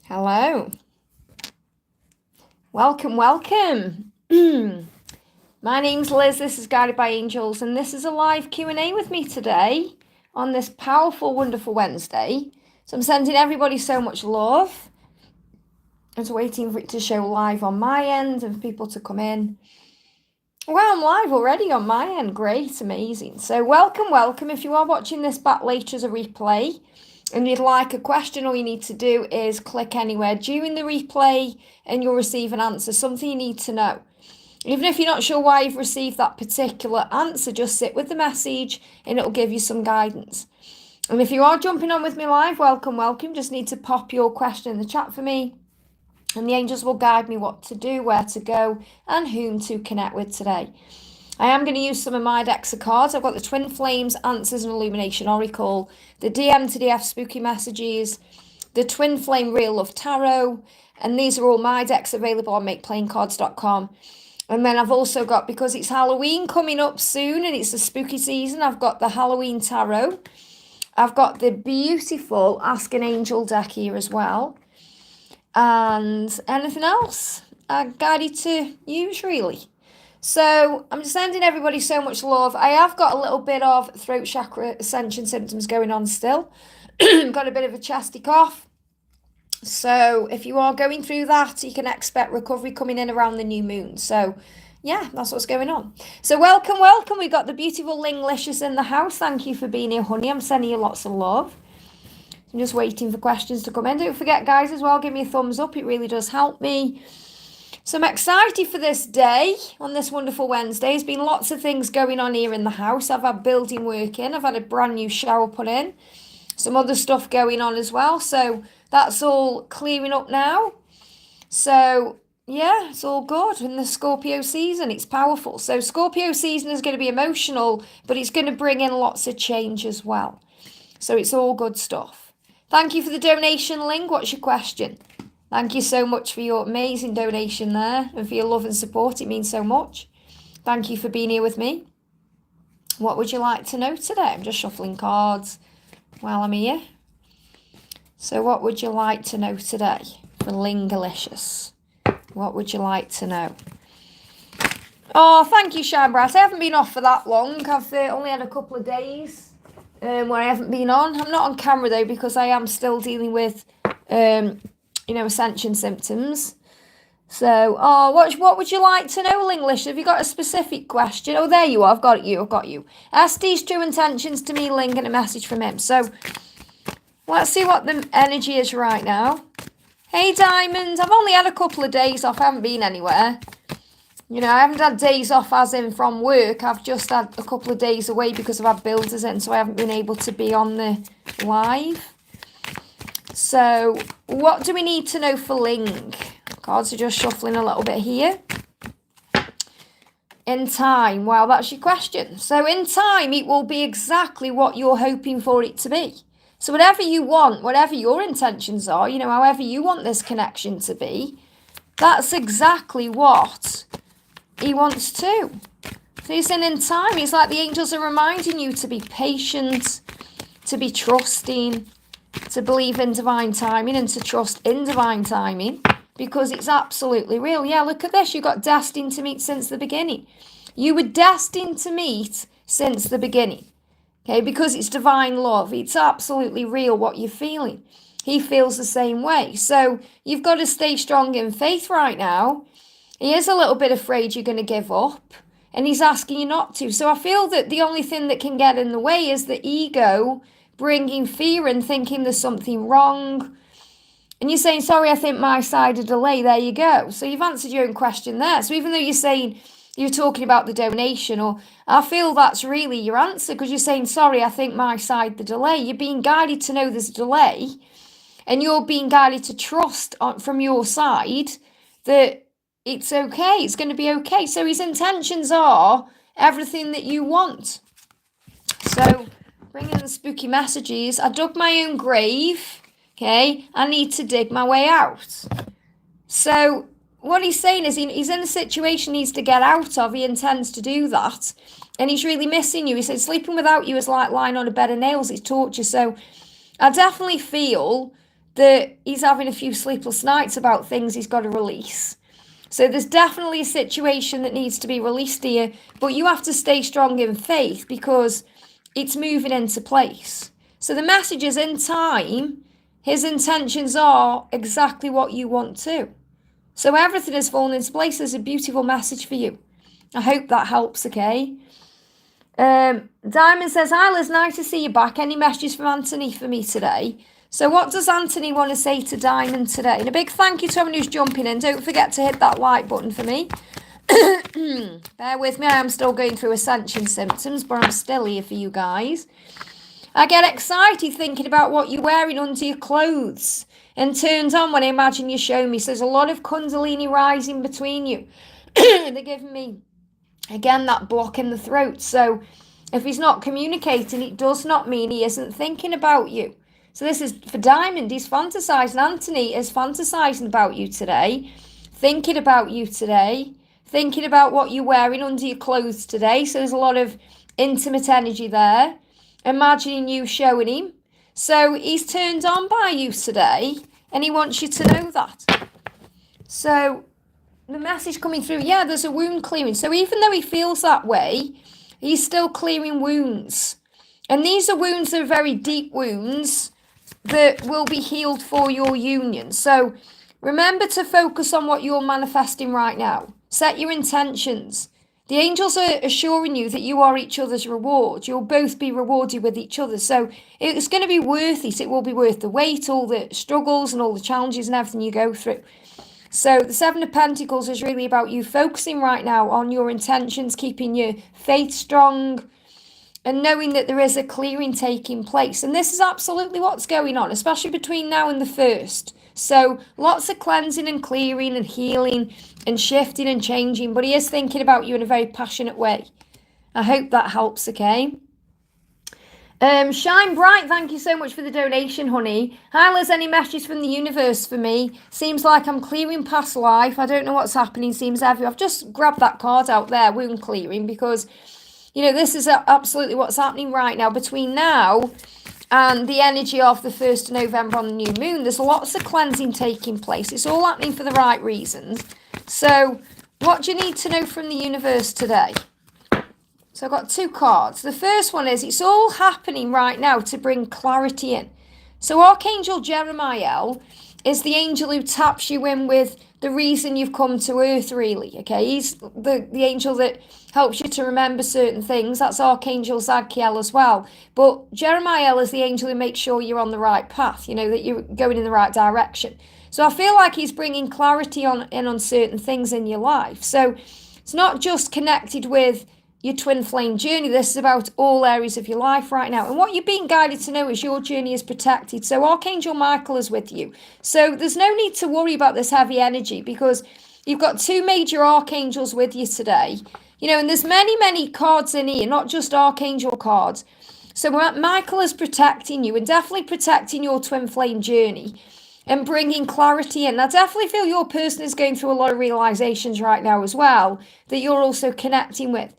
Hello. Welcome. My name's Liz. This is Guided by Angels, and this is a live Q&A with me today on this powerful, wonderful Wednesday. So I'm sending everybody so much love. I was waiting for it to show live on my end and for people to come in. Wow, I'm live already on my end. Great, amazing. So welcome. If you are watching this back later as a replay, and you'd like a question, all you need to do is click anywhere during the replay and you'll receive an answer, something you need to know. Even if you're not sure why you've received that particular answer, just sit with the message and it'll give you some guidance. And if you are jumping on with me live, welcome. Just need to pop your question in the chat for me and the angels will guide me what to do, where to go and whom to connect with today. I am going to use some of my decks of cards. I've got the Twin Flames, Answers and Illumination Oracle, the DM to DF Spooky Messages, the Twin Flame Real Love Tarot, and these are all my decks available on makeplayingcards.com. And then I've also got, because it's Halloween coming up soon and it's the spooky season, I've got the Halloween Tarot. I've got the beautiful Ask an Angel deck here as well. And anything else I guided to use, really. So I'm sending everybody so much love. I have got a little bit of throat chakra ascension symptoms going on still. Got a bit of a chesty cough. So if you are going through that, you can expect recovery coming in around the new moon. So yeah, that's what's going on. So welcome. We've got the beautiful Linglicious in the house. Thank you for being here, honey. I'm sending you lots of love. I'm just waiting for questions to come in. Don't forget, guys, as well, give me a thumbs up. It really does help me. So I'm excited for this day on this wonderful Wednesday. There's been lots of things going on here in the house. I've had building work in. I've had a brand new shower put in. Some other stuff going on as well. So that's all clearing up now. So yeah, it's all good. In the Scorpio season, it's powerful. So Scorpio season is going to be emotional, but it's going to bring in lots of change as well. So it's all good stuff. Thank you for the donation, Ling. What's your question? Thank you so much for your amazing donation there and for your love and support. It means so much. Thank you for being here with me. What would you like to know today? I'm just shuffling cards while I'm here. So what would you like to know today for Lingalicious? What would you like to know? Oh, thank you, Shine Bright. I haven't been off for that long. I've only had a couple of days where I haven't been on. I'm not on camera though because I am still dealing with Ascension symptoms. So, what would you like to know, Linglish? Have you got a specific question? Oh, there you are. I've got you. Ask these true intentions to me, Ling, and a message from him. So, let's see what the energy is right now. Hey, Diamond. I've only had a couple of days off. I haven't been anywhere. I haven't had days off as in from work. I've just had a couple of days away because I've had builders in, so I haven't been able to be on the live. So, what do we need to know for Ling? Cards are just shuffling a little bit here. In time, well, that's your question. So, in time, it will be exactly what you're hoping for it to be. So, whatever you want, whatever your intentions are, however you want this connection to be, that's exactly what he wants to. So, he's saying in time, it's like the angels are reminding you to be patient, to be trusting, to believe in divine timing and to trust in divine timing because it's absolutely real. Yeah, look at this. You got destined to meet since the beginning. You were destined to meet since the beginning. Okay, because it's divine love. It's absolutely real what you're feeling. He feels the same way. So you've got to stay strong in faith right now. He is a little bit afraid you're going to give up and he's asking you not to. So I feel that the only thing that can get in the way is the ego bringing fear and thinking there's something wrong. And you're saying, sorry, I think my side of delay. There you go. So you've answered your own question there. So even though you're saying you're talking about the donation, or I feel that's really your answer because you're saying, sorry, I think my side the delay. You're being guided to know there's a delay and you're being guided to trust from your side that it's okay. It's going to be okay. So his intentions are everything that you want. So bringing the spooky messages. I dug my own grave. Okay. I need to dig my way out. So what he's saying is he's in a situation he needs to get out of. He intends to do that. And he's really missing you. He said sleeping without you is like lying on a bed of nails. It's torture. So I definitely feel that he's having a few sleepless nights about things he's got to release. So there's definitely a situation that needs to be released here, but you have to stay strong in faith because it's moving into place. So the message is, in time, his intentions are exactly what you want to. So everything has fallen into place. There's a beautiful message for you. I hope that helps, okay? Diamond says, hi Liz, nice to see you back. Any messages from Anthony for me today? So what does Anthony want to say to Diamond today? And a big thank you to everyone who's jumping in. Don't forget to hit that like button for me. Bear with me, I am still going through Ascension symptoms, but I'm still here for you guys. I get excited thinking about what you're wearing under your clothes and turned on when I imagine you show me. So there's a lot of Kundalini rising between you. They're giving me, again, that block in the throat. So if he's not communicating, it does not mean he isn't thinking about you. So this is for Diamond. He's fantasizing. Anthony is fantasizing about you today, thinking about you today, thinking about what you're wearing under your clothes today. So there's a lot of intimate energy there. Imagining you showing him. So he's turned on by you today, and he wants you to know that. So the message coming through, yeah, there's a wound clearing. So even though he feels that way, he's still clearing wounds. And these are wounds that are very deep wounds that will be healed for your union. So remember to focus on what you're manifesting right now. Set your intentions. The angels are assuring you that you are each other's reward. You'll both be rewarded with each other. So it's going to be worth it. It will be worth the wait, all the struggles and all the challenges and everything you go through. So the Seven of Pentacles is really about you focusing right now on your intentions, keeping your faith strong, and knowing that there is a clearing taking place. And this is absolutely what's going on, especially between now and the 1st. So lots of cleansing and clearing and healing and shifting and changing. But he is thinking about you in a very passionate way. I hope that helps, okay? Shine Bright, thank you so much for the donation, honey. Hi, Liz, any messages from the universe for me? Seems like I'm clearing past life. I don't know what's happening. Seems heavy. I've just grabbed that card out there, wound clearing, because, you know, this is absolutely what's happening right now. Between now and the energy of the 1st of November on the new moon, there's lots of cleansing taking place. It's all happening for the right reasons. So what do you need to know from the universe today? So I've got 2 cards. The first one is, it's all happening right now to bring clarity in. So Archangel Jeremiah is the angel who taps you in with the reason you've come to earth, really. Okay, he's the angel that helps you to remember certain things. That's Archangel Zadkiel as well. But Jeremiah is the angel who makes sure you're on the right path, you know, that you're going in the right direction. So I feel like he's bringing clarity on certain things in your life. So it's not just connected with your twin flame journey. This is about all areas of your life right now. And what you're being guided to know is your journey is protected. So Archangel Michael is with you. So there's no need to worry about this heavy energy because you've got 2 major archangels with you today. You know, and there's many cards in here, not just archangel cards. So Michael is protecting you and definitely protecting your twin flame journey and bringing clarity in. I definitely feel your person is going through a lot of realizations right now as well that you're also connecting with.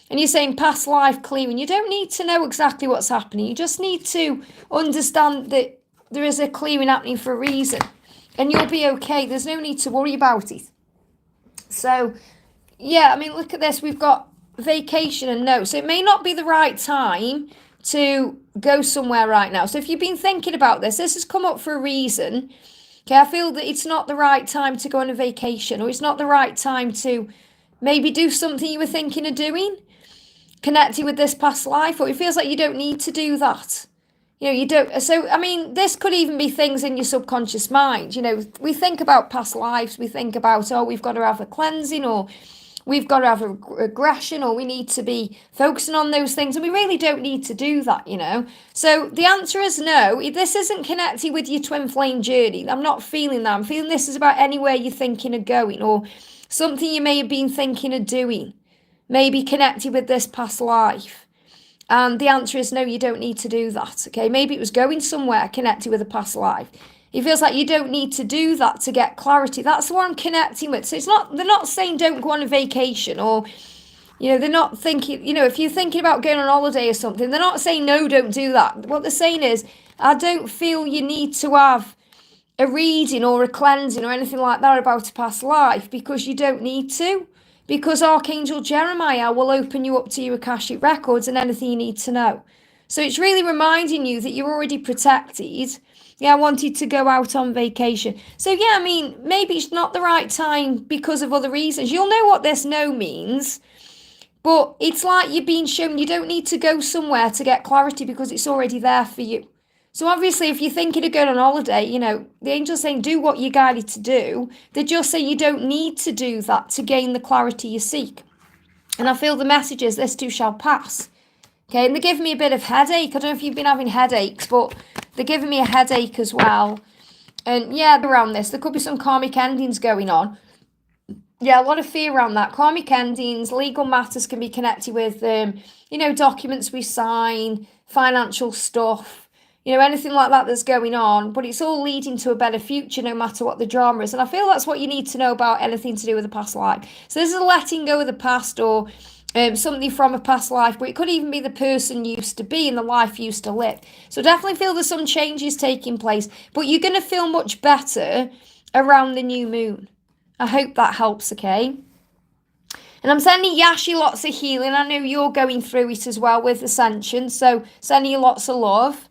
And you're saying past life clearing. You don't need to know exactly what's happening. You just need to understand that there is a clearing happening for a reason. And you'll be okay. There's no need to worry about it. So, yeah, I mean, look at this. We've got vacation and no. So it may not be the right time to go somewhere right now. So if you've been thinking about this has come up for a reason. Okay, I feel that it's not the right time to go on a vacation, or it's not the right time to maybe do something you were thinking of doing, connecting with this past life, or it feels like you don't need to do that. You know, you don't. So, I mean, this could even be things in your subconscious mind. You know, we think about past lives. We think about, oh, we've got to have a cleansing, or we've got to have a regression, or we need to be focusing on those things. And we really don't need to do that, you know. So the answer is no. This isn't connected with your twin flame journey. I'm not feeling that. I'm feeling this is about anywhere you're thinking of going, or something you may have been thinking of doing, maybe connected with this past life. And the answer is no, you don't need to do that, okay? Maybe it was going somewhere connected with a past life. It feels like you don't need to do that to get clarity. That's what I'm connecting with. So they're not saying don't go on a vacation, or, you know, they're not thinking, you know, if you're thinking about going on holiday or something, they're not saying no, don't do that. What they're saying is, I don't feel you need to have a reading or a cleansing or anything like that about a past life, because you don't need to. Because Archangel Jeremiah will open you up to your Akashic records and anything you need to know. So it's really reminding you that you're already protected. Yeah, I wanted to go out on vacation. So yeah, I mean, maybe it's not the right time because of other reasons. You'll know what this no means. But it's like you're being shown you don't need to go somewhere to get clarity because it's already there for you. So obviously, if you're thinking of going on holiday, you know, the angel's saying do what you're guided to do. They're just saying you don't need to do that to gain the clarity you seek. And I feel the message is this too shall pass. Okay, and they're giving me a bit of headache. I don't know if you've been having headaches, but they're giving me a headache as well. And yeah, around this, there could be some karmic endings going on. Yeah, a lot of fear around that. Karmic endings, legal matters can be connected with, you know, documents we sign, financial stuff, you know, anything like that that's going on. But it's all leading to a better future no matter what the drama is. And I feel that's what you need to know about anything to do with the past life. So this is a letting go of the past or something from a past life, but it could even be the person you used to be and the life you used to live. So definitely feel there's some changes taking place, but you're going to feel much better around the new moon. I hope that helps, okay? And I'm sending Yashi lots of healing. I know you're going through it as well with Ascension, so sending you lots of love.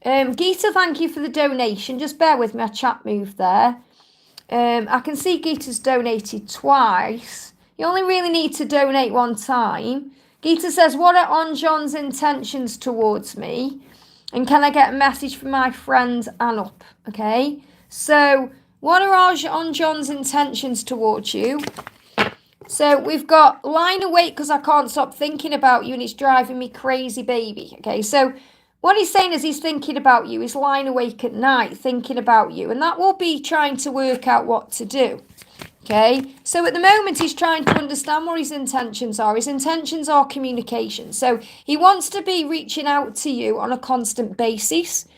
Gita, thank you for the donation. Just bear with me, our chat moved there. I can see Gita's donated twice. You only really need to donate one time. Gita says, what are Anjon's intentions towards me? And can I get a message from my friend Anup? Okay, so what are Anjon's intentions towards you? So we've got lying awake because I can't stop thinking about you and it's driving me crazy, baby. Okay, so what he's saying is he's thinking about you. He's lying awake at night thinking about you. And that will be trying to work out what to do. Okay, so at the moment he's trying to understand what his intentions are. His intentions are communication. So he wants to be reaching out to you on a constant basis.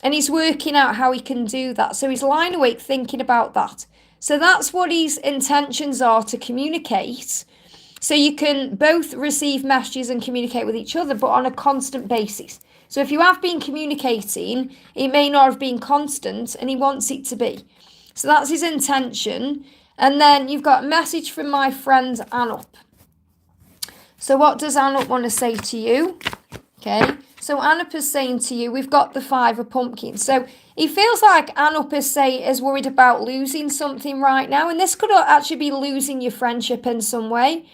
And he's working out how he can do that. So he's lying awake thinking about that. So that's what his intentions are, to communicate. So you can both receive messages and communicate with each other, but on a constant basis. So if you have been communicating, it may not have been constant, and he wants it to be. So that's his intention. And then you've got a message from my friend Anup. So what does Anup want to say to you? Okay. So Anup is saying to you, we've got the 5 of pumpkins. So he feels like Anup is worried about losing something right now. And this could actually be losing your friendship in some way,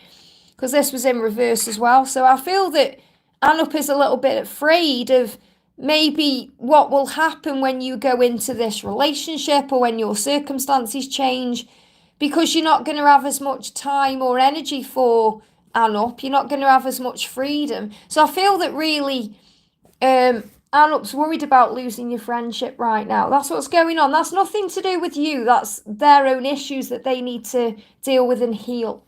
because this was in reverse as well. So I feel that Anup is a little bit afraid of maybe what will happen when you go into this relationship or when your circumstances change, because you're not going to have as much time or energy for Anup. You're not going to have as much freedom. So I feel that really Anup's worried about losing your friendship right now. That's what's going on. That's nothing to do with you. That's their own issues that they need to deal with and heal.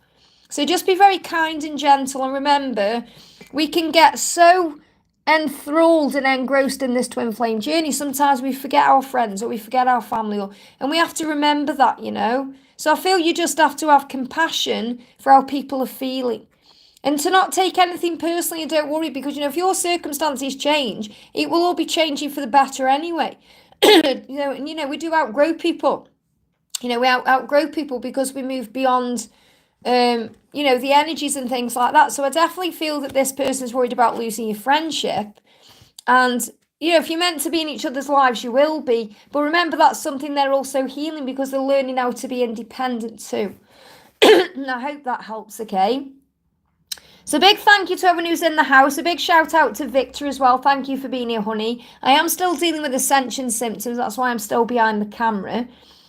So just be very kind and gentle. And remember, we can get so enthralled and engrossed in this twin flame journey. Sometimes we forget our friends or we forget our family. And we have to remember that, you know. So I feel you just have to have compassion for how people are feeling. And to not take anything personally, and don't worry, because, you know, if your circumstances change, it will all be changing for the better anyway. And we do outgrow people. You know, we outgrow people because we move beyond, the energies and things like that. So I definitely feel that this person's worried about losing your friendship. And, you know, if you're meant to be in each other's lives, you will be. But remember, that's something they're also healing, because they're learning how to be independent too. And I hope that helps, okay? So big thank you to everyone who's in the house. A big shout out to Victor as well. Thank you for being here, honey. I am still dealing with Ascension symptoms. That's why I'm still behind the camera.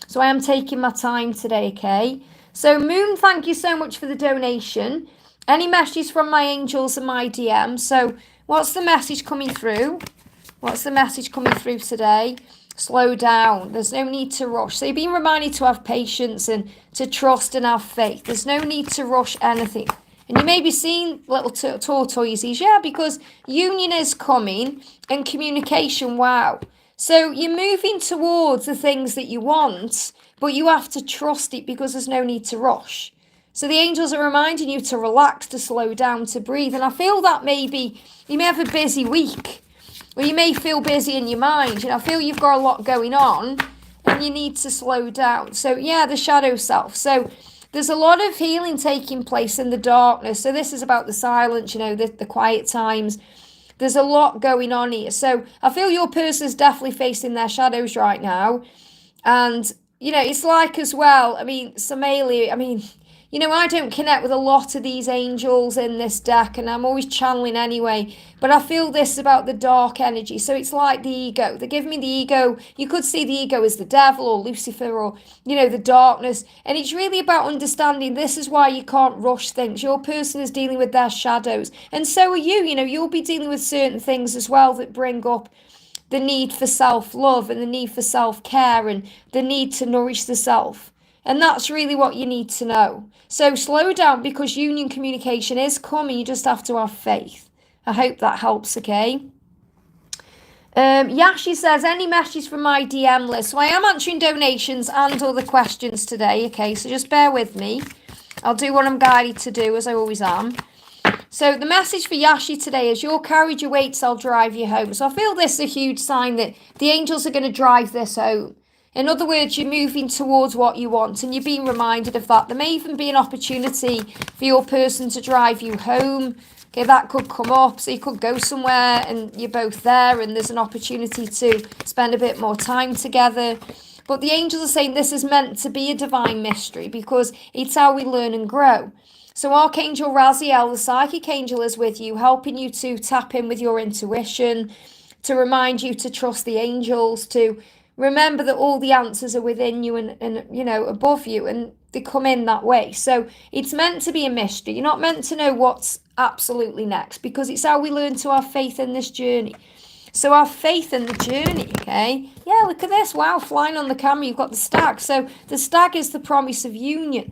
So I am taking my time today, okay? So Moon, thank you so much for the donation. Any messages from my angels and my DM? So what's the message coming through? What's the message coming through today? Slow down. There's no need to rush. So you're being reminded to have patience and to trust and have faith. There's no need to rush anything. And you may be seeing little tortoises, yeah, because union is coming and communication, wow. So you're moving towards the things that you want, but you have to trust it because there's no need to rush. So the angels are reminding you to relax, to slow down, to breathe. And I feel that maybe you may have a busy week, or you may feel busy in your mind. You know, I feel you've got a lot going on, and you need to slow down. So yeah, the shadow self. So there's a lot of healing taking place in the darkness. So this is about the silence, you know, the quiet times. There's a lot going on here. So I feel your person is definitely facing their shadows right now. And, you know, it's like as well, I mean, Somalia, I mean, you know, I don't connect with a lot of these angels in this deck, and I'm always channeling anyway. But I feel this about the dark energy. So it's like the ego. They give me the ego. You could see the ego as the devil or Lucifer or, you know, the darkness. And it's really about understanding this is why you can't rush things. Your person is dealing with their shadows. And so are you. You know, you'll be dealing with certain things as well that bring up the need for self-love and the need for self-care and the need to nourish the self. And that's really what you need to know. So slow down, because union communication is coming. You just have to have faith. I hope that helps, okay? Yashi says, any message from my DM list? So I am answering donations and other questions today, okay? So just bear with me. I'll do what I'm guided to do, as I always am. So the message for Yashi today is, your courage awaits, I'll drive you home. So I feel this is a huge sign that the angels are going to drive this home. In other words, you're moving towards what you want, and you're being reminded of that. There may even be an opportunity for your person to drive you home. Okay, that could come up. So you could go somewhere and you're both there, and there's an opportunity to spend a bit more time together. But the angels are saying this is meant to be a divine mystery, because it's how we learn and grow. So Archangel Raziel, the psychic angel, is with you, helping you to tap in with your intuition, to remind you to trust the angels, to remember that all the answers are within you and you know, above you, and they come in that way. So it's meant to be a mystery. You're not meant to know what's absolutely next, because it's how we learn to have faith in this journey. So have faith in the journey, okay? Yeah, look at this. Wow, flying on the camera, you've got the stag. So the stag is the promise of union.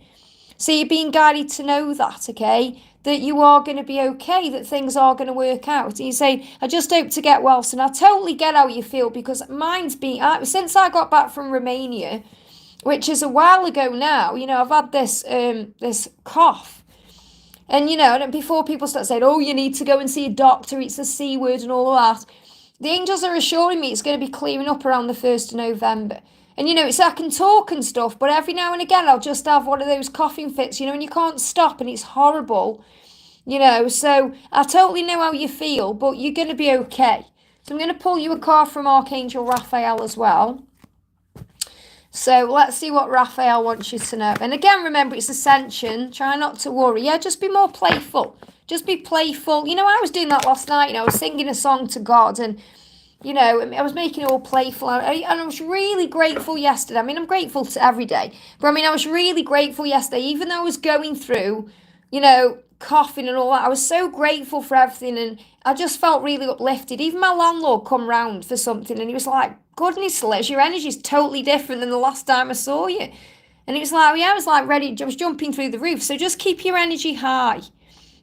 So you're being guided to know that, okay? That you are going to be okay, that things are going to work out. And you're saying, I just hope to get well soon. I totally get how you feel, because mine's been, since I got back from Romania, which is a while ago now, you know, I've had this cough. And, you know, before people start saying, oh, you need to go and see a doctor, it's the C word and all of that, the angels are assuring me it's going to be clearing up around the 1st of November. And, you know, it's I can talk and stuff, but every now and again I'll just have one of those coughing fits, you know, and you can't stop, and it's horrible, you know. So I totally know how you feel, but you're going to be okay. So I'm going to pull you a card from Archangel Raphael as well. So let's see what Raphael wants you to know. And again, remember, it's Ascension. Try not to worry. Yeah, just be more playful. Just be playful. You know, I was doing that last night. You know, I was singing a song to God, and you know, I was making it all playful, and I was really grateful yesterday. I mean, I'm grateful to every day, but I mean, I was really grateful yesterday, even though I was going through, you know, coughing and all that. I was so grateful for everything, and I just felt really uplifted. Even my landlord come round for something, and he was like, goodness, Liz, your energy's totally different than the last time I saw you. And it was like, yeah, I was like ready, I was jumping through the roof. So just keep your energy high,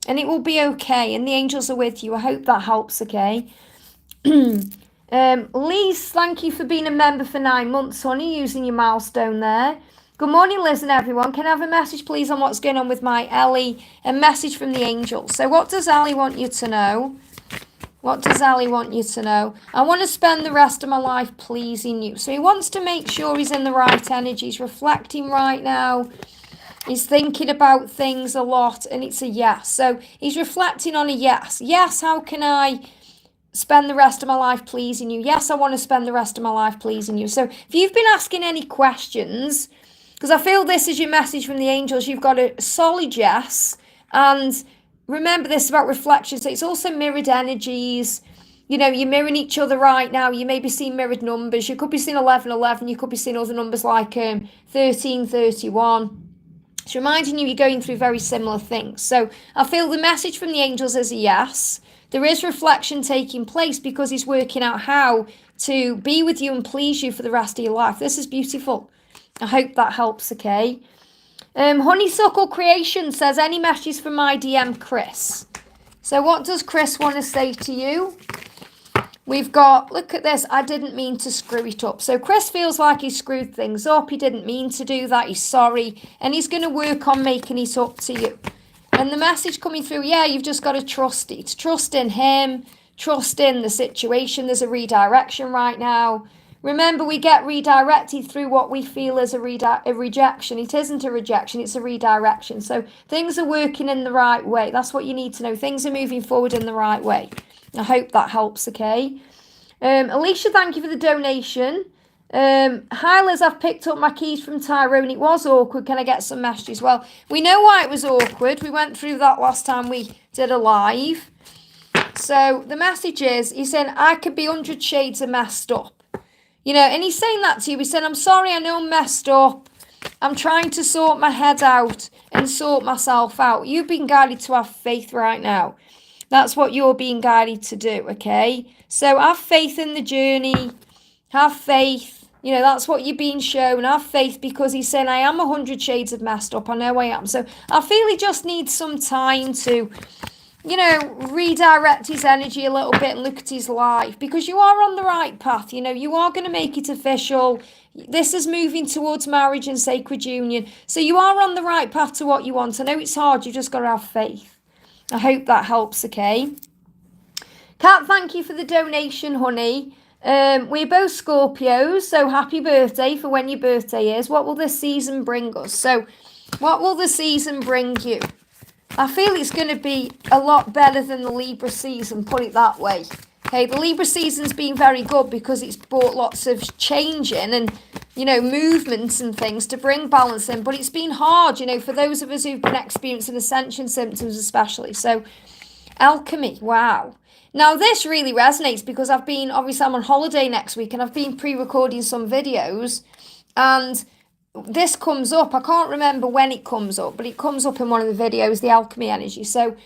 and it will be okay, and the angels are with you. I hope that helps, okay? Liz, thank you for being a member for 9 months, honey, using your milestone there. Good morning, Liz and everyone. Can I have a message, please, on what's going on with my Ellie? A message from the angels. So what does Ellie want you to know? What does Ellie want you to know? I want to spend the rest of my life pleasing you. So he wants to make sure he's in the right energy. He's reflecting right now. He's thinking about things a lot, and it's a yes. So he's reflecting on a yes. Yes, how can I spend the rest of my life pleasing you? Yes, I want to spend the rest of my life pleasing you. So if you've been asking any questions, because I feel this is your message from the angels, you've got a solid yes. And remember this about reflection. So it's also mirrored energies. You know, you're mirroring each other right now. You may be seeing mirrored numbers. You could be seeing 1111. You could be seeing other numbers like 1331. It's reminding you you're going through very similar things. So I feel the message from the angels is a yes. There is reflection taking place, because he's working out how to be with you and please you for the rest of your life. This is beautiful. I hope that helps, okay? Honeysuckle Creation says, any messages from my DM, Chris? So what does Chris want to say to you? We've got, look at this, I didn't mean to screw it up. So Chris feels like he screwed things up. He didn't mean to do that. He's sorry. And he's going to work on making it up to you. And the message coming through, yeah, you've just got to trust it. Trust in him. Trust in the situation. There's a redirection right now. remember, we get redirected through what we feel is a rejection. It isn't a rejection, it's a redirection. So things are working in the right way. That's what you need to know. Things are moving forward in the right way. I hope that helps, okay? Alicia, thank you for the donation. Hi Liz, I've picked up my keys from Tyrone. It was awkward. Can I get some messages? Well, we know why it was awkward. We went through that last time we did a live. So the message is, he's saying, I could be 100 shades of messed up. You know, and he's saying that to you. He's saying, I'm sorry, I know I'm messed up. I'm trying to sort my head out and sort myself out. You've been guided to have faith right now. That's what you're being guided to do, okay? So have faith in the journey. Have faith. You know, that's what you're being shown. Have faith, because he's saying, I am 100 shades of messed up. I know I am. So I feel he just needs some time to, you know, redirect his energy a little bit and look at his life, because you are on the right path. You know, you are going to make it official. This is moving towards marriage and sacred union. So you are on the right path to what you want. I know it's hard. You just got to have faith. I hope that helps, okay? Kat, thank you for the donation, honey. We're both Scorpios, so happy birthday for when your birthday is. What will this season bring us? So what will the season bring you? I feel it's going to be a lot better than the Libra season, put it that way. Okay, the Libra season's been very good because it's brought lots of change in and, you know, movements and things to bring balance in. But it's been hard, you know, for those of us who've been experiencing ascension symptoms especially. So alchemy, wow. Now, this really resonates because obviously I'm on holiday next week and I've been pre-recording some videos and this comes up. I can't remember when it comes up, but it comes up in one of the videos, the alchemy energy. So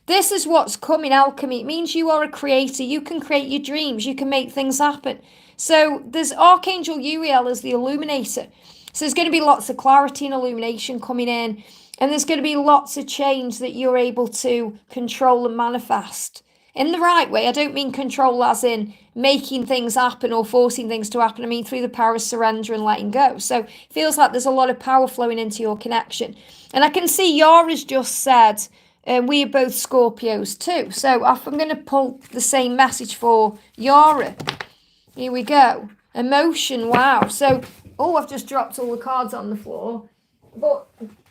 this is what's coming, alchemy. It means you are a creator. You can create your dreams. You can make things happen. So there's Archangel Uriel as the illuminator. So there's going to be lots of clarity and illumination coming in. And there's going to be lots of change that you're able to control and manifest in the right way. I don't mean control as in making things happen or forcing things to happen. I mean through the power of surrender and letting go. So it feels like there's a lot of power flowing into your connection. And I can see Yara's just said, we are both Scorpios too. So I'm going to pull the same message for Yara. Here we go. Emotion, wow. So, I've just dropped all the cards on the floor.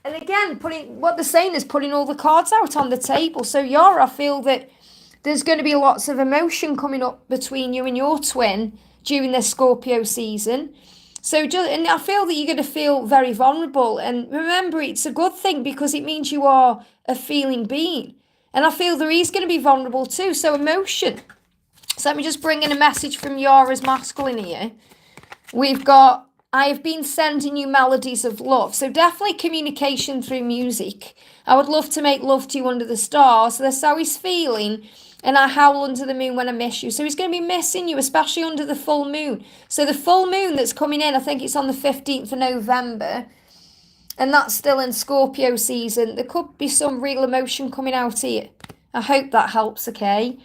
And again, what they're saying is putting all the cards out on the table. So Yara, I feel that there's going to be lots of emotion coming up between you and your twin during this Scorpio season. And I feel that you're going to feel very vulnerable. And remember, it's a good thing because it means you are a feeling being. And I feel that he's going to be vulnerable too. So emotion. So let me just bring in a message from Yara's masculine here. We've got, I have been sending you melodies of love. So definitely communication through music. I would love to make love to you under the stars. So that's how he's feeling. And I howl under the moon when I miss you. So he's going to be missing you, especially under the full moon. So the full moon that's coming in, I think it's on the 15th of November. And that's still in Scorpio season. There could be some real emotion coming out here. I hope that helps, okay?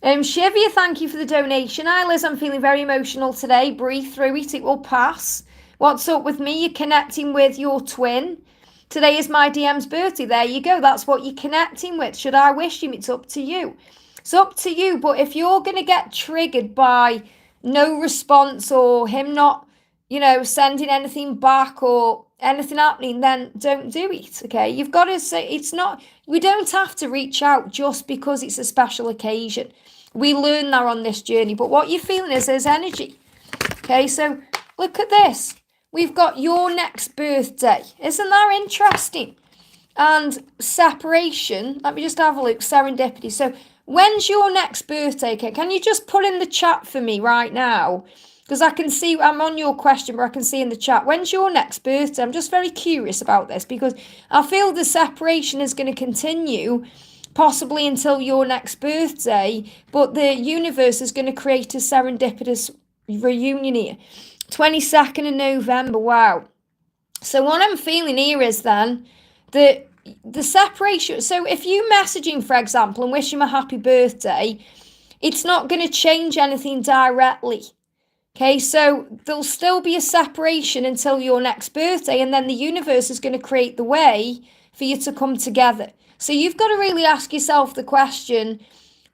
Shivia, thank you for the donation. Hi Liz, I'm feeling very emotional today. Breathe through it, it will pass. What's up with me? You're connecting with your twin. Today is my DM's birthday. There you go. That's what you're connecting with. Should I wish him? It's up to you. It's up to you, but if you're going to get triggered by no response or him not, sending anything back or anything happening, then don't do it, okay? You've got to say, we don't have to reach out just because it's a special occasion. We learn that on this journey, but what you're feeling is there's energy, okay? So look at this. We've got your next birthday. Isn't that interesting? And separation, let me just have a look, serendipity. So when's your next birthday? Okay, can you just put in the chat for me right now? Because I can see, I'm on your question, but I can see in the chat, when's your next birthday? I'm just very curious about this because I feel the separation is going to continue possibly until your next birthday, but the universe is going to create a serendipitous reunion here. 22nd of November, wow. So what I'm feeling here is then that the separation, so if you messaging, for example, and wish him a happy birthday, it's not going to change anything directly. Okay, so there'll still be a separation until your next birthday, and then the universe is going to create the way for you to come together. So you've got to really ask yourself the question,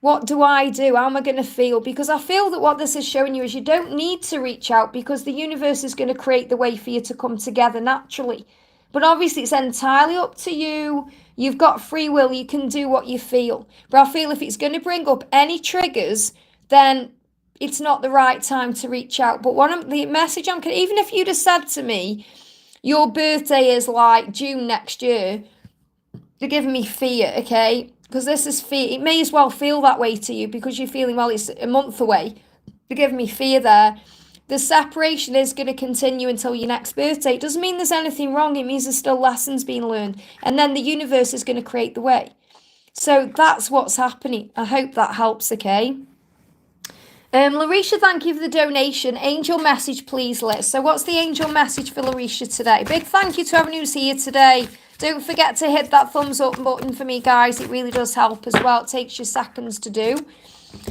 What do I do? How am I going to feel? Because I feel that what this is showing you is you don't need to reach out, because the universe is going to create the way for you to come together naturally. But obviously it's entirely up to you. You've got free will. You can do what you feel. But I feel if it's going to bring up any triggers, then it's not the right time to reach out. But the message I'm getting, even if you'd have said to me, your birthday is like June next year, you're giving me fear, okay? Because this is fear. It may as well feel that way to you because you're feeling, well, it's a month away. You're giving me fear there. The separation is going to continue until your next birthday. It doesn't mean there's anything wrong. It means there's still lessons being learned. And then the universe is going to create the way. So that's what's happening. I hope that helps, okay? Larisha, thank you for the donation. Angel message, please, Liz. So what's the angel message for Larisha today? Big thank you to everyone who's here today. Don't forget to hit that thumbs up button for me, guys. It really does help as well. It takes you seconds to do.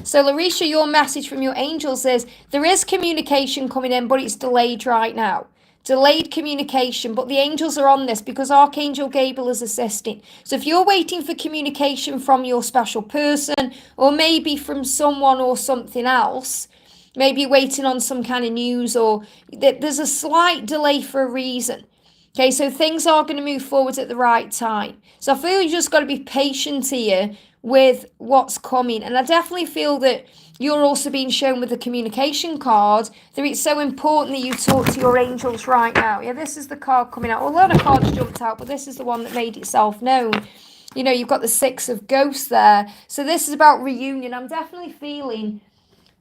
So, Larisha, your message from your angels is, there is communication coming in, but it's delayed right now. Delayed communication, but the angels are on this because Archangel Gabriel is assisting. So if you're waiting for communication from your special person, or maybe from someone or something else, maybe you're waiting on some kind of news, or there's a slight delay for a reason. Okay, so things are going to move forward at the right time. So I feel you just got to be patient here with what's coming. And I definitely feel that you're also being shown with the communication card that it's so important that you talk to your angels right now. Yeah, this is the card coming out. Well, a lot of cards jumped out, but this is the one that made itself known. You know, you've got the Six of Ghosts there. So this is about reunion. I'm definitely feeling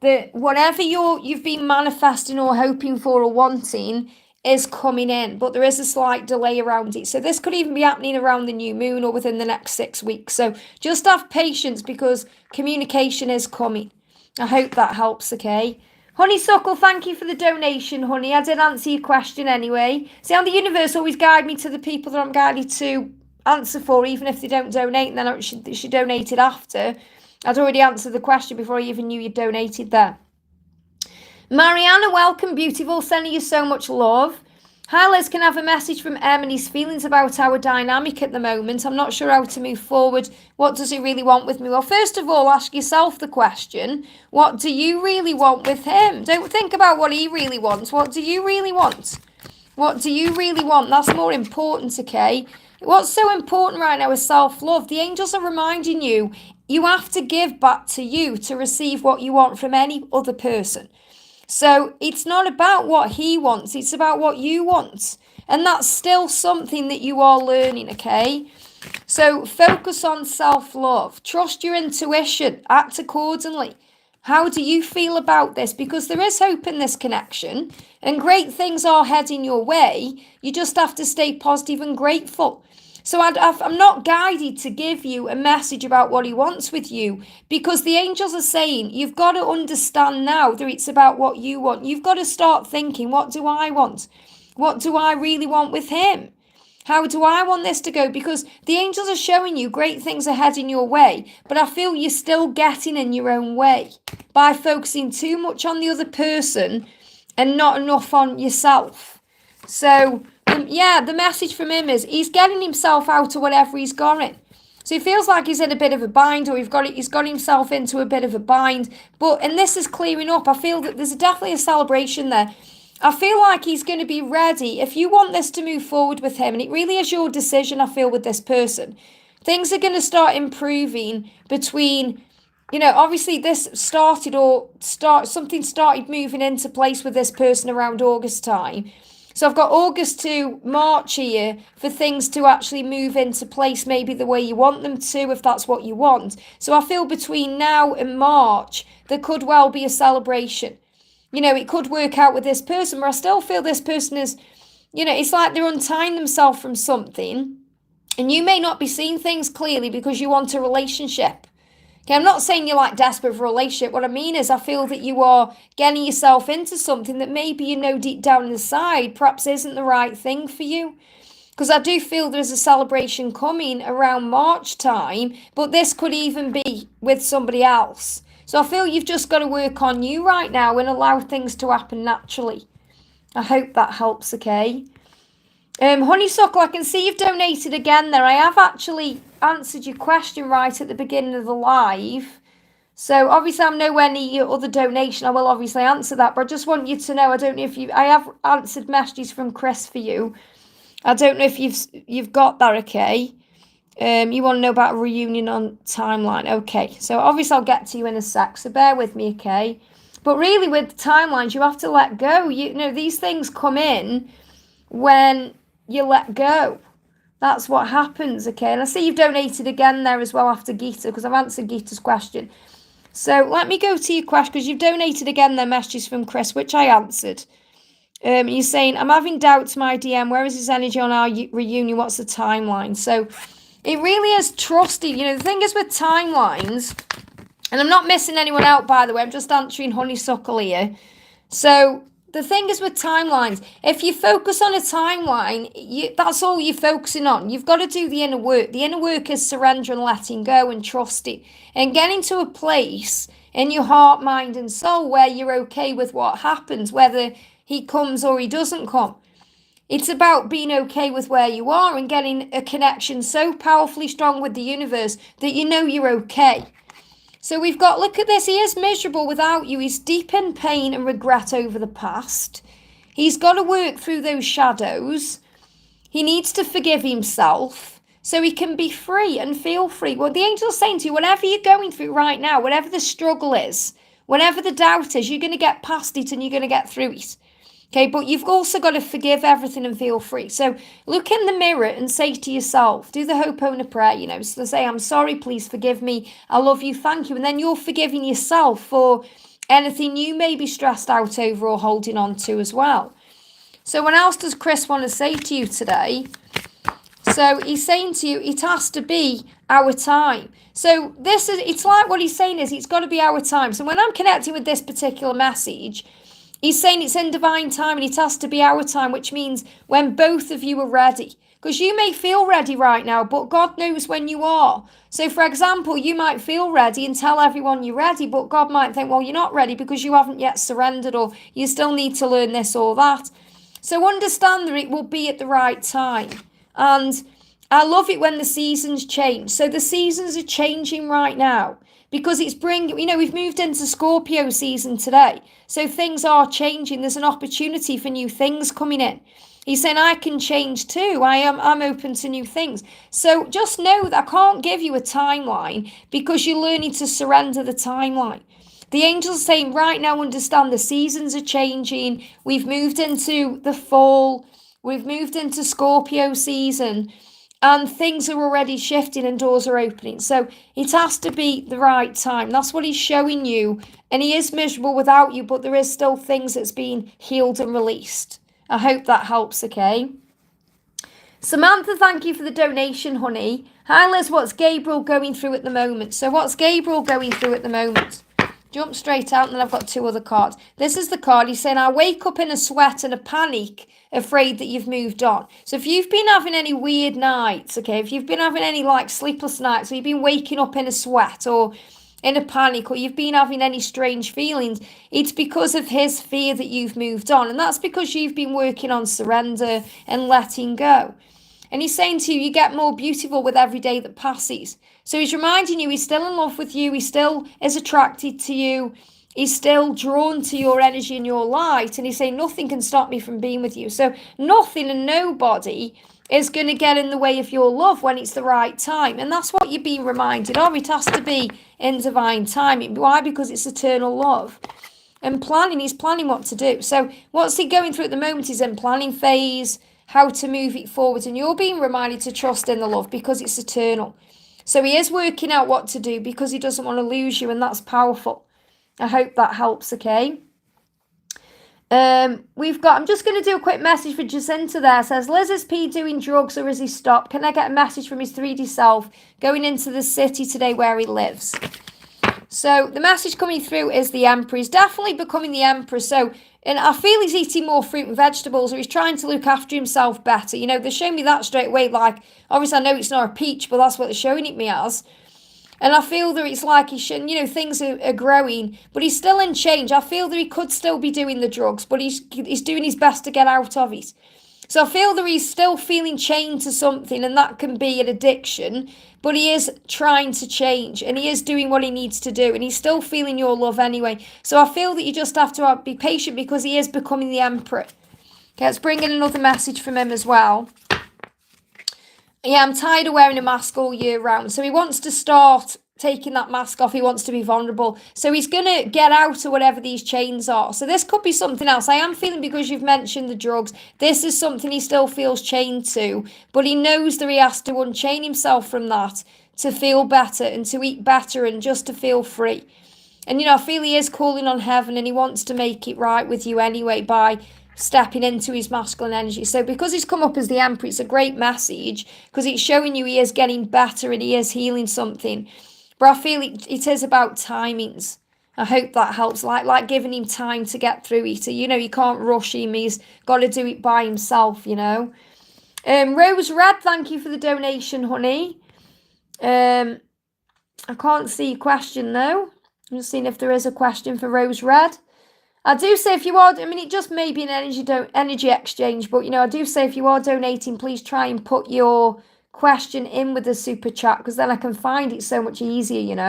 that whatever you've been manifesting or hoping for or wanting is coming in, but there is a slight delay around it. So this could even be happening around the new moon or within the next 6 weeks. So just have patience because communication is coming. I hope that helps, okay? Honeysuckle, thank you for the donation, honey. I did answer your question anyway. See how the universe always guide me to the people that I'm guided to answer for, even if they don't donate, and then she donated after. I'd already answered the question before I even knew you donated there. Mariana, welcome, beautiful. Sending you so much love. Hi, Liz, can I have a message from and his feelings about our dynamic at the moment? I'm not sure how to move forward. What does he really want with me? Well, first of all, ask yourself the question, what do you really want with him? Don't think about what he really wants. What do you really want? What do you really want? That's more important, okay? What's so important right now is self-love. The angels are reminding you, you have to give back to you to receive what you want from any other person. So it's not about what he wants, it's about what you want. And that's still something that you are learning, okay? So focus on self-love. Trust your intuition. Act accordingly. How do you feel about this? Because there is hope in this connection and great things are heading your way. You just have to stay positive and grateful. So I'm not guided to give you a message about what he wants with you, because the angels are saying you've got to understand now that it's about what you want. You've got to start thinking, what do I want? What do I really want with him? How do I want this to go? Because the angels are showing you great things are heading your way, but I feel you're still getting in your own way by focusing too much on the other person and not enough on yourself. So the message from him is he's getting himself out of whatever he's got in. So he feels like he's in a bit of a bind, or he's got himself into a bit of a bind. And this is clearing up. I feel that there's definitely a celebration there. I feel like he's going to be ready. If you want this to move forward with him, and it really is your decision, I feel, with this person, things are going to start improving between, obviously this something started moving into place with this person around August time. So I've got August to March here for things to actually move into place, maybe the way you want them to, if that's what you want. So I feel between now and March, there could well be a celebration. It could work out with this person, but I still feel this person is, it's like they're untying themselves from something. And you may not be seeing things clearly because you want a relationship. Okay, I'm not saying you're like desperate for a relationship. What I mean is I feel that you are getting yourself into something that maybe deep down inside perhaps isn't the right thing for you. Because I do feel there's a celebration coming around March time, but this could even be with somebody else. So I feel you've just got to work on you right now and allow things to happen naturally. I hope that helps, okay? Honeysuckle, I can see you've donated again there. I have actually answered your question right at the beginning of the live. So obviously I'm nowhere near your other donation. I will obviously answer that, but I just want you to know, I don't know if I have answered messages from Chris for you. I don't know if you've got that, okay? You want to know about a reunion on timeline. Okay, so obviously I'll get to you in a sec, so bear with me, okay? But really with timelines, you have to let go. You know, these things come in when you let go. That's what happens, okay? And I see you've donated again there as well after Gita, because I've answered Gita's question. So let me go to your question, because you've donated again there messages from Chris, which I answered. You're saying, I'm having doubts my DM. Where is his energy on our reunion? What's the timeline? So it really is trusting. You know, the thing is with timelines, and I'm not missing anyone out, by the way. I'm just answering Honeysuckle here. So the thing is with timelines, if you focus on a timeline, that's all you're focusing on. You've got to do the inner work. The inner work is surrender and letting go and trusting. And getting to a place in your heart, mind and soul where you're okay with what happens, whether he comes or he doesn't come. It's about being okay with where you are and getting a connection so powerfully strong with the universe that you know you're okay. So we've got, look at this, he is miserable without you. He's deep in pain and regret over the past. He's got to work through those shadows. He needs to forgive himself so he can be free and feel free. Well, the angel's saying to you, whatever you're going through right now, whatever the struggle is, whatever the doubt is, you're going to get past it and you're going to get through it. Okay, but you've also got to forgive everything and feel free. So look in the mirror and say to yourself, do the Ho'oponopono prayer, you know, so say, I'm sorry, please forgive me. I love you, thank you. And then you're forgiving yourself for anything you may be stressed out over or holding on to as well. So what else does Chris want to say to you today? So he's saying to you, it has to be our time. So it's like what he's saying is it's got to be our time. So when I'm connecting with this particular message, he's saying it's in divine time and it has to be our time, which means when both of you are ready. Because you may feel ready right now, but God knows when you are. So, for example, you might feel ready and tell everyone you're ready, but God might think, well, you're not ready because you haven't yet surrendered or you still need to learn this or that. So understand that it will be at the right time. And I love it when the seasons change. So the seasons are changing right now. Because it's bringing, you know, we've moved into Scorpio season today. So things are changing. There's an opportunity for new things coming in. He's saying, I can change too. I'm open to new things. So just know that I can't give you a timeline because you're learning to surrender the timeline. The angels saying right now, understand the seasons are changing. We've moved into the fall. We've moved into Scorpio season. And things are already shifting and doors are opening. So it has to be the right time. That's what he's showing you. And he is miserable without you, but there is still things that's being healed and released. I hope that helps, okay? Samantha, thank you for the donation, honey. Hi, Liz, what's Gabriel going through at the moment? So what's Gabriel going through at the moment? Jump straight out, and then I've got two other cards. This is the card. He's saying, I wake up in a sweat and a panic, afraid that you've moved on. So if you've been having any weird nights, okay, if you've been having any like sleepless nights, or you've been waking up in a sweat or in a panic, or you've been having any strange feelings, it's because of his fear that you've moved on. And that's because you've been working on surrender and letting go. And he's saying to you, you get more beautiful with every day that passes. So he's reminding you he's still in love with you. He still is attracted to you. He's still drawn to your energy and your light. And he's saying nothing can stop me from being with you. So nothing and nobody is going to get in the way of your love when it's the right time. And that's what you're being reminded of. It has to be in divine timing. Why? Because it's eternal love. And planning, he's planning what to do. So what's he going through at the moment? He's in planning phase, how to move it forward. And you're being reminded to trust in the love because it's eternal. So he is working out what to do because he doesn't want to lose you, and that's powerful. I hope that helps, okay? I'm just going to do a quick message for Jacinta there. It says, Liz, is P doing drugs or is he stopped? Can I get a message from his 3D self going into the city today where he lives? So the message coming through is the Emperor. He's definitely becoming the Emperor. And I feel he's eating more fruit and vegetables, or he's trying to look after himself better. You know, they're showing me that straight away. Like, obviously I know it's not a peach, but that's what they're showing it me as. And I feel that it's like he shouldn't, you know, things are growing, but he's still in change. I feel that he could still be doing the drugs, but he's doing his best to get out of it. So I feel that he's still feeling chained to something, and that can be an addiction, but he is trying to change, and he is doing what he needs to do, and he's still feeling your love anyway. So I feel that you just have to be patient, because he is becoming the Emperor. Okay, let's bring in another message from him as well. Yeah, I'm tired of wearing a mask all year round. So he wants to start taking that mask off. He wants to be vulnerable. So he's going to get out of whatever these chains are. So this could be something else. I am feeling, because you've mentioned the drugs, this is something he still feels chained to. But he knows that he has to unchain himself from that to feel better and to eat better and just to feel free. And, I feel he is calling on heaven, and he wants to make it right with you anyway by stepping into his masculine energy. So because he's come up as the Emperor, it's a great message, because it's showing you he is getting better and he is healing something. But I feel it is about timings. I hope that helps, like giving him time to get through it. You can't rush him. He's got to do it by himself, Rose Red, thank you for the donation, honey. I can't see a question, though. I'm just seeing if there is a question for Rose Red. I do say if you are, it just may be an energy exchange, but, I do say if you are donating, please try and put your question in with the super chat, because then I can find it so much easier,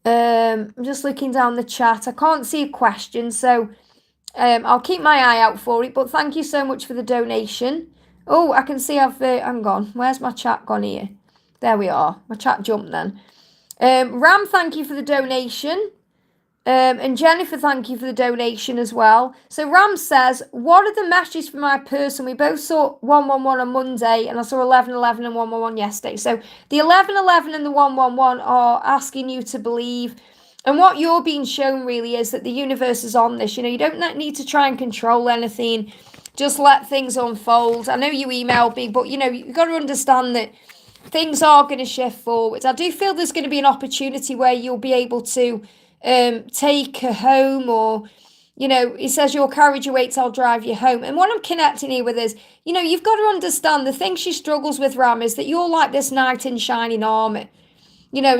I'm just looking down the chat. I can't see a question, so I'll keep my eye out for it, but thank you so much for the donation. Oh, I can see hang on, where's my chat gone here? There we are. My chat jumped then. Ram, thank you for the donation. And Jennifer, thank you for the donation as well. So Ram says, what are the messages for my person? We both saw 111 on Monday, and I saw 1111 and 111 yesterday. So the 1111 and the 111 are asking you to believe. And what you're being shown really is that the universe is on this. You don't need to try and control anything. Just let things unfold. I know you emailed me, but you've got to understand that things are going to shift forwards. I do feel there's going to be an opportunity where you'll be able to take her home, or it says your carriage awaits, I'll drive you home. And what I'm connecting here with is, you've got to understand the thing she struggles with, Ram, is that you're like this knight in shining armor.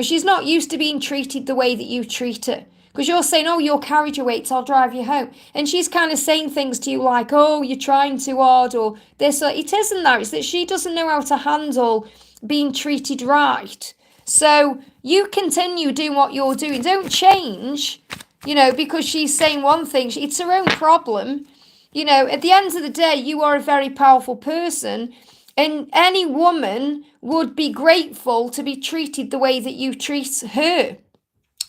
She's not used to being treated the way that you treat her, because you're saying, oh, your carriage awaits, I'll drive you home, and she's kind of saying things to you like, oh, you're trying too hard, or this, or it isn't that. It's that she doesn't know how to handle being treated right. So you continue doing what you're doing. Don't change, because she's saying one thing. It's her own problem. At the end of the day, you are a very powerful person, and any woman would be grateful to be treated the way that you treat her.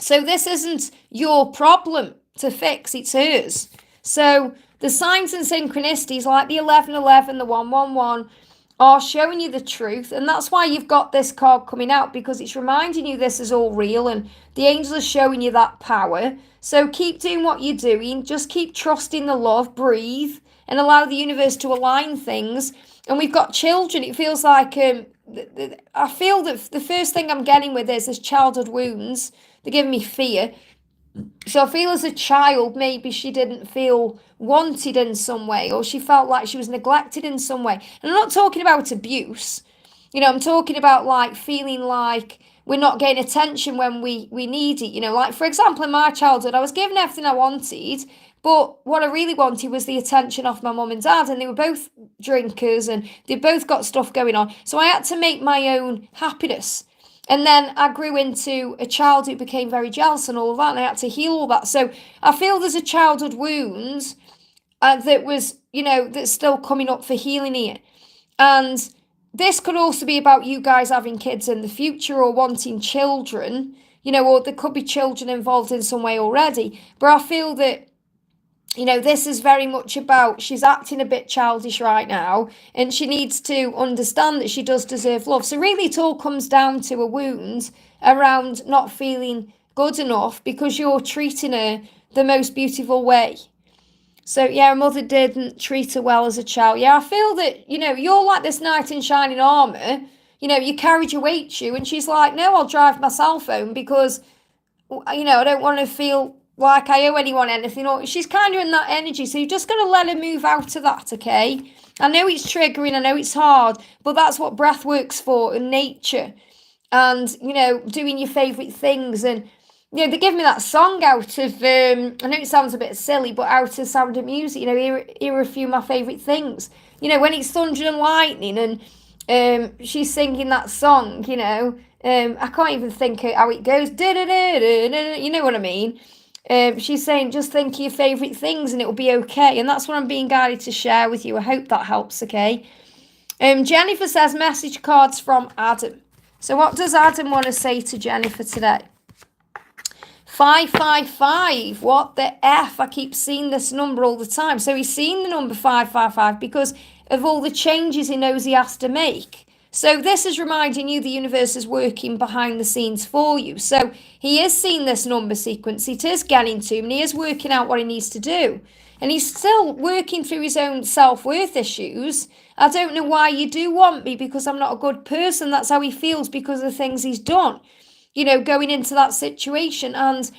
So this isn't your problem to fix, it's hers. So the signs and synchronicities like the 1111, the 111, are showing you the truth, and that's why you've got this card coming out, because it's reminding you this is all real, and the angels are showing you that power. So keep doing what you're doing, just keep trusting the love, breathe, and allow the universe to align things. And we've got children. It feels like I feel that the first thing I'm getting with this is childhood wounds. They're giving me fear. So I feel as a child, maybe she didn't feel wanted in some way, or she felt like she was neglected in some way. And I'm not talking about abuse. I'm talking about like feeling like we're not getting attention when we need it. Like, for example, in my childhood, I was given everything I wanted, but what I really wanted was the attention of my mum and dad, and they were both drinkers, and they both got stuff going on. So I had to make my own happiness. And then I grew into a child who became very jealous and all of that, and I had to heal all that. So I feel there's a childhood wound that was, that's still coming up for healing here. And this could also be about you guys having kids in the future, or wanting children, or there could be children involved in some way already. But I feel that, this is very much about, she's acting a bit childish right now, and she needs to understand that she does deserve love. So really it all comes down to a wound around not feeling good enough because you're treating her the most beautiful way. So yeah, her mother didn't treat her well as a child. Yeah, I feel that, you're like this knight in shining armour. Your carriage awaits you, and she's like, no, I'll drive myself home because, I don't want to feel like I owe anyone anything. Or she's kind of in that energy, so you're just going to let her move out of that, okay? I know it's triggering, I know it's hard, but that's what breath works for, and nature, and, doing your favourite things. And you know, they give me that song out of, I know it sounds a bit silly, but out of Sound of Music, you know, here are a few of my favourite things. You know, when it's thunder and lightning and she's singing that song, you know, I can't even think how it goes. You know what I mean? She's saying, just think of your favourite things and it'll be okay. And that's what I'm being guided to share with you. I hope that helps, okay? Jennifer says, message cards from Adam. So what does Adam want to say to Jennifer today? 555. What the F? I keep seeing this number all the time. So he's seen the number 555 because of all the changes he knows he has to make. So this is reminding you the universe is working behind the scenes for you. So he is seeing this number sequence. It is getting to him and he is working out what he needs to do. And he's still working through his own self-worth issues. I don't know why you do want me because I'm not a good person. That's how he feels because of the things he's done, you know, going into that situation. And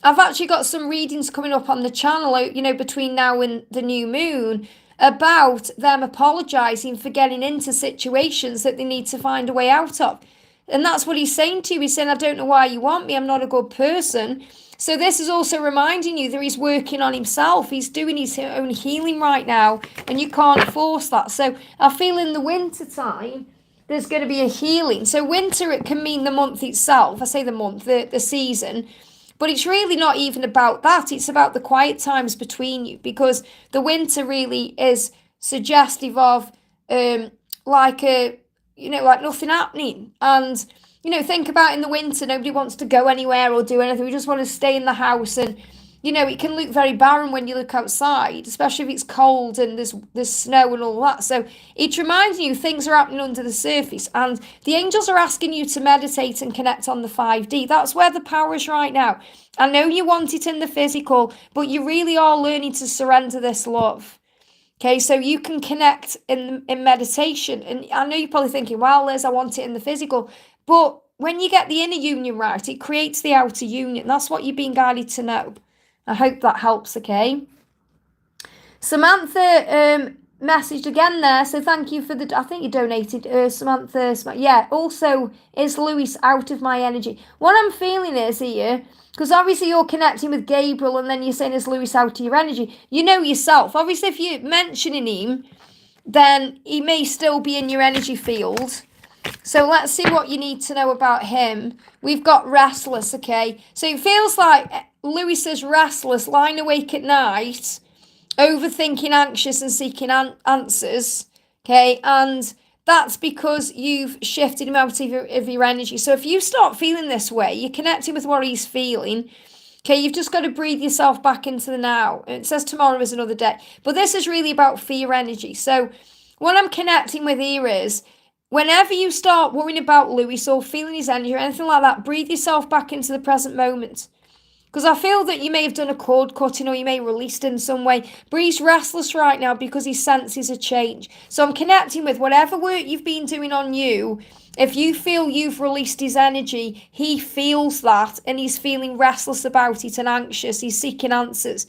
I've actually got some readings coming up on the channel, you know, between now and the new moon about them apologising for getting into situations that they need to find a way out of. And that's what he's saying to you. He's saying, I don't know why you want me. I'm not a good person. So this is also reminding you that he's working on himself. He's doing his own healing right now, and you can't force that. So I feel in the winter time, there's going to be a healing. So winter, it can mean the month itself. I say the month, the season. But it's really not even about that. It's about the quiet times between you, because the winter really is suggestive of like nothing happening. And, you know, think about in the winter, nobody wants to go anywhere or do anything. We just want to stay in the house. And, you know, it can look very barren when you look outside, especially if it's cold and there's snow and all that. So it's reminding you things are happening under the surface. And the angels are asking you to meditate and connect on the 5D. That's where the power is right now. I know you want it in the physical, but you really are learning to surrender this love. Okay, so you can connect in meditation. And I know you're probably thinking, well, Liz, I want it in the physical. But when you get the inner union right, it creates the outer union. That's what you're being guided to know. I hope that helps, okay? Samantha messaged again there, so thank you for I think you donated, Samantha. Yeah, also, is Lewis out of my energy? What I'm feeling is here, because obviously you're connecting with Gabriel and then you're saying, is Lewis out of your energy? You know yourself. Obviously, if you're mentioning him, then he may still be in your energy field. So let's see what you need to know about him. We've got restless, okay? So it feels like Lewis is restless, lying awake at night, overthinking, anxious, and seeking answers, okay? And that's because you've shifted him out of your energy. So if you start feeling this way, you're connecting with what he's feeling, okay? You've just got to breathe yourself back into the now. It says tomorrow is another day. But this is really about fear energy. So what I'm connecting with here is, whenever you start worrying about Lewis or feeling his energy or anything like that, breathe yourself back into the present moment. Because I feel that you may have done a cord cutting or you may have released in some way. But he's restless right now because he senses a change. So I'm connecting with whatever work you've been doing on you. If you feel you've released his energy, he feels that and he's feeling restless about it and anxious. He's seeking answers.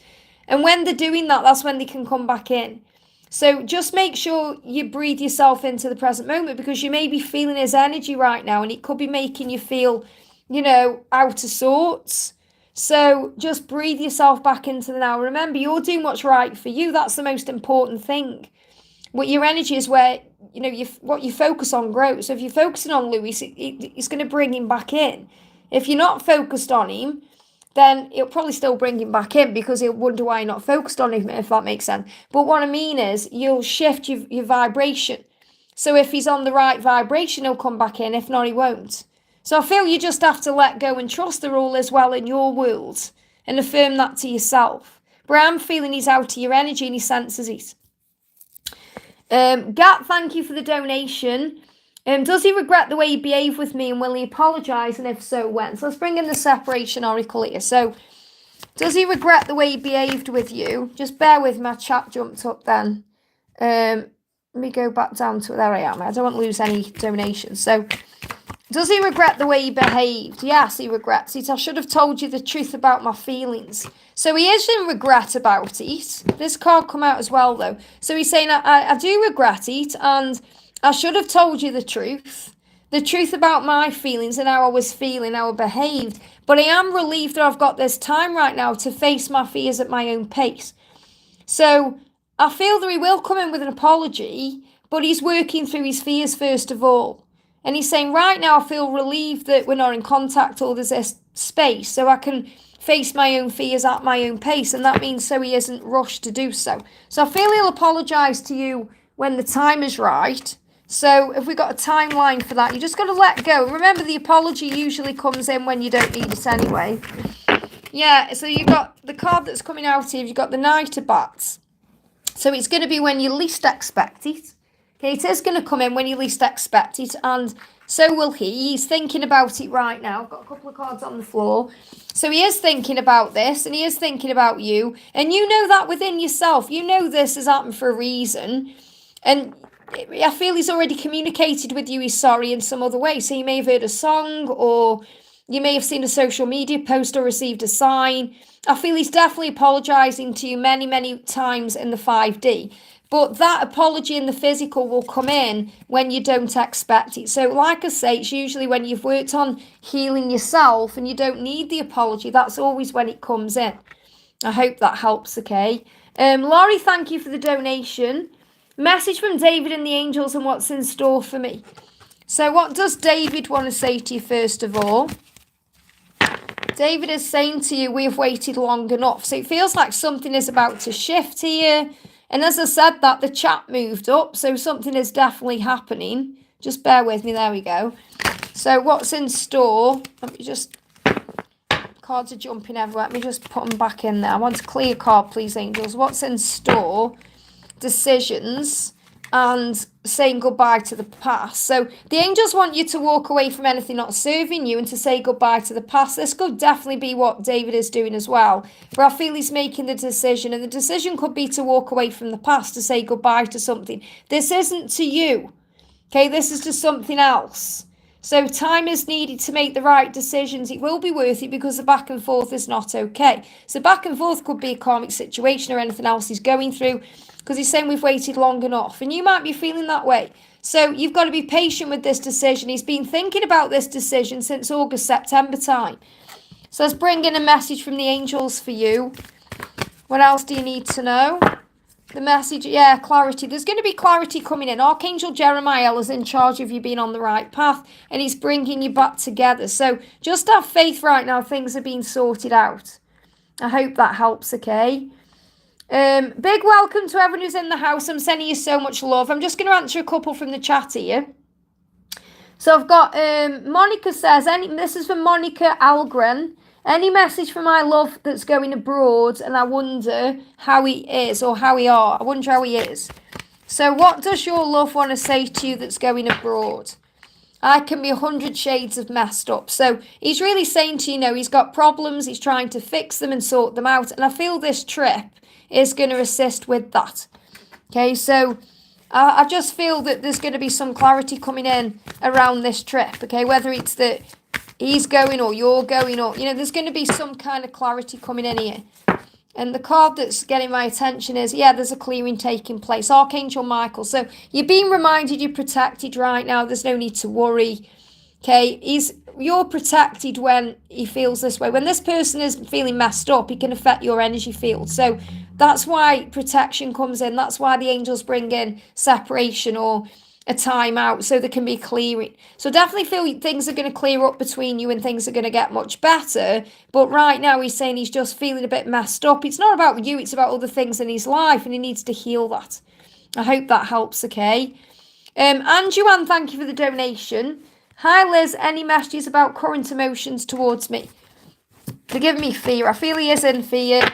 And when they're doing that, that's when they can come back in. So just make sure you breathe yourself into the present moment, because you may be feeling his energy right now and it could be making you feel, you know, out of sorts. So just breathe yourself back into the now. Remember, you're doing what's right for you. That's the most important thing. What your energy is where, you know, what you focus on grows. So if you're focusing on Lewis, it's going to bring him back in. If you're not focused on him, then it'll probably still bring him back in, because he'll wonder why you're not focused on him, if that makes sense. But what I mean is, you'll shift your vibration. So if he's on the right vibration, he'll come back in. If not, he won't. So I feel you just have to let go and trust the all is well in your world and affirm that to yourself. But I'm feeling he's out of your energy and he senses it. Gat, thank you for the donation. Does he regret the way he behaved with me, and will he apologise, and if so, when? So let's bring in the separation oracle here. So, does he regret the way he behaved with you? Just bear with me, my chat jumped up then. Let me go back down to there I am. I don't want to lose any donations. So, does he regret the way he behaved? Yes, he regrets it. I should have told you the truth about my feelings. So he is in regret about it. This card come out as well, though. So he's saying, I do regret it, and I should have told you the truth, the truth about my feelings and how I was feeling, how I behaved. But I am relieved that I've got this time right now to face my fears at my own pace. So I feel that he will come in with an apology, but he's working through his fears first of all. And he's saying, right now I feel relieved that we're not in contact or there's this space so I can face my own fears at my own pace. And that means so he isn't rushed to do so. So I feel he'll apologise to you when the time is right. So if we've got a timeline for that, you just got to let go. Remember, the apology usually comes in when you don't need it anyway. Yeah, so you've got the card that's coming out here. You've got the Knight of Bats. So it's going to be when you least expect it. Okay, it is going to come in when you least expect it, and so will he. He's thinking about it right now. I've got a couple of cards on the floor. So he is thinking about this, and he is thinking about you, and you know that within yourself. You know this has happened for a reason, and I feel he's already communicated with you he's sorry in some other way. So you may have heard a song, or you may have seen a social media post or received a sign. I feel he's definitely apologising to you many, many times in the 5D. But that apology in the physical will come in when you don't expect it. So like I say, it's usually when you've worked on healing yourself and you don't need the apology. That's always when it comes in. I hope that helps, okay? Laurie, thank you for the donation. Message from David and the angels and what's in store for me. So what does David want to say to you first of all? David is saying to you, we have waited long enough. So it feels like something is about to shift here. And as I said that, the chat moved up. So something is definitely happening. Just bear with me. There we go. So what's in store? Let me just... Cards are jumping everywhere. Let me just put them back in there. I want a clear card, please, angels. What's in store? Decisions and saying goodbye to the past. So the angels want you to walk away from anything not serving you and to say goodbye to the past. This could definitely be what David is doing as well. But I feel he's making the decision, and the decision could be to walk away from the past, to say goodbye to something. This isn't to you. Okay, this is to something else. So time is needed to make the right decisions. It will be worth it because the back and forth is not okay. So back and forth could be a karmic situation or anything else he's going through, because he's saying we've waited long enough. And you might be feeling that way. So you've got to be patient with this decision. He's been thinking about this decision since August, September time. So let's bring in a message from the angels for you. What else do you need to know? The message, yeah, clarity. There's going to be clarity coming in. Archangel Jeremiah is in charge of you being on the right path, and he's bringing you back together. So just have faith right now. Things are being sorted out. I hope that helps, okay? Big welcome to everyone who's in the house. I'm sending you so much love. I'm just going to answer a couple from the chat here. So I've got Monica says, this is from Monica Algren. Any message for my love that's going abroad, and I wonder how he is or how he are. I wonder how he is. So what does your love want to say to you that's going abroad? I can be 100 shades of messed up. So he's really saying to you, he's got problems. He's trying to fix them and sort them out. And I feel this trip is going to assist with that. Okay, so I just feel that there's going to be some clarity coming in around this trip. Okay, whether it's that he's going or you're going, or, there's going to be some kind of clarity coming in here. And the card that's getting my attention is, there's a clearing taking place. Archangel Michael. So you're being reminded you're protected right now. There's no need to worry. Okay, you're protected when he feels this way. When this person is feeling messed up, it can affect your energy field. So that's why protection comes in. That's why the angels bring in separation or a time out, so there can be clearing. So definitely feel things are going to clear up between you and things are going to get much better. But right now he's saying he's just feeling a bit messed up. It's not about you, it's about other things in his life, and he needs to heal that. I hope that helps, okay? And Joanne, thank you for the donation. Hi Liz, any messages about current emotions towards me? They're giving me fear. I feel he is in fear.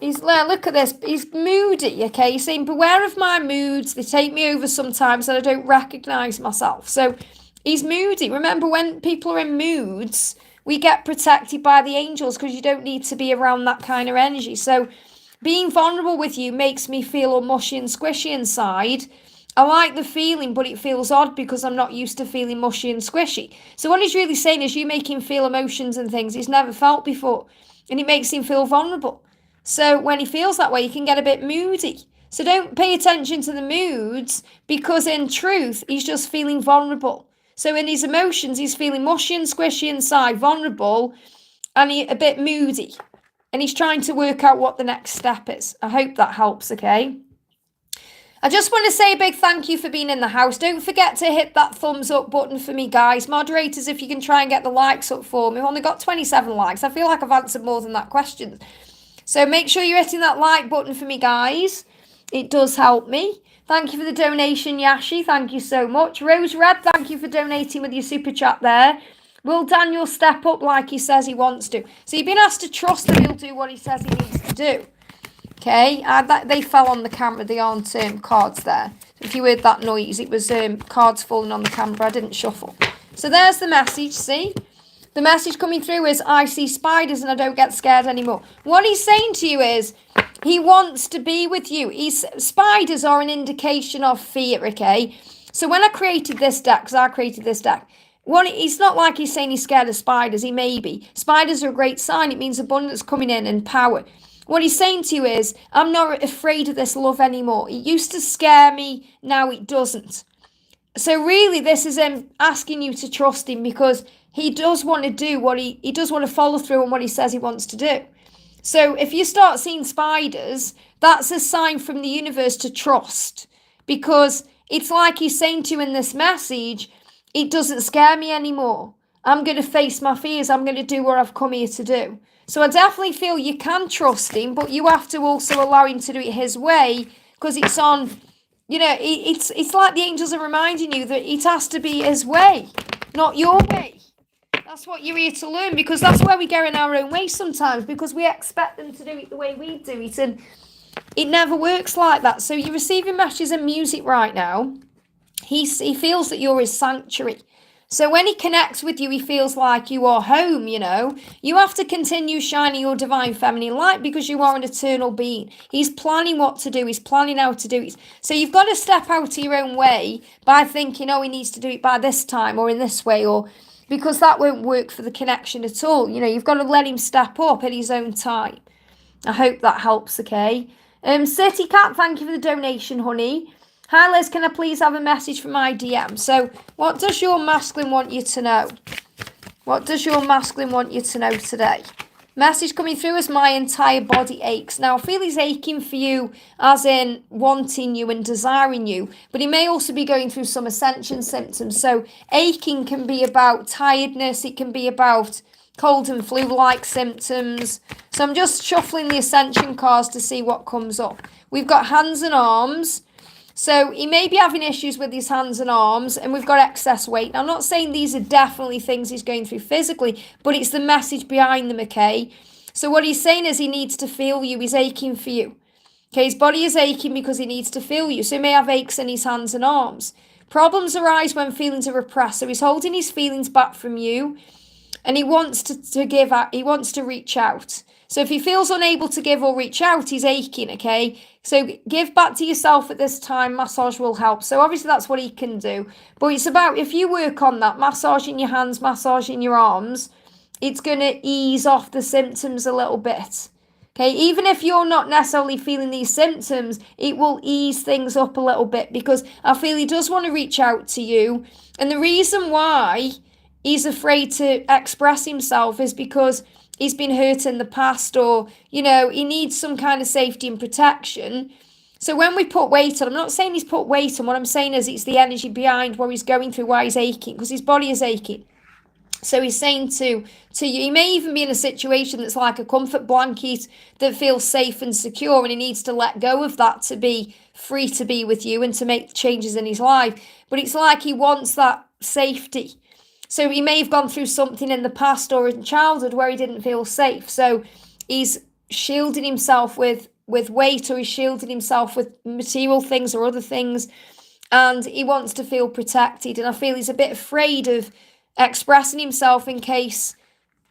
Look at this. He's moody, okay? He's saying, beware of my moods. They take me over sometimes and I don't recognise myself. So he's moody. Remember, when people are in moods, we get protected by the angels because you don't need to be around that kind of energy. So being vulnerable with you makes me feel all mushy and squishy inside. I like the feeling, but it feels odd because I'm not used to feeling mushy and squishy. So what he's really saying is you make him feel emotions and things he's never felt before. And it makes him feel vulnerable. So when he feels that way, he can get a bit moody. So don't pay attention to the moods, because in truth, he's just feeling vulnerable. So in his emotions, he's feeling mushy and squishy inside, vulnerable, and a bit moody. And he's trying to work out what the next step is. I hope that helps, okay? I just want to say a big thank you for being in the house. Don't forget to hit that thumbs up button for me, guys. Moderators, if you can try and get the likes up for me. We've only got 27 likes. I feel like I've answered more than that question. So make sure you're hitting that like button for me, guys. It does help me. Thank you for the donation, Yashi. Thank you so much. Rose Red, thank you for donating with your super chat there. Will Daniel step up like he says he wants to? So you've been asked to trust that he'll do what he says he needs to do. Okay, they fell on the camera. They aren't cards there. If you heard that noise, it was cards falling on the camera. I didn't shuffle. So there's the message, see? The message coming through is, I see spiders and I don't get scared anymore. What he's saying to you is, he wants to be with you. Spiders are an indication of fear, okay? So when I created this deck, because I created this deck, it's not like he's saying he's scared of spiders. He may be. Spiders are a great sign. It means abundance coming in and power. What he's saying to you is, I'm not afraid of this love anymore. It used to scare me, now it doesn't. So really, this is him asking you to trust him, because he does want to do what he does want to follow through on what he says he wants to do. So if you start seeing spiders, that's a sign from the universe to trust, because it's like he's saying to you in this message, it doesn't scare me anymore. I'm going to face my fears. I'm going to do what I've come here to do. So I definitely feel you can trust him, but you have to also allow him to do it his way, because it's on, it's like the angels are reminding you that it has to be his way, not your way. That's what you're here to learn, because that's where we get in our own way sometimes, because we expect them to do it the way we do it, and it never works like that. So you're receiving messages and music right now. He feels that you're his sanctuary. So when he connects with you, he feels like you are home, You have to continue shining your divine feminine light, because you are an eternal being. He's planning what to do. He's planning how to do it. So you've got to step out of your own way by thinking, he needs to do it by this time or in this way, or because that won't work for the connection at all. You've got to let him step up at his own time. I hope that helps, okay? City Cat, thank you for the donation, honey. Hi Liz, can I please have a message from my DM? So, what does your masculine want you to know? What does your masculine want you to know today? Message coming through is, my entire body aches. Now, I feel he's aching for you as in wanting you and desiring you, but he may also be going through some ascension symptoms. So, aching can be about tiredness. It can be about cold and flu-like symptoms. So, I'm just shuffling the ascension cards to see what comes up. We've got hands and arms. So he may be having issues with his hands and arms, and we've got excess weight. Now, I'm not saying these are definitely things he's going through physically, but it's the message behind them, okay? So what he's saying is he needs to feel you. He's aching for you. Okay, his body is aching because he needs to feel you. So he may have aches in his hands and arms. Problems arise when feelings are repressed. So he's holding his feelings back from you, and he wants to give out. He wants to reach out. So if he feels unable to give or reach out, he's aching, okay? So give back to yourself at this time. Massage will help. So obviously that's what he can do. But it's about, if you work on that, massaging your hands, massaging your arms, it's going to ease off the symptoms a little bit. Okay, even if you're not necessarily feeling these symptoms, it will ease things up a little bit, because I feel he does want to reach out to you. And the reason why he's afraid to express himself is because he's been hurt in the past, or, he needs some kind of safety and protection. So when we put weight on, I'm not saying he's put weight on. What I'm saying is it's the energy behind what he's going through, why he's aching, because his body is aching. So he's saying to you, he may even be in a situation that's like a comfort blanket that feels safe and secure, and he needs to let go of that to be free to be with you and to make changes in his life. But it's like he wants that safety. So he may have gone through something in the past or in childhood where he didn't feel safe. So he's shielding himself with weight, or he's shielding himself with material things or other things. And he wants to feel protected. And I feel he's a bit afraid of expressing himself in case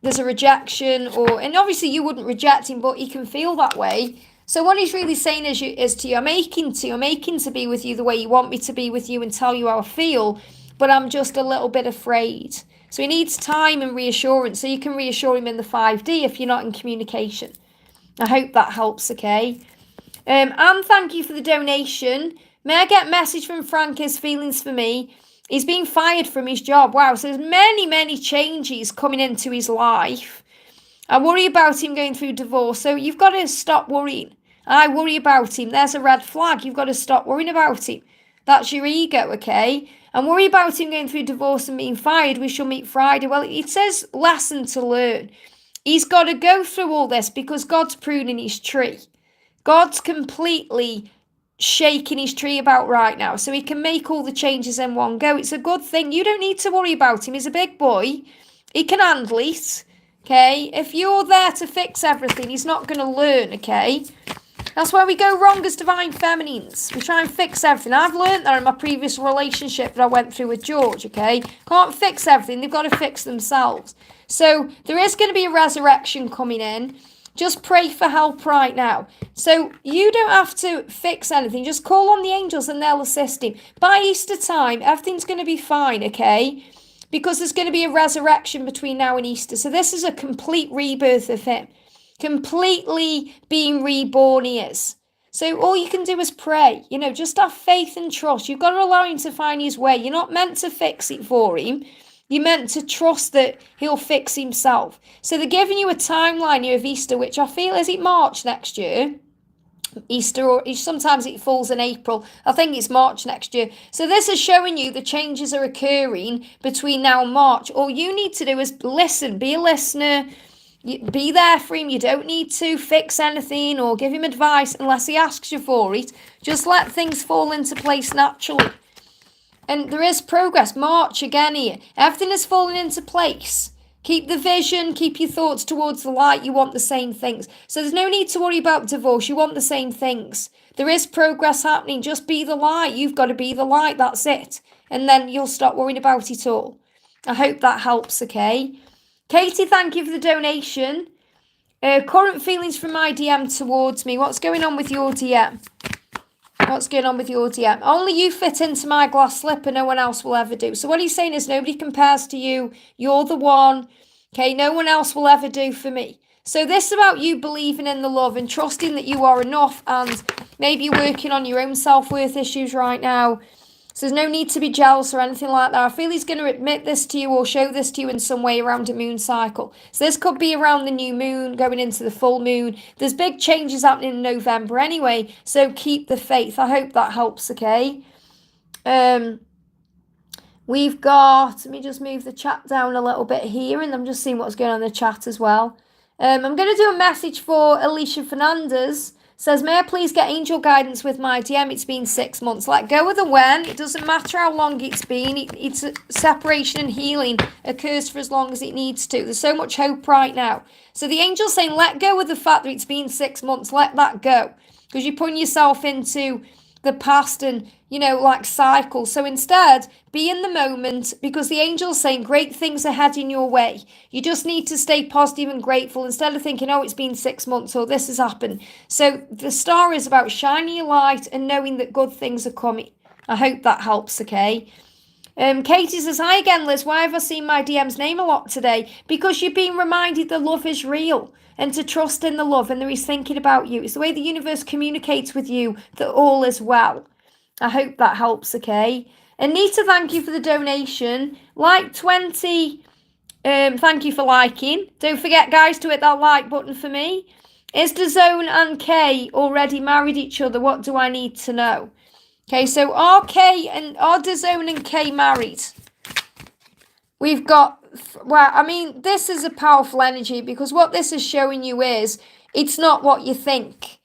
there's a rejection, and obviously you wouldn't reject him, but he can feel that way. So what he's really saying is to you, I'm aching to be with you the way you want me to be with you and tell you how I feel, but I'm just a little bit afraid. So he needs time and reassurance, so you can reassure him in the 5D if you're not in communication. I hope that helps, okay? And thank you for the donation. May I get a message from Frank, his feelings for me? He's been fired from his job. Wow, so there's many changes coming into his life. I worry about him going through divorce. So you've got to stop worrying. I worry about him. There's a red flag. You've got to stop worrying about him. That's your ego, okay? And worry about him going through divorce and being fired. We shall meet Friday. Well, it says lesson to learn. He's got to go through all this because God's pruning his tree. God's completely shaking his tree about right now so he can make all the changes in one go. It's a good thing. You don't need to worry about him. He's a big boy. He can handle it. Okay, if you're there to fix everything, he's not going to learn, okay? That's where we go wrong as divine feminines. We try and fix everything. I've learned that in my previous relationship that I went through with George, okay? Can't fix everything. They've got to fix themselves. So there is going to be a resurrection coming in. Just pray for help right now. So you don't have to fix anything. Just call on the angels and they'll assist him. By Easter time, everything's going to be fine, okay? Because there's going to be a resurrection between now and Easter. So this is a complete rebirth of him. Completely being reborn he is. So all you can do is pray. You know, just have faith and trust. You've got to allow him to find his way. You're not meant to fix it for him. You're meant to trust that he'll fix himself. So they're giving you a timeline here of Easter, which I feel, is it March next year? Easter, or sometimes it falls in April. I think it's March next year. So this is showing you the changes are occurring between now and March. All you need to do is listen, be a listener, be there for him. You don't need to fix anything or give him advice unless he asks you for it. Just let things fall into place naturally. And there is progress. March again here. Everything is falling into place. Keep the vision, keep your thoughts towards the light. You want the same things. So there's no need to worry about divorce. You want the same things. There is progress happening. Just be the light. You've got to be the light. That's it. And then you'll stop worrying about it all. I hope that helps, okay? Katie, thank you for the donation. Current feelings from my DM towards me. What's going on with your DM? What's going on with your DM? Only you fit into my glass slipper. No one else will ever do. So what he's saying is nobody compares to you. You're the one. Okay, no one else will ever do for me. So this is about you believing in the love and trusting that you are enough, and maybe you're working on your own self-worth issues right now. So there's no need to be jealous or anything like that. I feel he's going to admit this to you or show this to you in some way around a moon cycle. So this could be around the new moon, going into the full moon. There's big changes happening in November anyway, so keep the faith. I hope that helps, okay? We've got, let me just move the chat down a little bit here, and I'm just seeing what's going on in the chat as well. I'm going to do a message for Alicia Fernandez. Says, may I please get angel guidance with my DM? It's been 6 months. Let go of the when. It doesn't matter how long it's been. It's separation and healing occurs for as long as it needs to. There's so much hope right now. So the angel's saying, let go of the fact that it's been 6 months. Let that go. Because you're putting yourself into the past and, you know, like cycles. So instead, be in the moment, because the angel's saying great things are heading your way. You just need to stay positive and grateful instead of thinking, oh, it's been 6 months or this has happened. So the star is about shining your light and knowing that good things are coming. I hope that helps, okay? Katie says, hi again, Liz. Why have I seen my DM's name a lot today? Because you're being reminded that love is real and to trust in the love and that he's thinking about you. It's the way the universe communicates with you that all is well. I hope that helps, okay? Anita, thank you for the donation. Like 20, thank you for liking. Don't forget, guys, to hit that like button for me. Is DAZN and Kay already married each other? What do I need to know? Okay, so are DAZN and Kay married? We've got, well, I mean, this is a powerful energy, because what this is showing you is it's not what you think.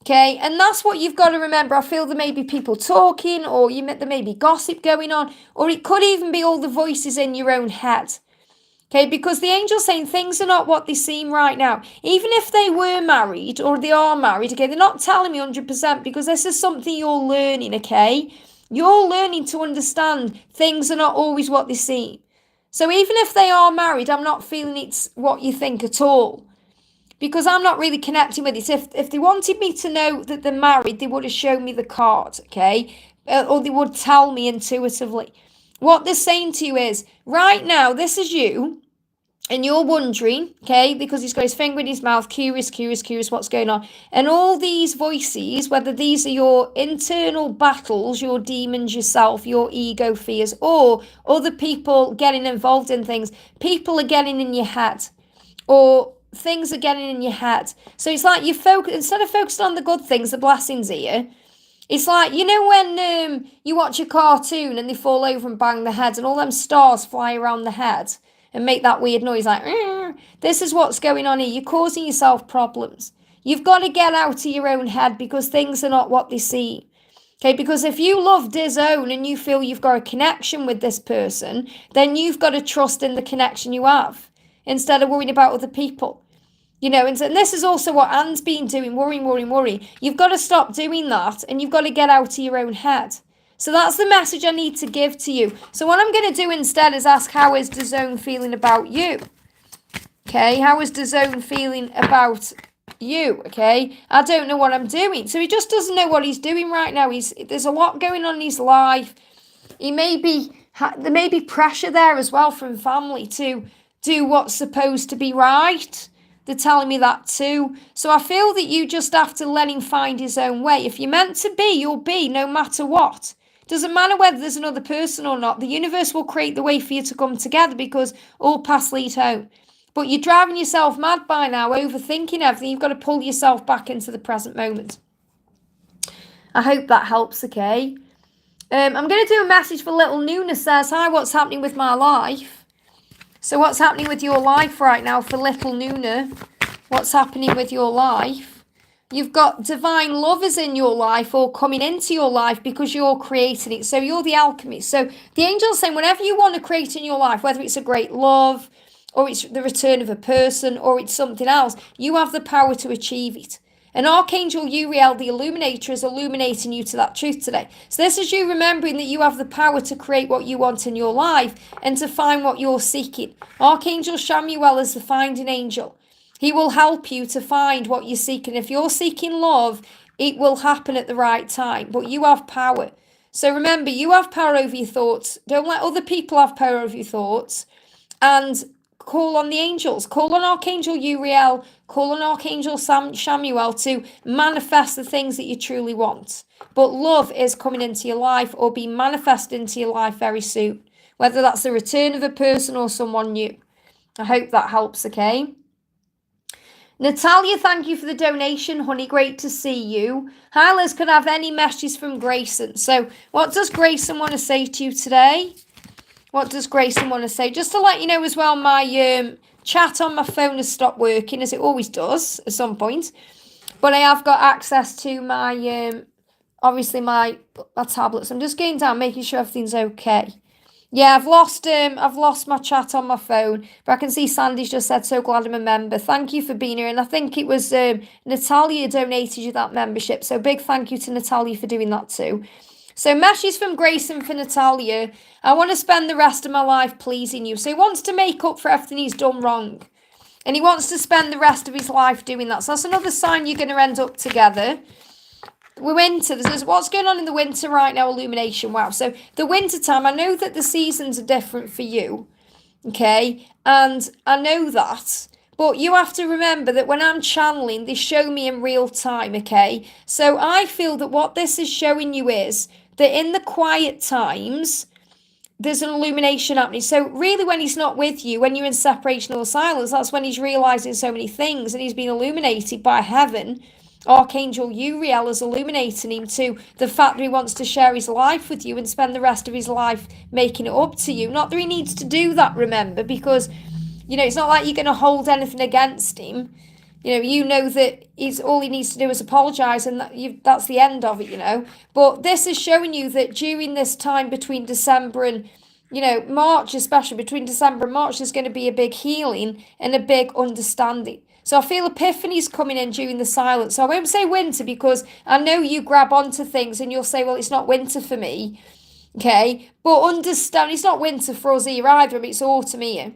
Okay, and that's what you've got to remember. I feel there may be people talking, or there may be gossip going on, or it could even be all the voices in your own head. Okay, because the angel's saying things are not what they seem right now. Even if they were married or they are married, okay, they're not telling me 100%, because this is something you're learning, okay? You're learning to understand things are not always what they seem. So even if they are married, I'm not feeling it's what you think at all, because I'm not really connecting with it. If they wanted me to know that they're married, they would have shown me the card, okay? Or they would tell me intuitively. What they're saying to you is, right now, this is you, and you're wondering, okay, because he's got his finger in his mouth, curious what's going on. And all these voices, whether these are your internal battles, your demons yourself, your ego fears, or other people getting involved in things, people are getting in your head, or things are getting in your head. So it's like you focus, instead of focusing on the good things, the blessings here, it's like, you know, when you watch a cartoon and they fall over and bang their heads and all them stars fly around the head and make that weird noise like, this is what's going on here. You're causing yourself problems. You've got to get out of your own head because things are not what they seem. Okay, because if you love his own and you feel you've got a connection with this person, then you've got to trust in the connection you have instead of worrying about other people. You know, and this is also what Anne's been doing, worrying. You've got to stop doing that and you've got to get out of your own head. So that's the message I need to give to you. So what I'm going to do instead is ask, how is DAZN feeling about you? Okay, how is DAZN feeling about you? Okay, I don't know what I'm doing. So he just doesn't know what he's doing right now. There's a lot going on in his life. There may be pressure there as well from family to do what's supposed to be right. They're telling me that too. So I feel that you just have to let him find his own way. If you're meant to be, you'll be, no matter what. Doesn't matter whether there's another person or not. The universe will create the way for you to come together because all paths lead home. But you're driving yourself mad by now, overthinking everything. You've got to pull yourself back into the present moment. I hope that helps, okay? I'm going to do a message for little Nuna. Says, hi, what's happening with my life? So what's happening with your life right now for little Nuna? What's happening with your life? You've got divine lovers in your life or coming into your life because you're creating it. So you're the alchemist. So the angel's saying whatever you want to create in your life, whether it's a great love or it's the return of a person or it's something else, you have the power to achieve it. And Archangel Uriel, the Illuminator, is illuminating you to that truth today. So this is you remembering that you have the power to create what you want in your life and to find what you're seeking. Archangel Chamuel is the finding angel. He will help you to find what you're seeking. If you're seeking love, it will happen at the right time. But you have power. So remember, you have power over your thoughts. Don't let other people have power over your thoughts. And call on the angels. Call on Archangel Uriel. Call on Archangel Chamuel to manifest the things that you truly want. But love is coming into your life or being manifested into your life very soon. Whether that's the return of a person or someone new. I hope that helps, okay? Natalia, thank you for the donation, honey. Great to see you. Hi, Liz. Could I have any messages from Grayson? So what does Grayson want to say to you today? What does Grayson want to say? Just to let you know as well, my chat on my phone has stopped working, as it always does at some point. But I have got access to my, obviously my tablets. I'm just going down, making sure everything's okay. Yeah, I've lost my chat on my phone. But I can see Sandy's just said, so glad I'm a member. Thank you for being here. And I think it was Natalia donated you that membership. So big thank you to Natalia for doing that too. So messages from Grayson for Natalia. I want to spend the rest of my life pleasing you. So he wants to make up for everything he's done wrong. And he wants to spend the rest of his life doing that. So that's another sign you're going to end up together. Winter. There's what's going on in the winter right now, Illumination. Wow. So the winter time, I know that the seasons are different for you. Okay. And I know that. But you have to remember that when I'm channeling, they show me in real time. Okay. So I feel that what this is showing you is that in the quiet times, there's an illumination happening. So really when he's not with you, when you're in separation or silence, that's when he's realizing so many things and he's been illuminated by heaven. Archangel Uriel is illuminating him to the fact that he wants to share his life with you and spend the rest of his life making it up to you. Not that he needs to do that, remember, because, you know, it's not like you're going to hold anything against him. You know that all he needs to do is apologise and that's the end of it, you know. But this is showing you that during this time between December and, March, especially between December and March, there's going to be a big healing and a big understanding. So I feel Epiphany's coming in during the silence. So I won't say winter because I know you grab onto things and you'll say, well, it's not winter for me. Okay. But understand, it's not winter for us here either. But it's autumn here.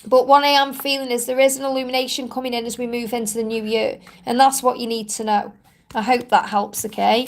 But what I am feeling is there is an illumination coming in as we move into the new year. And that's what you need to know. I hope that helps, okay?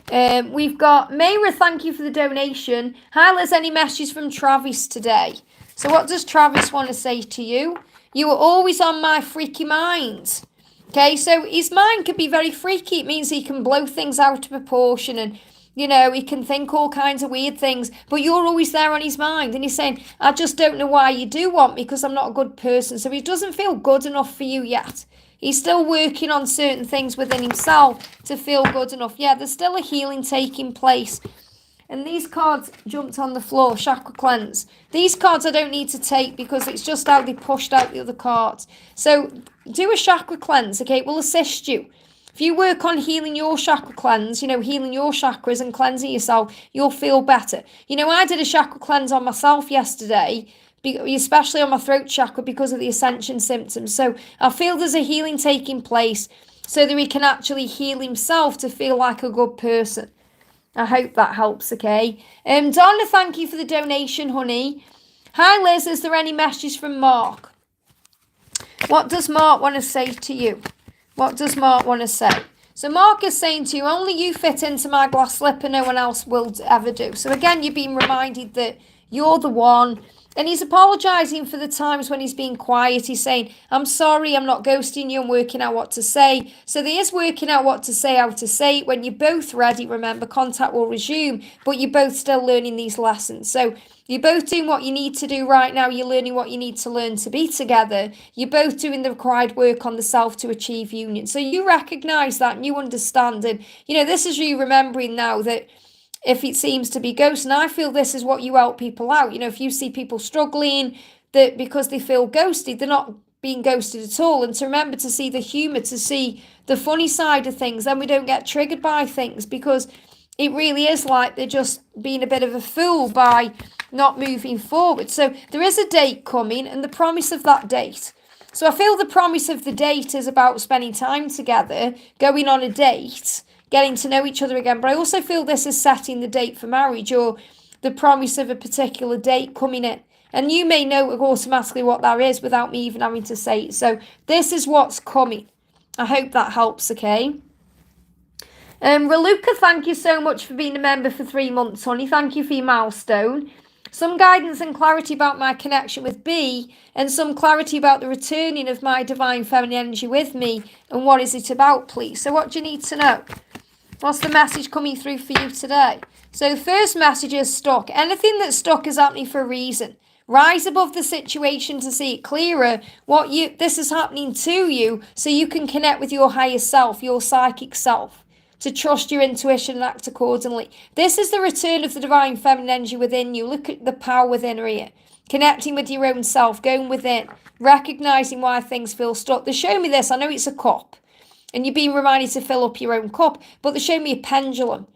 We've got Mayra, thank you for the donation. Hi, Liz, any messages from Travis today? So what does Travis want to say to you? You are always on my freaky mind. Okay, so his mind can be very freaky. It means he can blow things out of proportion and, you know, he can think all kinds of weird things, but you're always there on his mind. And he's saying, I just don't know why you do want me because I'm not a good person. So he doesn't feel good enough for you yet. He's still working on certain things within himself to feel good enough. Yeah, there's still a healing taking place. And these cards jumped on the floor, chakra cleanse. These cards I don't need to take because it's just how they pushed out the other cards. So do a chakra cleanse, okay? It will assist you. If you work on healing your chakra cleanse, you know, healing your chakras and cleansing yourself, you'll feel better. You know, I did a chakra cleanse on myself yesterday, especially on my throat chakra because of the Ascension symptoms. So I feel there's a healing taking place so that he can actually heal himself to feel like a good person. I hope that helps, okay? Donna, thank you for the donation, honey. Hi, Liz. Is there any messages from Mark? What does Mark want to say to you? What does Mark want to say? So Mark is saying to you, only you fit into my glass slipper, no one else will ever do. So again, you're being reminded that you're the one. And he's apologising for the times when he's being quiet. He's saying, I'm sorry, I'm not ghosting you, I'm working out what to say. So there is working out what to say, how to say it. When you're both ready, remember, contact will resume, but you're both still learning these lessons. So you're both doing what you need to do right now. You're learning what you need to learn to be together. You're both doing the required work on the self to achieve union. So you recognise that and you understand. And, you know, this is you remembering now that if it seems to be ghosting, I feel this is what you help people out. You know, if you see people struggling that because they feel ghosted, they're not being ghosted at all. And to remember to see the humour, to see the funny side of things, then we don't get triggered by things because it really is like they're just being a bit of a fool by not moving forward. So there is a date coming and the promise of that date. So I feel the promise of the date is about spending time together, going on a date, getting to know each other again. But I also feel this is setting the date for marriage or the promise of a particular date coming in. And you may know automatically what that is without me even having to say it. So this is what's coming. I hope that helps, okay? Raluca, thank you so much for being a member for 3 months, honey. Thank you for your milestone. Some guidance and clarity about my connection with B and some clarity about the returning of my divine feminine energy with me and what is it about, please. So what do you need to know? What's the message coming through for you today? So the first message is stuck. Anything that's stuck is happening for a reason. Rise above the situation to see it clearer. This is happening to you so you can connect with your higher self, your psychic self, to trust your intuition and act accordingly. This is the return of the divine feminine energy within you. Look at the power within her here. Connecting with your own self, going within, recognizing why things feel stuck. They show me this. I know it's a cup. And you're being reminded to fill up your own cup. But they show me a pendulum.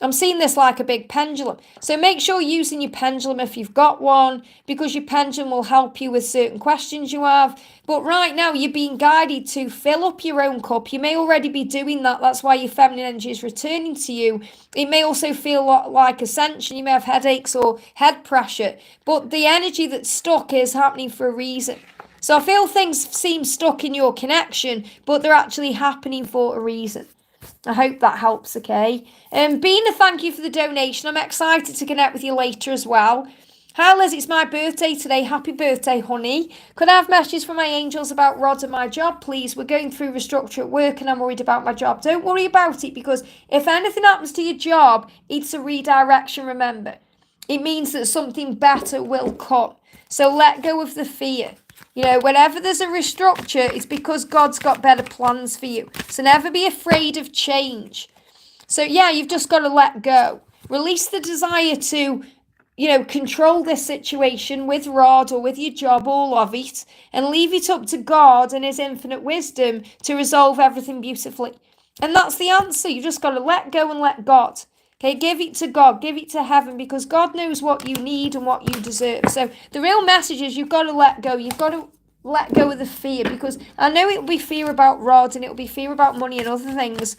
I'm seeing this like a big pendulum. So make sure you're using your pendulum if you've got one, because your pendulum will help you with certain questions you have. But right now, you're being guided to fill up your own cup. You may already be doing that. That's why your feminine energy is returning to you. It may also feel like Ascension. You may have headaches or head pressure. But the energy that's stuck is happening for a reason. So I feel things seem stuck in your connection, but they're actually happening for a reason. I hope that helps, okay? Bina, thank you for the donation. I'm excited to connect with you later as well. Hi, Liz, it's my birthday today. Happy birthday, honey. Could I have messages from my angels about Rod and my job, please? We're going through restructure at work and I'm worried about my job. Don't worry about it, because if anything happens to your job, it's a redirection, remember. It means that something better will come. So let go of the fear. You know, whenever there's a restructure, it's because God's got better plans for you. So never be afraid of change. So yeah, you've just got to let go. Release the desire to, you know, control this situation with Rod or with your job, all of it, and leave it up to God and his infinite wisdom to resolve everything beautifully. And that's the answer. You've just got to let go and let God. Okay, give it to God, give it to heaven, because God knows what you need and what you deserve. So the real message is you've got to let go. You've got to let go of the fear, because I know it'll be fear about Rod and it'll be fear about money and other things,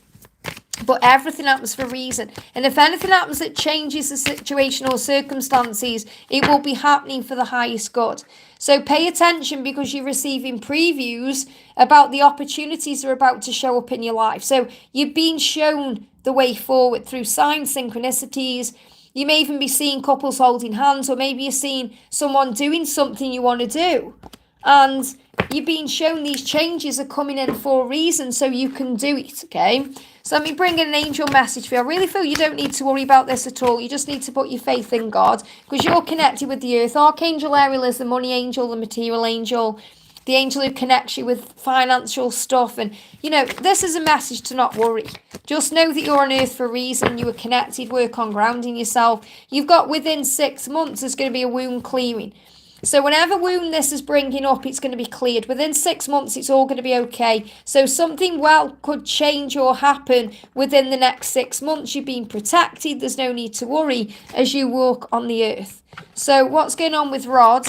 but everything happens for a reason. And if anything happens that changes the situation or circumstances, it will be happening for the highest good. So pay attention, because you're receiving previews about the opportunities that are about to show up in your life. So you're being shown the way forward through signs, synchronicities. You may even be seeing couples holding hands, or maybe you're seeing someone doing something you want to do. And you're being shown these changes are coming in for a reason, so you can do it, okay? So let me bring in an angel message for you. I really feel you don't need to worry about this at all. You just need to put your faith in God, because you're connected with the earth. Archangel Ariel is the money angel, the material angel, the angel who connects you with financial stuff. And, you know, this is a message to not worry. Just know that you're on earth for a reason. You were connected. Work on grounding yourself. You've got within 6 months, there's going to be a wound clearing. So whenever wound this is bringing up, it's going to be cleared. Within 6 months, it's all going to be okay. So something could change or happen within the next 6 months. You're being protected. There's no need to worry as you walk on the earth. So what's going on with Rod?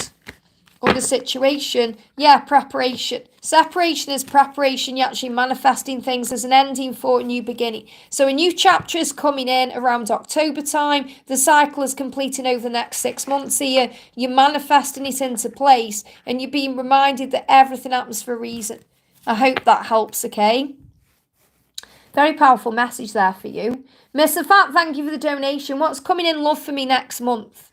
Or the situation? Yeah, preparation. Separation is preparation. You're actually manifesting things as an ending for a new beginning. So a new chapter is coming in around October time. The cycle is completing over the next 6 months here. You're manifesting it into place, and you're being reminded that everything happens for a reason. I hope that helps, okay? Very powerful message there for you. Mr. Fat, thank you for the donation. What's coming in love for me next month?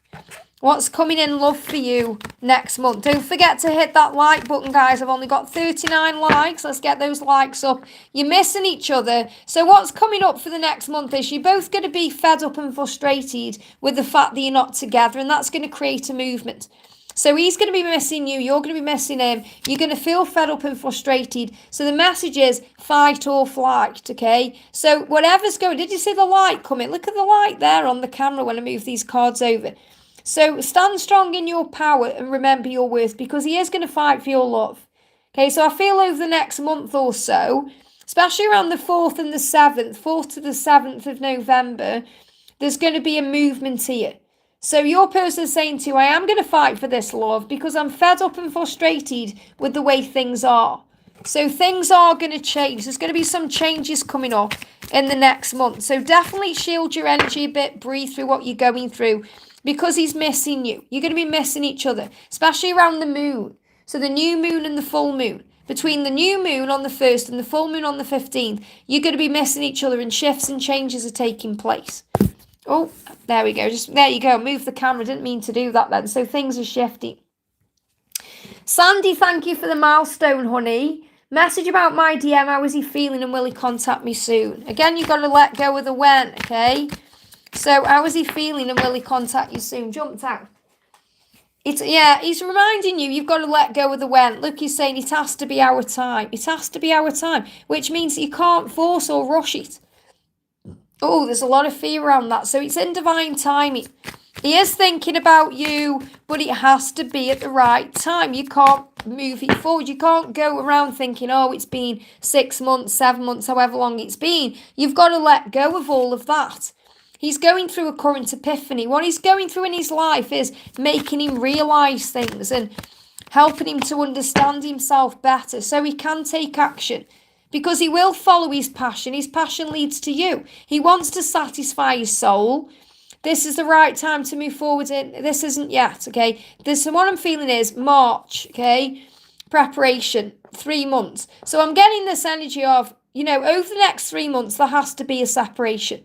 What's coming in love for you next month? Don't forget to hit that like button, guys. I've only got 39 likes. Let's get those likes up. You're missing each other. So what's coming up for the next month is you're both going to be fed up and frustrated with the fact that you're not together, and that's going to create a movement. So he's going to be missing you. You're going to be missing him. You're going to feel fed up and frustrated. So the message is fight or flight, okay? So whatever's going... Did you see the light coming? Look at the light there on the camera when I move these cards over. So stand strong in your power and remember your worth, because he is going to fight for your love. Okay, so I feel over the next month or so, especially around the 4th and the 7th, 4th to the 7th of November, there's going to be a movement here. So your person is saying to you, I am going to fight for this love because I'm fed up and frustrated with the way things are. So things are going to change. There's going to be some changes coming up in the next month. So definitely shield your energy a bit, breathe through what you're going through, because he's missing you. You're going to be missing each other, especially around the moon. So the new moon and the full moon. Between the new moon on the 1st and the full moon on the 15th, you're going to be missing each other, and shifts and changes are taking place. Oh, there we go. Just there you go. Move the camera. Didn't mean to do that then. So things are shifting. Sandy, thank you for the milestone, honey. Message about my DM. How is he feeling, and will he contact me soon? Again, you've got to let go of the when, okay? So how is he feeling, and will he contact you soon? Jumped out. He's reminding you, you've got to let go of the when. Look, he's saying it has to be our time. It has to be our time, which means that you can't force or rush it. Oh, there's a lot of fear around that. So it's in divine timing. He is thinking about you, but it has to be at the right time. You can't move it forward. You can't go around thinking, oh, it's been 6 months, 7 months, however long it's been. You've got to let go of all of that. He's going through a current epiphany. What he's going through in his life is making him realise things and helping him to understand himself better so he can take action. Because he will follow his passion. His passion leads to you. He wants to satisfy his soul. This is the right time to move forward in. This isn't yet, okay? What I'm feeling is March, okay? Preparation, 3 months. So I'm getting this energy of, over the next 3 months, there has to be a separation.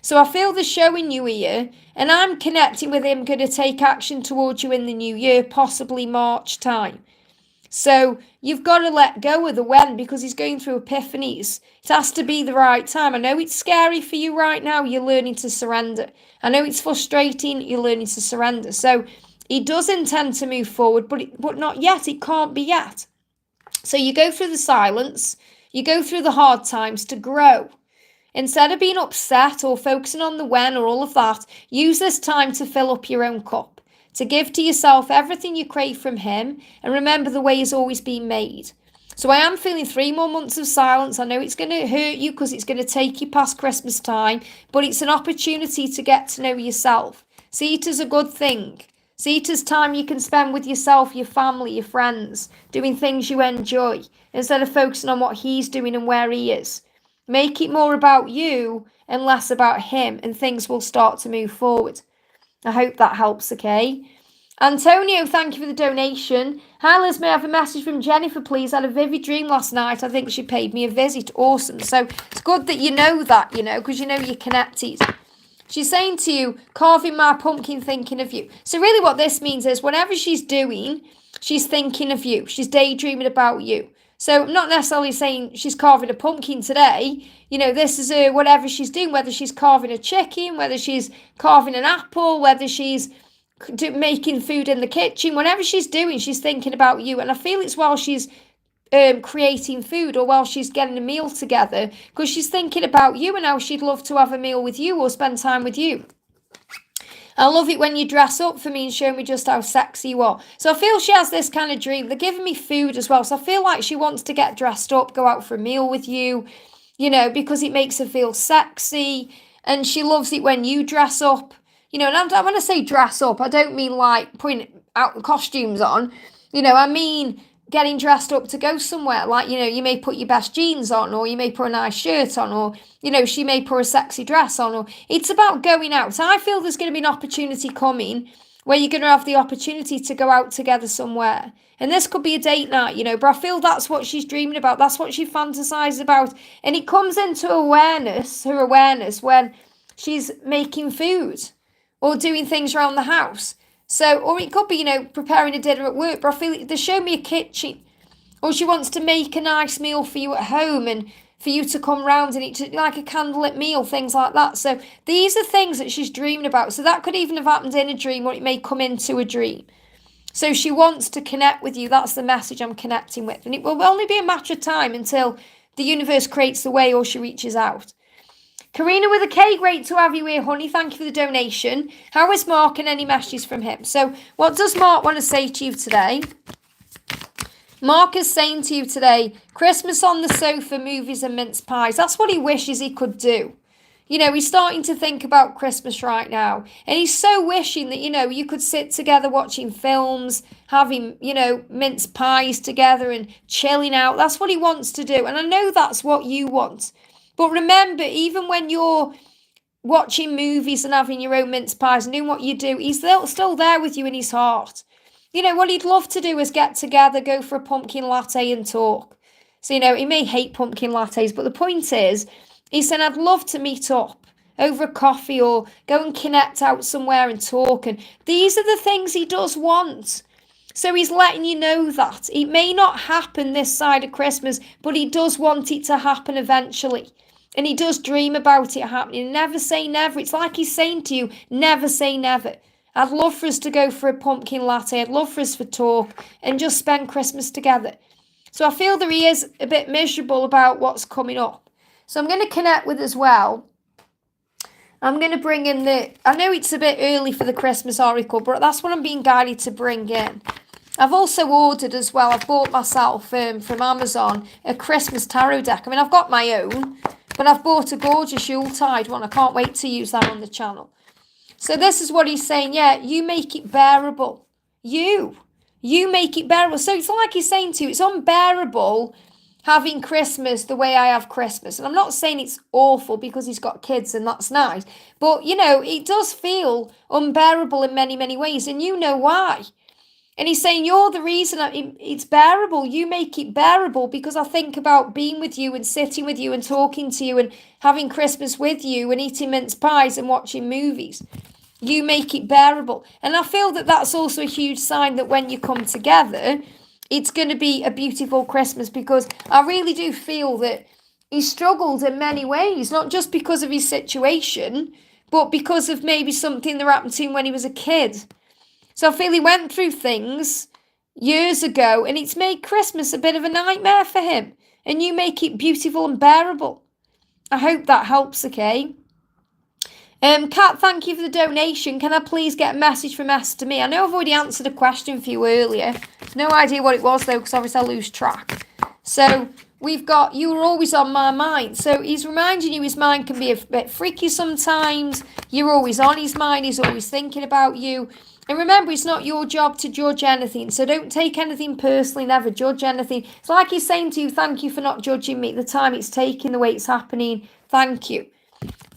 So I feel the showing you here, and I'm connecting with him, going to take action towards you in the new year, possibly March time. So you've got to let go of the when, because he's going through epiphanies. It has to be the right time. I know it's scary for you right now. You're learning to surrender. I know it's frustrating. You're learning to surrender. So he does intend to move forward, but not yet. It can't be yet. So you go through the silence. You go through the hard times to grow. Instead of being upset or focusing on the when or all of that, use this time to fill up your own cup. To give to yourself everything you crave from him, and remember the way has always been made. So I am feeling 3 more months of silence. I know it's going to hurt you because it's going to take you past Christmas time, but it's an opportunity to get to know yourself. See it as a good thing. See it as time you can spend with yourself, your family, your friends, doing things you enjoy, instead of focusing on what he's doing and where he is. Make it more about you and less about him, and things will start to move forward. I hope that helps, okay? Antonio, thank you for the donation. Hi, Liz, may I have a message from Jennifer, please? I had a vivid dream last night. I think she paid me a visit. Awesome. So it's good that you know that, because you're connected. She's saying to you, carving my pumpkin, thinking of you. So really what this means is whatever she's doing, she's thinking of you. She's daydreaming about you. So I'm not necessarily saying she's carving a pumpkin today. You know, this is whatever she's doing, whether she's carving a chicken, whether she's carving an apple, whether she's making food in the kitchen, whatever she's doing, she's thinking about you. And I feel it's while she's creating food or while she's getting a meal together, because she's thinking about you and how she'd love to have a meal with you or spend time with you. I love it when you dress up for me and show me just how sexy you are. So I feel she has this kind of dream. They're giving me food as well. So I feel like she wants to get dressed up, go out for a meal with you, you know, because it makes her feel sexy. And she loves it when you dress up. You know, and when I say dress up, I don't mean like putting out costumes on. You know, I mean getting dressed up to go somewhere. Like, you know, you may put your best jeans on, or you may put a nice shirt on, or, you know, she may put a sexy dress on, or it's about going out. So I feel there's going to be an opportunity coming where you're going to have the opportunity to go out together somewhere. And this could be a date night, you know, but I feel that's what she's dreaming about. That's what she fantasizes about. And it comes into her awareness when she's making food or doing things around the house. So, or it could be, you know, preparing a dinner at work, but I feel they show me a kitchen. Or she wants to make a nice meal for you at home and for you to come round and eat like a candlelit meal, things like that. So these are things that she's dreaming about. So that could even have happened in a dream, or it may come into a dream. So she wants to connect with you. That's the message I'm connecting with. And it will only be a matter of time until the universe creates the way or she reaches out. Karina with a K, great to have you here, honey. Thank you for the donation. How is Mark and any messages from him? So what does Mark want to say to you today? Mark is saying to you today, Christmas on the sofa, movies and mince pies. That's what he wishes he could do. You know, he's starting to think about Christmas right now. And he's so wishing that, you know, you could sit together watching films, having, you know, mince pies together and chilling out. That's what he wants to do. And I know that's what you want. But remember, even when you're watching movies and having your own mince pies and doing what you do, he's still there with you in his heart. You know, what he'd love to do is get together, go for a pumpkin latte and talk. So, you know, he may hate pumpkin lattes, but the point is, he said, I'd love to meet up over a coffee or go and connect out somewhere and talk. And these are the things he does want. So he's letting you know that. It may not happen this side of Christmas, but he does want it to happen eventually. And he does dream about it happening. Never say never. It's like he's saying to you, never say never. I'd love for us to go for a pumpkin latte. I'd love for us to talk and just spend Christmas together. So I feel that he is a bit miserable about what's coming up. So I'm going to connect with as well. I'm going to bring in I know it's a bit early for the Christmas oracle, but that's what I'm being guided to bring in. I've also ordered as well, I've bought myself from Amazon a Christmas tarot deck. I mean, I've got my own, but I've bought a gorgeous Yuletide one. I can't wait to use that on the channel. So this is what he's saying. Yeah, you make it bearable. You make it bearable. So it's like he's saying to you, it's unbearable having Christmas the way I have Christmas. And I'm not saying it's awful because he's got kids and that's nice. But, you know, it does feel unbearable in many, many ways. And you know why. And he's saying, you're the reason it's bearable. You make it bearable because I think about being with you and sitting with you and talking to you and having Christmas with you and eating mince pies and watching movies. You make it bearable. And I feel that that's also a huge sign that when you come together, it's going to be a beautiful Christmas, because I really do feel that he struggled in many ways, not just because of his situation, but because of maybe something that happened to him when he was a kid. So I feel he went through things years ago and it's made Christmas a bit of a nightmare for him. And you make it beautiful and bearable. I hope that helps, okay? Kat, thank you for the donation. Can I please get a message from Esther to me? I know I've already answered a question for you earlier. No idea what it was though, because obviously I lose track. So we've got, you were always on my mind. So he's reminding you his mind can be a bit freaky sometimes. You're always on his mind. He's always thinking about you. And remember, it's not your job to judge anything. So don't take anything personally. Never judge anything. It's like he's saying to you, thank you for not judging me. The time it's taking, the way it's happening. Thank you.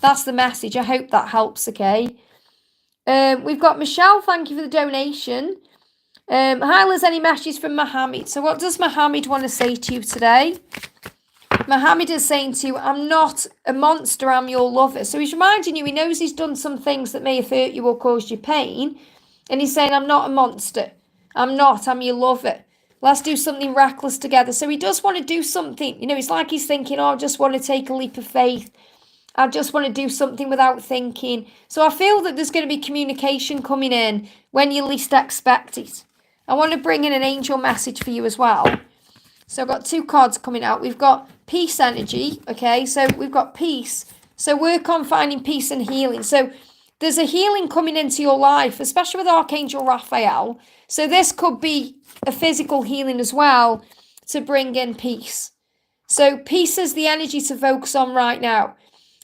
That's the message. I hope that helps, okay? We've got Michelle. Thank you for the donation. Hi, Liz. Any messages from Mohammed? So what does Mohammed want to say to you today? Mohammed is saying to you, I'm not a monster, I'm your lover. So he's reminding you, he knows he's done some things that may have hurt you or caused you pain. And he's saying, I'm not a monster. I'm your lover. Let's do something reckless together. So he does want to do something. You know, it's like he's thinking, oh, I just want to take a leap of faith. I just want to do something without thinking. So I feel that there's going to be communication coming in when you least expect it. I want to bring in an angel message for you as well. So I've got 2 cards coming out. We've got peace energy, okay? So we've got peace. So work on finding peace and healing. So there's a healing coming into your life, especially with Archangel Raphael. So this could be a physical healing as well to bring in peace. So peace is the energy to focus on right now.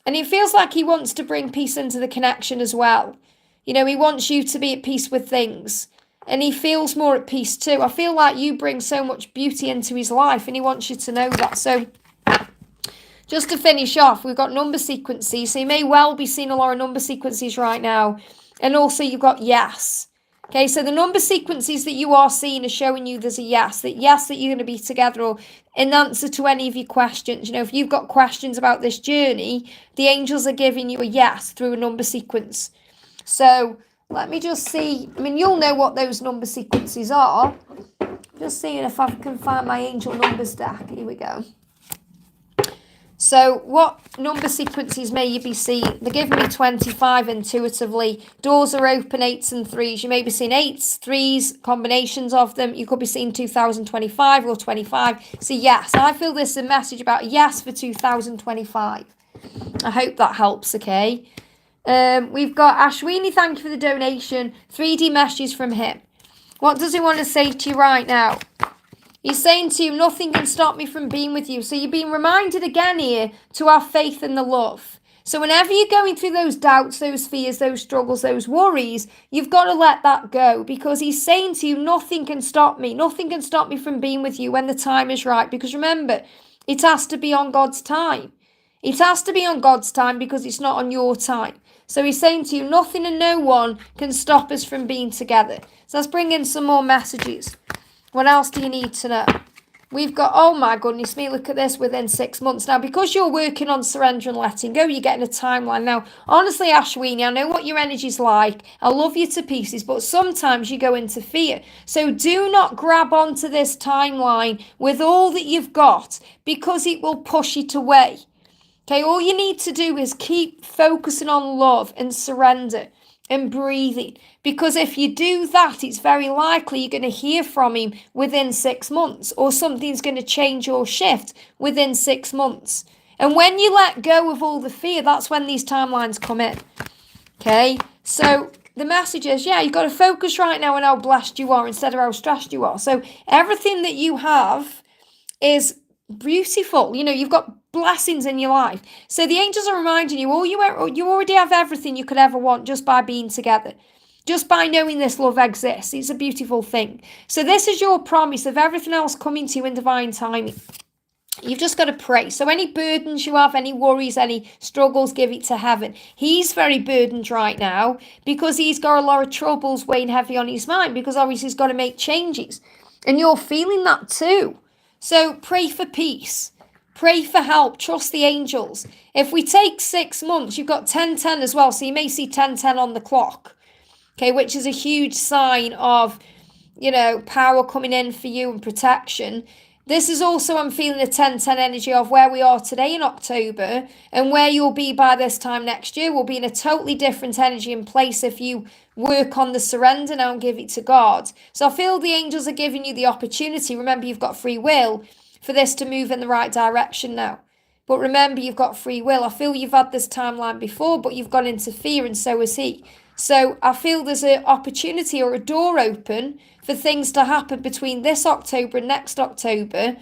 And it feels like he wants to bring peace into the connection as well. You know, he wants you to be at peace with things. And he feels more at peace too. I feel like you bring so much beauty into his life and he wants you to know that. So just to finish off, we've got number sequences. So you may well be seeing a lot of number sequences right now. And also you've got yes. Okay, so the number sequences that you are seeing are showing you there's a yes that you're going to be together, or in answer to any of your questions. You know, if you've got questions about this journey, the angels are giving you a yes through a number sequence. So let me just see. I mean, you'll know what those number sequences are. Just seeing if I can find my angel numbers deck. Here we go. So what number sequences may you be seeing? They're giving me 25 intuitively. Doors are open, 8s and 3s. You may be seeing 8s, 3s, combinations of them. You could be seeing 2025 or 25. So yes, I feel this is a message about yes for 2025. I hope that helps, okay? We've got Ashwini, thank you for the donation. 3D messages from him. What does he want to say to you right now? He's saying to you, nothing can stop me from being with you. So you're being reminded again here to have faith in the love. So whenever you're going through those doubts, those fears, those struggles, those worries, you've got to let that go, because he's saying to you, nothing can stop me. Nothing can stop me from being with you when the time is right. Because remember, it has to be on God's time. It has to be on God's time because it's not on your time. So he's saying to you, nothing and no one can stop us from being together. So let's bring in some more messages. What else do you need to know? We've got, oh my goodness me, look at this, within 6 months. Now, because you're working on surrender and letting go, you're getting a timeline. Now, honestly, Ashwini, I know what your energy's like. I love you to pieces, but sometimes you go into fear. So do not grab onto this timeline with all that you've got, because it will push it away. Okay, all you need to do is keep focusing on love and surrender and breathing. Because if you do that, it's very likely you're going to hear from him within 6 months, or something's going to change or shift within 6 months. And when you let go of all the fear, that's when these timelines come in. Okay, so the message is, yeah, you've got to focus right now on how blessed you are instead of how stressed you are. So everything that you have is beautiful. You know, you've got blessings in your life. So the angels are reminding you, you already have everything you could ever want just by being together. Just by knowing this love exists. It's a beautiful thing. So this is your promise of everything else coming to you in divine timing. You've just got to pray. So any burdens you have, any worries, any struggles, give it to heaven. He's very burdened right now because he's got a lot of troubles weighing heavy on his mind, because obviously he's got to make changes. And you're feeling that too. So pray for peace. Pray for help. Trust the angels. If we take 6 months, you've got 10-10 as well. So you may see 10-10 on the clock. Okay, which is a huge sign of, you know, power coming in for you and protection. This is also, I'm feeling a 10-10 energy of where we are today in October and where you'll be by this time next year. Will be in a totally different energy and place if you work on the surrender now and give it to God. So I feel the angels are giving you the opportunity. Remember, you've got free will for this to move in the right direction now. But remember, you've got free will. I feel you've had this timeline before, but you've gone into fear, and so has he. So I feel there's an opportunity or a door open for things to happen between this October and next October.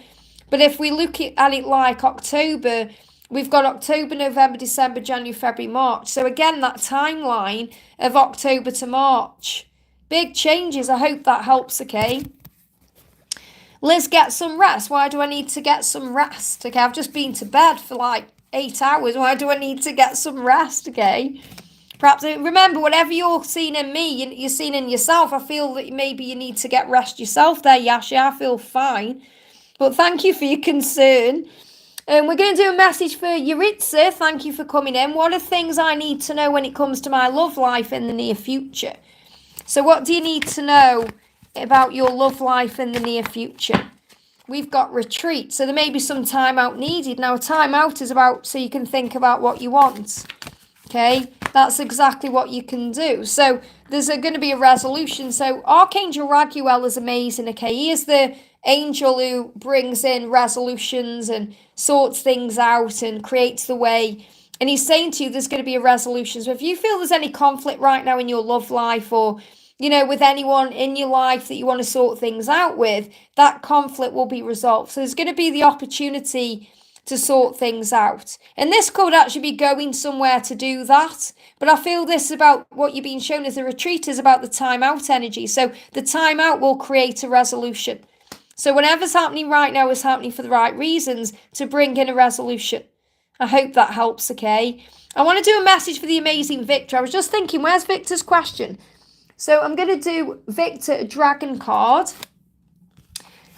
But if we look at it like October, we've got October, November, December, January, February, March. So again, that timeline of October to March. Big changes. I hope that helps, okay? Liz, get some rest. Why do I need to get some rest? Okay, I've just been to bed for like 8 hours. Why do I need to get some rest, okay? Perhaps, remember, whatever you're seeing in me, you're seeing in yourself. I feel that maybe you need to get rest yourself there, Yasha. I feel fine. But thank you for your concern. We're going to do a message for Yuritsa. Thank you for coming in. What are things I need to know when it comes to my love life in the near future? So what do you need to know about your love life in the near future? We've got retreat, so there may be some time out needed. Now, time out is about so you can think about what you want. Okay, that's exactly what you can do. So there's going to be a resolution. So Archangel Raguel is amazing. Okay, he is the angel who brings in resolutions and sorts things out and creates the way. And he's saying to you, there's going to be a resolution. So if you feel there's any conflict right now in your love life, or with anyone in your life that you want to sort things out with, that conflict will be resolved. So there's going to be the opportunity to sort things out. And this could actually be going somewhere to do that. But I feel this is about what you're being shown as the retreat is about the time out energy. So the time out will create a resolution. So whatever's happening right now is happening for the right reasons to bring in a resolution. I hope that helps, okay? I want to do a message for the amazing Victor. I was just thinking, where's Victor's question? So I'm going to do Victor a dragon card.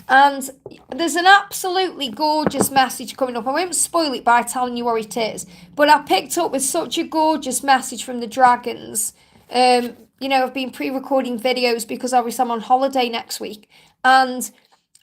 And there's an absolutely gorgeous message coming up. I won't spoil it by telling you what it is. But I picked up with such a gorgeous message from the dragons. I've been pre-recording videos because obviously I'm on holiday next week. And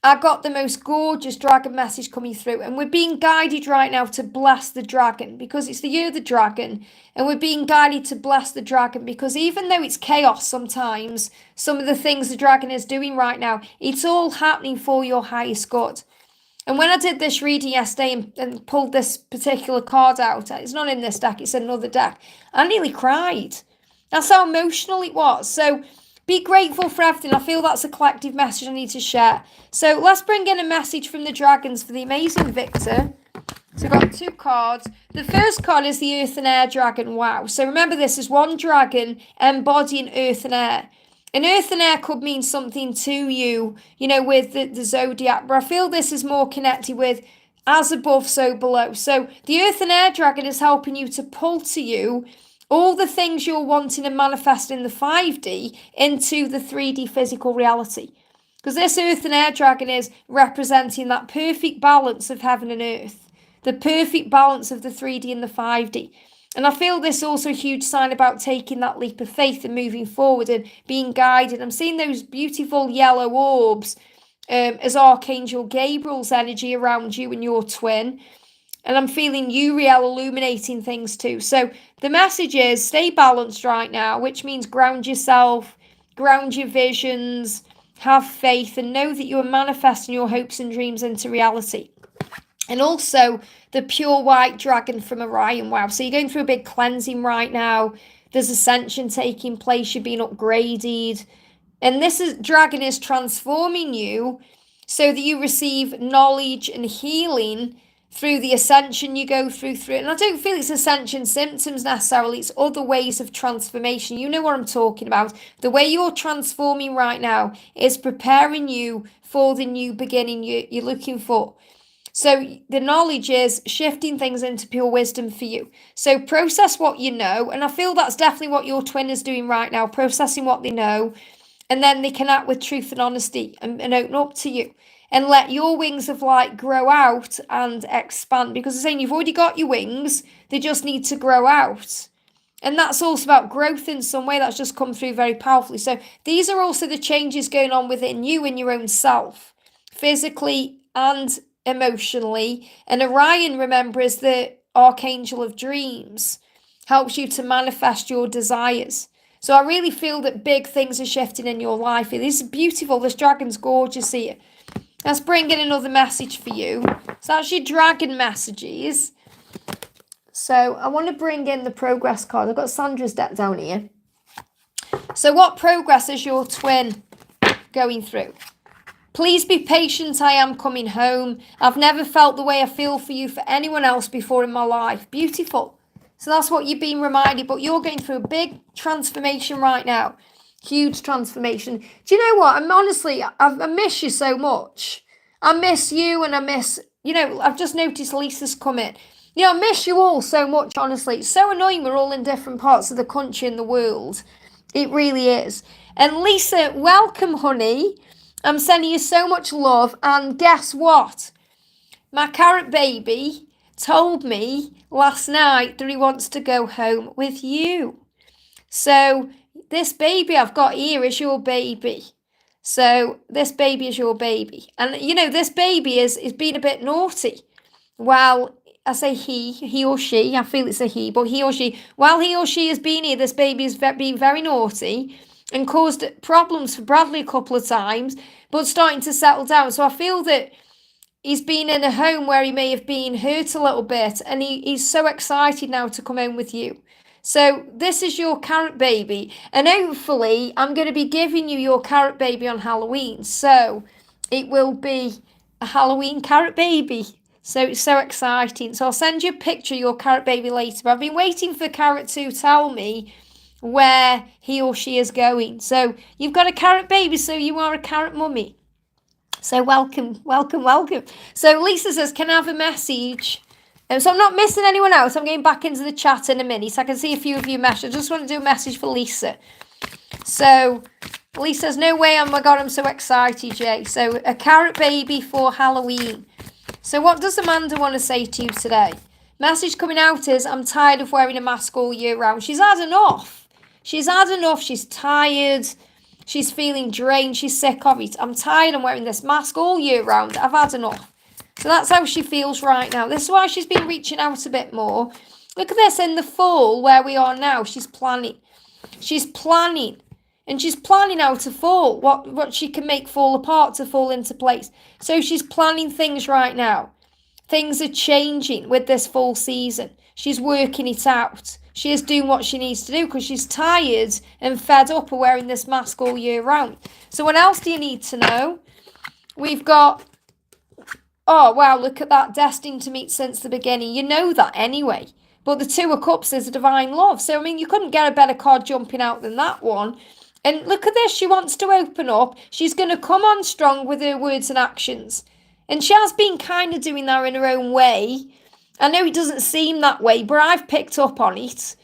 I got the most gorgeous dragon message coming through. And we're being guided right now to bless the dragon because it's the year of the dragon. And we're being guided to bless the dragon because even though it's chaos sometimes, some of the things the dragon is doing right now, it's all happening for your highest good. And when I did this reading yesterday and pulled this particular card out, it's not in this deck, it's another deck, I nearly cried. That's how emotional it was. So be grateful for everything. I feel that's a collective message I need to share. So let's bring in a message from the dragons for the amazing Victor. So we've got two cards. The first card is the Earth and Air Dragon. Wow. So remember, this is one dragon embodying Earth and Air. And Earth and Air could mean something to you, with the zodiac. But I feel this is more connected with as above, so below. So the Earth and Air Dragon is helping you to pull to you all the things you're wanting to manifest in the 5D into the 3D physical reality. Because this Earth and Air Dragon is representing that perfect balance of heaven and earth. The perfect balance of the 3D and the 5D. And I feel this also a huge sign about taking that leap of faith and moving forward and being guided. I'm seeing those beautiful yellow orbs as Archangel Gabriel's energy around you and your twin. And I'm feeling Uriel illuminating things too. So the message is stay balanced right now, which means ground yourself, ground your visions, have faith, and know that you are manifesting your hopes and dreams into reality. And also the pure white dragon from Orion. Wow. So you're going through a big cleansing right now. There's ascension taking place. You're being upgraded. And dragon is transforming you so that you receive knowledge and healing through the ascension you go through it. And I don't feel it's ascension symptoms necessarily. It's other ways of transformation. You know what I'm talking about. The way you're transforming right now is preparing you for the new beginning you're looking for. So the knowledge is shifting things into pure wisdom for you. So process what you know. And I feel that's definitely what your twin is doing right now. Processing what they know. And then they can act with truth and honesty and open up to you. And let your wings of light grow out and expand. Because they're saying you've already got your wings. They just need to grow out. And that's also about growth in some way. That's just come through very powerfully. So these are also the changes going on within you and your own self. Physically and emotionally. And Orion, remember, is the Archangel of Dreams. Helps you to manifest your desires. So I really feel that big things are shifting in your life. This is beautiful. This dragon's gorgeous here. Let's bring in another message for you. It's actually dragon messages. So I want to bring in the progress card. I've got Sandra's deck down here. So what progress is your twin going through? Please be patient. I am coming home. I've never felt the way I feel for you for anyone else before in my life. Beautiful. So that's what you're being reminded. But you're going through a big transformation right now. Huge transformation. Do you know what? I miss you so much. I miss you and I miss, I've just noticed Lisa's come in. I miss you all so much, honestly. It's so annoying we're all in different parts of the country and the world. It really is. And Lisa, welcome, honey. I'm sending you so much love. And guess what? my carrot baby told me last night that he wants to go home with you. So this baby I've got here is your baby. So this baby is your baby. And, you know, this baby is been a bit naughty. Well, I say he or she, I feel it's a he, but he or she, while he or she has been here, this baby has been very naughty and caused problems for Bradley a couple of times, but starting to settle down. So I feel that he's been in a home where he may have been hurt a little bit, and he's so excited now to come home with you. So this is your carrot baby, and hopefully I'm going to be giving you your carrot baby on Halloween. So it will be a Halloween carrot baby. So it's so exciting. So I'll send you a picture of your carrot baby later. But I've been waiting for Carrot to tell me where he or she is going. So you've got a carrot baby, so you are a carrot mummy. So welcome, welcome, welcome. So Lisa says, can I have a message? So I'm not missing anyone else. I'm getting back into the chat in a minute. So I can see a few of you messages. I just want to do a message for Lisa. So Lisa says, no way. Oh my God, I'm so excited, Jay. So a carrot baby for Halloween. So what does Amanda want to say to you today? Message coming out is, I'm tired of wearing a mask all year round. She's had enough. She's had enough. She's tired. She's feeling drained. She's sick of it. I'm tired of wearing this mask all year round. I've had enough. So that's how she feels right now. This is why she's been reaching out a bit more. Look at this in the fall where we are now. She's planning. She's planning. And she's planning how to fall, what she can make fall apart to fall into place. So she's planning things right now. Things are changing with this fall season. She's working it out. She is doing what she needs to do because she's tired and fed up of wearing this mask all year round. So what else do you need to know? We've got, oh, wow, look at that, destined to meet since the beginning. You know that anyway. But the Two of Cups is a divine love. So, I mean, you couldn't get a better card jumping out than that one. And look at this, she wants to open up. She's going to come on strong with her words and actions. And she has been kind of doing that in her own way. I know it doesn't seem that way, but I've picked up on it.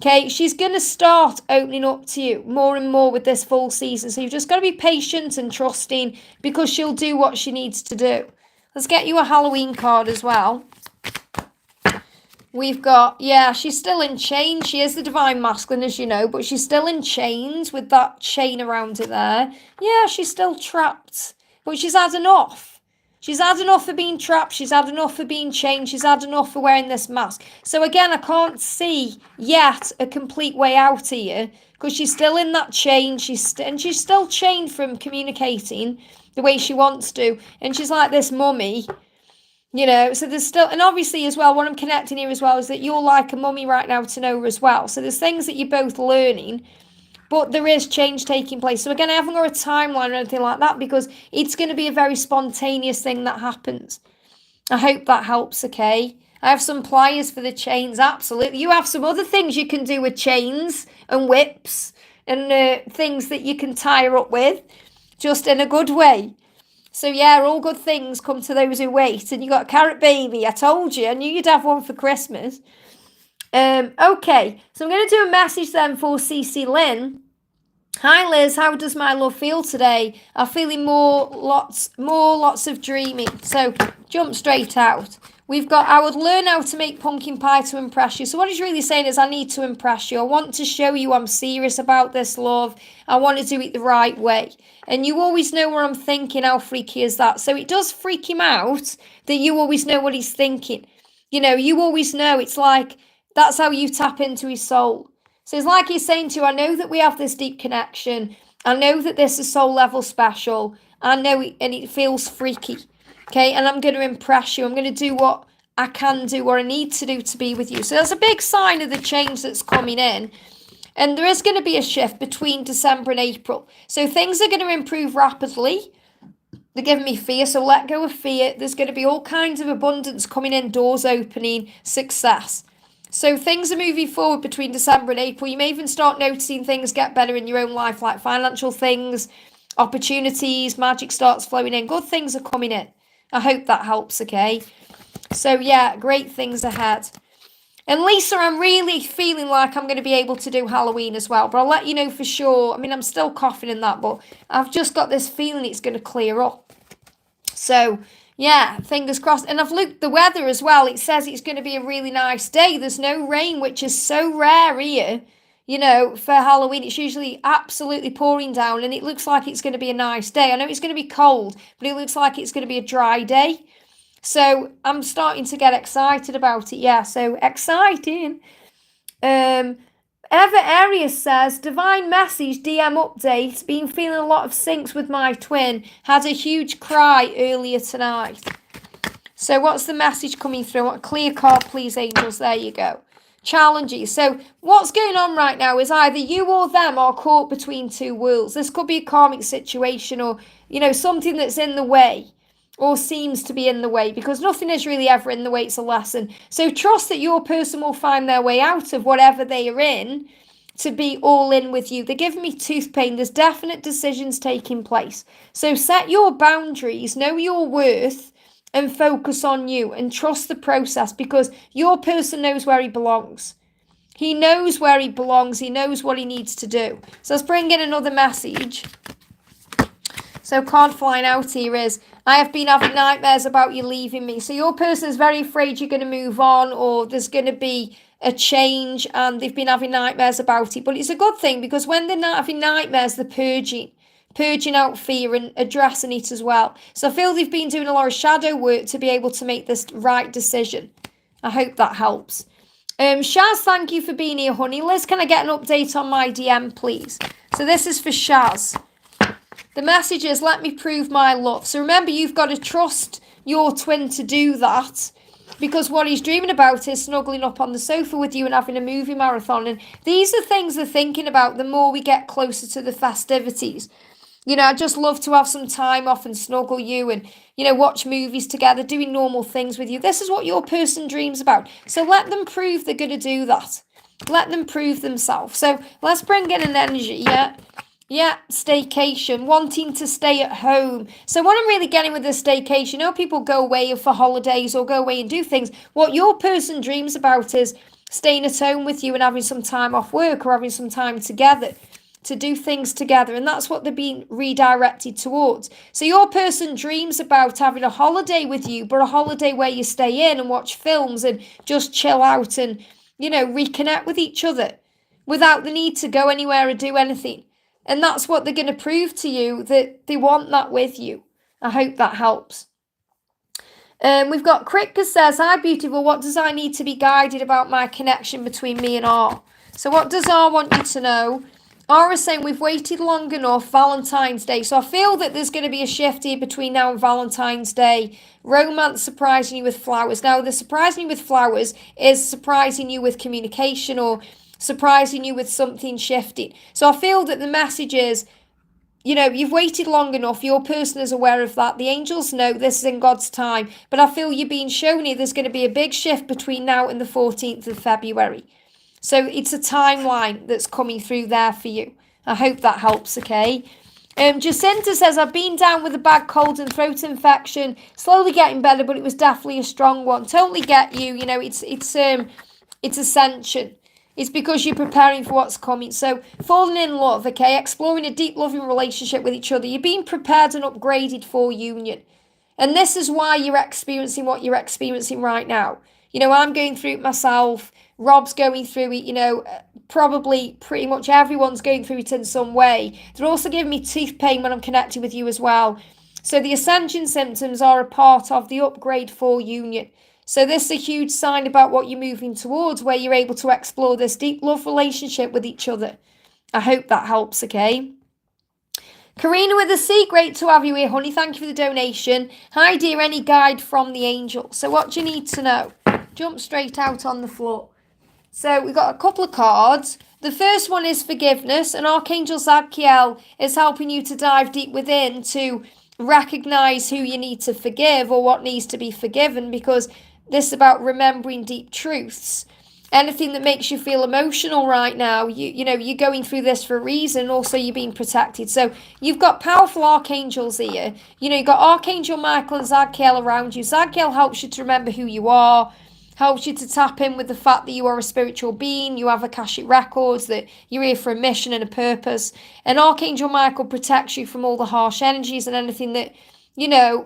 Okay, she's going to start opening up to you more and more with this fall season. So you've just got to be patient and trusting because she'll do what she needs to do. Let's get you a Halloween card as well. We've got, yeah, she's still in chains. She is the divine masculine, as you know, but she's still in chains with that chain around her there. Yeah, she's still trapped, but she's had enough. She's had enough of being trapped. She's had enough of being chained. She's had enough of wearing this mask. So again, I can't see yet a complete way out here because she's still in that chain. She's still chained from communicating the way she wants to. And she's like this mummy. You know, so there's still, and obviously as well, what I'm connecting here as well is that you're like a mummy right now to know her as well. So there's things that you're both learning, but there is change taking place. So again, I haven't got a timeline or anything like that because it's going to be a very spontaneous thing that happens. I hope that helps, okay? I have some pliers for the chains, absolutely. You have some other things you can do with chains and whips and things that you can tie her up with, just in a good way. So yeah, all good things come to those who wait. And you got a carrot baby. I told you. I knew you'd have one for Christmas. Okay. So I'm going to do a message then for CC Lynn. Hi Liz, how does my love feel today? I'm feeling lots of dreaming. So jump straight out. We've got, I would learn how to make pumpkin pie to impress you. So what he's really saying is I need to impress you. I want to show you I'm serious about this, love. I want to do it the right way. And you always know what I'm thinking. How freaky is that? So it does freak him out that you always know what he's thinking. You know, you always know. It's like, that's how you tap into his soul. So it's like he's saying to you, I know that we have this deep connection. I know that this is soul level special. I know it, and it feels freaky. Okay, and I'm going to impress you. I'm going to do what I can do or I need to do to be with you. So that's a big sign of the change that's coming in. And there is going to be a shift between December and April. So things are going to improve rapidly. They're giving me fear, so let go of fear. There's going to be all kinds of abundance coming in, doors opening, success. So things are moving forward between December and April. You may even start noticing things get better in your own life, like financial things, opportunities, magic starts flowing in. Good things are coming in. I hope that helps, okay? So, yeah, great things ahead. And Lisa, I'm really feeling like I'm going to be able to do Halloween as well. But I'll let you know for sure. I mean, I'm still coughing in that, but I've just got this feeling it's going to clear up. So, yeah, fingers crossed. And I've looked the weather as well. It says it's going to be a really nice day. There's no rain, which is so rare here. For Halloween, it's usually absolutely pouring down, and it looks like it's going to be a nice day. I know it's going to be cold, but it looks like it's going to be a dry day. So I'm starting to get excited about it. Yeah, so exciting. Ever Arius says, divine message, DM update, been feeling a lot of syncs with my twin, had a huge cry earlier tonight. So what's the message coming through? What clear card, please, angels? There you go. Challenges. So what's going on right now is either you or them are caught between two worlds. This could be a karmic situation, or something that's in the way or seems to be in the way, because nothing is really ever in the way. It's a lesson. So trust that your person will find their way out of whatever they are in to be all in with you. They're giving me tooth pain. There's definite decisions taking place. So set your boundaries, know your worth, and focus on you and trust the process, because your person knows where he belongs. He knows where he belongs. He knows what he needs to do. So let's bring in another message. So card flying out here is, I have been having nightmares about you leaving me. So your person is very afraid you're going to move on, or there's going to be a change, and they've been having nightmares about it. But it's a good thing, because when they're not having nightmares, they're purging out fear and addressing it as well. So I feel they've been doing a lot of shadow work to be able to make this right decision. I hope that helps. Shaz, thank you for being here, honey. Liz, can I get an update on my DM, please? So this is for Shaz. The message is, let me prove my love. So remember, you've got to trust your twin to do that, because what he's dreaming about is snuggling up on the sofa with you and having a movie marathon. And these are things they're thinking about the more we get closer to the festivities. I'd just love to have some time off and snuggle you and, watch movies together, doing normal things with you. This is what your person dreams about. So let them prove they're going to do that. Let them prove themselves. So let's bring in an energy, yeah? Yeah, staycation, wanting to stay at home. So what I'm really getting with this staycation, people go away for holidays or go away and do things. What your person dreams about is staying at home with you and having some time off work, or having some time together to do things together. And that's what they're being redirected towards. So your person dreams about having a holiday with you, but a holiday where you stay in and watch films and just chill out and, reconnect with each other without the need to go anywhere or do anything. And that's what they're going to prove to you, that they want that with you. I hope that helps. We've got Kritka says, hi, beautiful. What does I need to be guided about my connection between me and R? So what does R want you to know? R is saying, we've waited long enough, Valentine's Day. So I feel that there's going to be a shift here between now and Valentine's Day. Romance surprising you with flowers. Now, the surprising you with flowers is surprising you with communication, or surprising you with something shifting. So I feel that the message is, you've waited long enough. Your person is aware of that. The angels know this is in God's time. But I feel you're being shown here there's going to be a big shift between now and the 14th of February. So it's a timeline that's coming through there for you. I hope that helps, okay? Jacinta says, I've been down with a bad cold and throat infection. Slowly getting better, but it was definitely a strong one. Totally get you. It's Ascension. It's because you're preparing for what's coming. So falling in love, okay? Exploring a deep loving relationship with each other. You're being prepared and upgraded for union. And this is why you're experiencing what you're experiencing right now. I'm going through it myself. Rob's going through it, probably pretty much everyone's going through it in some way. They're also giving me tooth pain when I'm connecting with you as well. So the Ascension symptoms are a part of the upgrade for union. So this is a huge sign about what you're moving towards, where you're able to explore this deep love relationship with each other. I hope that helps, okay? Karina with a C, great to have you here, honey. Thank you for the donation. Hi, dear, any guide from the angel? So what do you need to know? Jump straight out on the floor. So we've got a couple of cards. The first one is forgiveness, and Archangel Zadkiel is helping you to dive deep within to recognize who you need to forgive or what needs to be forgiven, because this is about remembering deep truths. Anything that makes you feel emotional right now, you're going through this for a reason. Also, you're being protected. So you've got powerful archangels here. You've got Archangel Michael and Zadkiel around you. Zadkiel helps you to remember who you are, helps you to tap in with the fact that you are a spiritual being, you have Akashic records, that you're here for a mission and a purpose. And Archangel Michael protects you from all the harsh energies and anything that,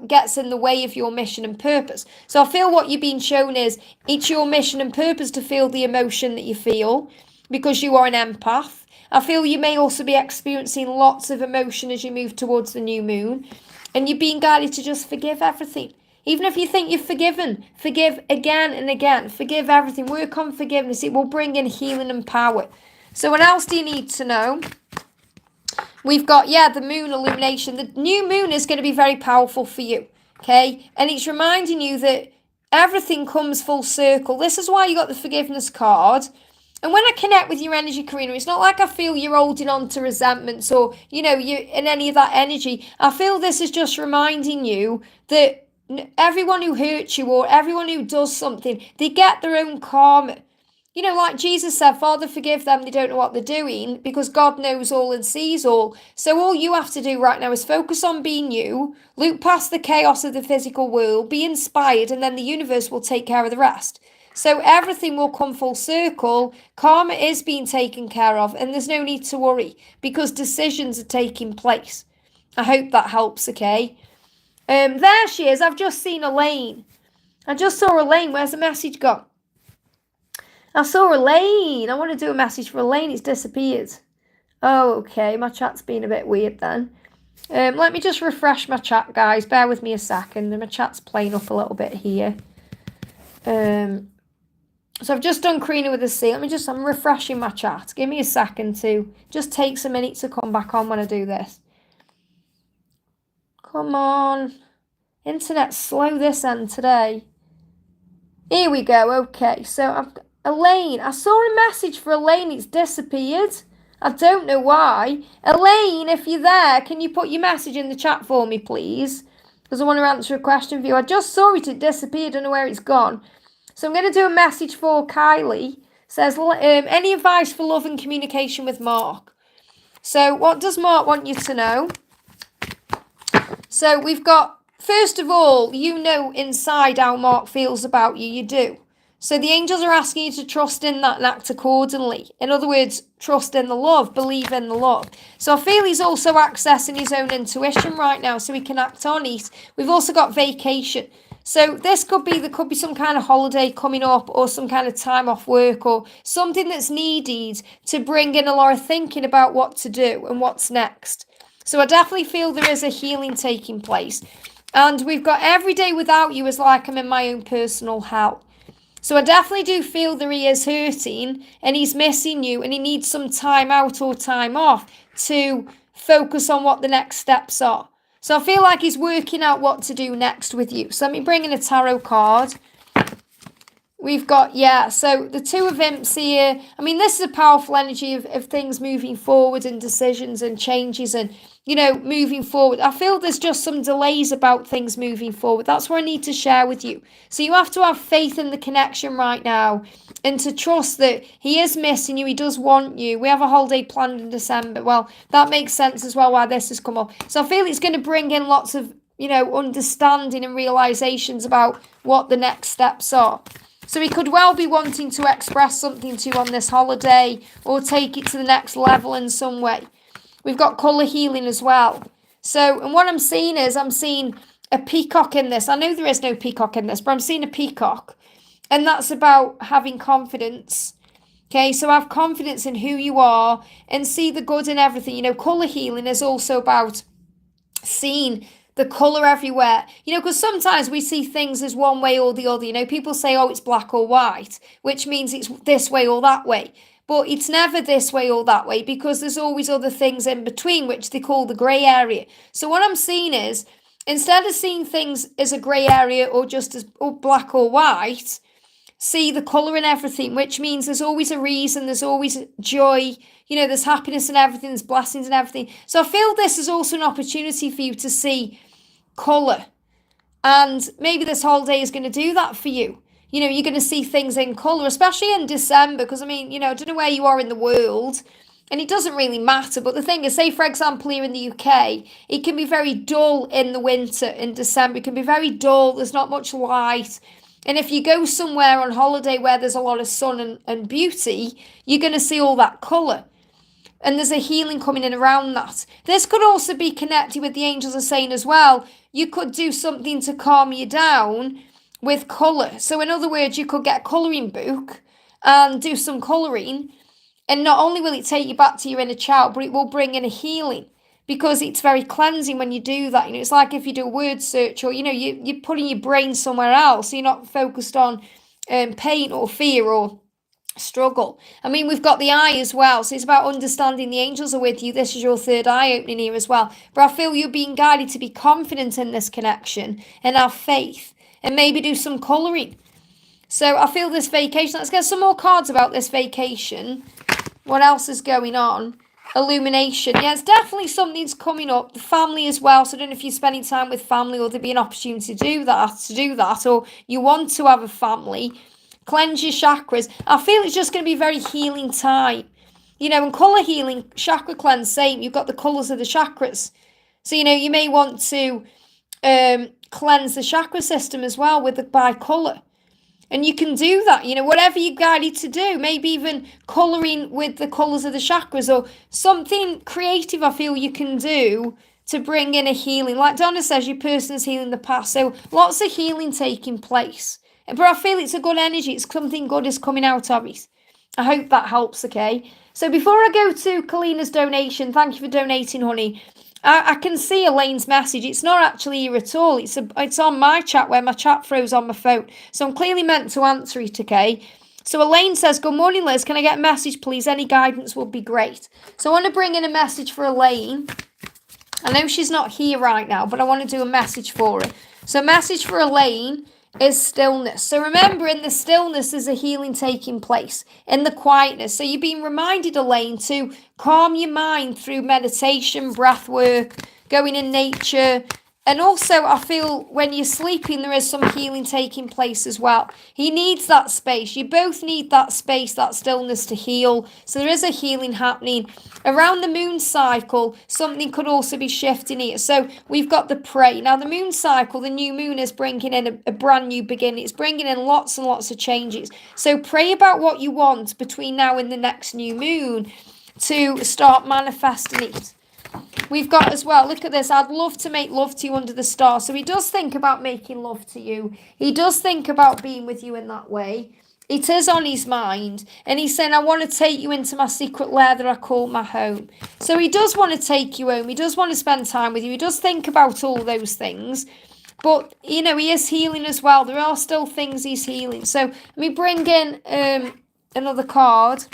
gets in the way of your mission and purpose. So I feel what you're being shown is it's your mission and purpose to feel the emotion that you feel because you are an empath. I feel you may also be experiencing lots of emotion as you move towards the new moon, and you're being guided to just forgive everything. Even if you think you've forgiven, forgive again and again. Forgive everything. Work on forgiveness. It will bring in healing and power. So what else do you need to know? We've got, the moon illumination. The new moon is going to be very powerful for you, okay? And it's reminding you that everything comes full circle. This is why you got the forgiveness card. And when I connect with your energy, Karina, it's not like I feel you're holding on to resentments or, you in any of that energy. I feel this is just reminding you that everyone who hurts you or everyone who does something, they get their own karma. Like Jesus said, Father, forgive them, they don't know what they're doing, because God knows all and sees all. So all you have to do right now is focus on being you, look past the chaos of the physical world, be inspired, and then the universe will take care of the rest. So everything will come full circle. Karma is being taken care of, and there's no need to worry, because decisions are taking place. I hope that helps, okay? There she is. I've just seen Elaine. I just saw Elaine. Where's the message gone? I saw Elaine. I want to do a message for Elaine. It's disappeared. Oh, okay. My chat's been a bit weird then. Let me just refresh my chat, guys. Bear with me a second. My chat's playing up a little bit here. So I've just done Karina with a C. I'm refreshing my chat. Give me a second to, just takes a minute to come back on when I do this. Come on. Internet's slow this end today. Here we go. Okay, so I've got Elaine. I saw a message for Elaine. It's disappeared. I don't know why. Elaine, if you're there, can you put your message in the chat for me, please? Because I want to answer a question for you. I just saw it. It disappeared. I don't know where it's gone. So I'm going to do a message for Kylie. It says, any advice for love and communication with Mark? So what does Mark want you to know? So we've got, first of all, inside how Mark feels about you. You do. So the angels are asking you to trust in that and act accordingly. In other words, trust in the love, believe in the love. So I feel he's also accessing his own intuition right now so he can act on it. We've also got vacation. So there could be some kind of holiday coming up or some kind of time off work or something that's needed to bring in a lot of thinking about what to do and what's next. So I definitely feel there is a healing taking place. And we've got every day without you is like I'm in my own personal hell. So I definitely do feel that he is hurting and he's missing you and he needs some time out or time off to focus on what the next steps are. So I feel like he's working out what to do next with you. So let me bring in a tarot card. We've got, so the Two of Imps here. I mean, this is a powerful energy of things moving forward and decisions and changes and, moving forward. I feel there's just some delays about things moving forward. That's what I need to share with you. So you have to have faith in the connection right now and to trust that he is missing you. He does want you. We have a holiday planned in December. Well, that makes sense as well why this has come up. So I feel it's going to bring in lots of, understanding and realizations about what the next steps are. So he could well be wanting to express something to you on this holiday or take it to the next level in some way. We've got colour healing as well. So, and what I'm seeing is I'm seeing a peacock in this. I know there is no peacock in this, but I'm seeing a peacock. And that's about having confidence. Okay, so have confidence in who you are and see the good in everything. Colour healing is also about seeing the colour everywhere. Because sometimes we see things as one way or the other. People say, oh, it's black or white, which means it's this way or that way. But it's never this way or that way because there's always other things in between, which they call the grey area. So what I'm seeing is, instead of seeing things as a grey area or just as black or white, see the colour in everything, which means there's always a reason, there's always joy, there's happiness in everything, there's blessings in everything. So I feel this is also an opportunity for you to see colour. And maybe this holiday is going to do that for you. You're going to see things in colour, especially in December, because, I don't know where you are in the world, and it doesn't really matter. But the thing is, say, for example, here in the UK, it can be very dull in the winter, in December. It can be very dull. There's not much light. And if you go somewhere on holiday where there's a lot of sun and beauty, you're going to see all that colour. And there's a healing coming in around that. This could also be connected with the angels are saying as well. You could do something to calm you down with colour. So in other words, you could get a colouring book and do some colouring. And not only will it take you back to your inner child, but it will bring in a healing. Because it's very cleansing when you do that. It's like if you do a word search or, you're putting your brain somewhere else. So you're not focused on pain or fear or struggle. We've got the eye as well. So it's about understanding the angels are with you. This is your third eye opening here as well. But I feel you're being guided to be confident in this connection and have faith and maybe do some colouring. So I feel this vacation. Let's get some more cards about this vacation. What else is going on? Illumination. Yeah, it's definitely something's coming up. The family as well. So I don't know if you're spending time with family or there'd be an opportunity to do that, or you want to have a family. Cleanse your chakras. I feel it's just going to be very healing time. And colour healing, chakra cleanse, same. You've got the colours of the chakras. So, you may want to cleanse the chakra system as well by colour. And you can do that, whatever you're guided to do. Maybe even colouring with the colours of the chakras or something creative I feel you can do to bring in a healing. Like Donna says, your person's healing the past. So lots of healing taking place. But I feel it's a good energy. It's something good is coming out of it. I hope that helps, okay? So before I go to Kalina's donation, thank you for donating, honey. I can see Elaine's message. It's not actually here at all. It's on my chat where my chat froze on my phone. So I'm clearly meant to answer it, okay? So Elaine says, good morning, Liz. Can I get a message, please? Any guidance would be great. So I want to bring in a message for Elaine. I know she's not here right now, but I want to do a message for her. So a message for Elaine is stillness. So remember, in the stillness, there's a healing taking place in the quietness. So you're being reminded, Elaine, to calm your mind through meditation, breath work, going in nature. And also, I feel when you're sleeping, there is some healing taking place as well. He needs that space. You both need that space, that stillness to heal. So there is a healing happening. Around the moon cycle, something could also be shifting here. So we've got the prey. Now, the moon cycle, the new moon is bringing in a brand new beginning. It's bringing in lots and lots of changes. So pray about what you want between now and the next new moon to start manifesting it. We've got as well, look at this, I'd love to make love to you under the stars. So he does think about making love to you. He does think about being with you in that way. It is on his mind. And he's saying, I want to take you into my secret lair that I call my home. So he does want to take you home. He does want to spend time with you. He does think about all those things. But, he is healing as well. There are still things he's healing. So let me bring in another card.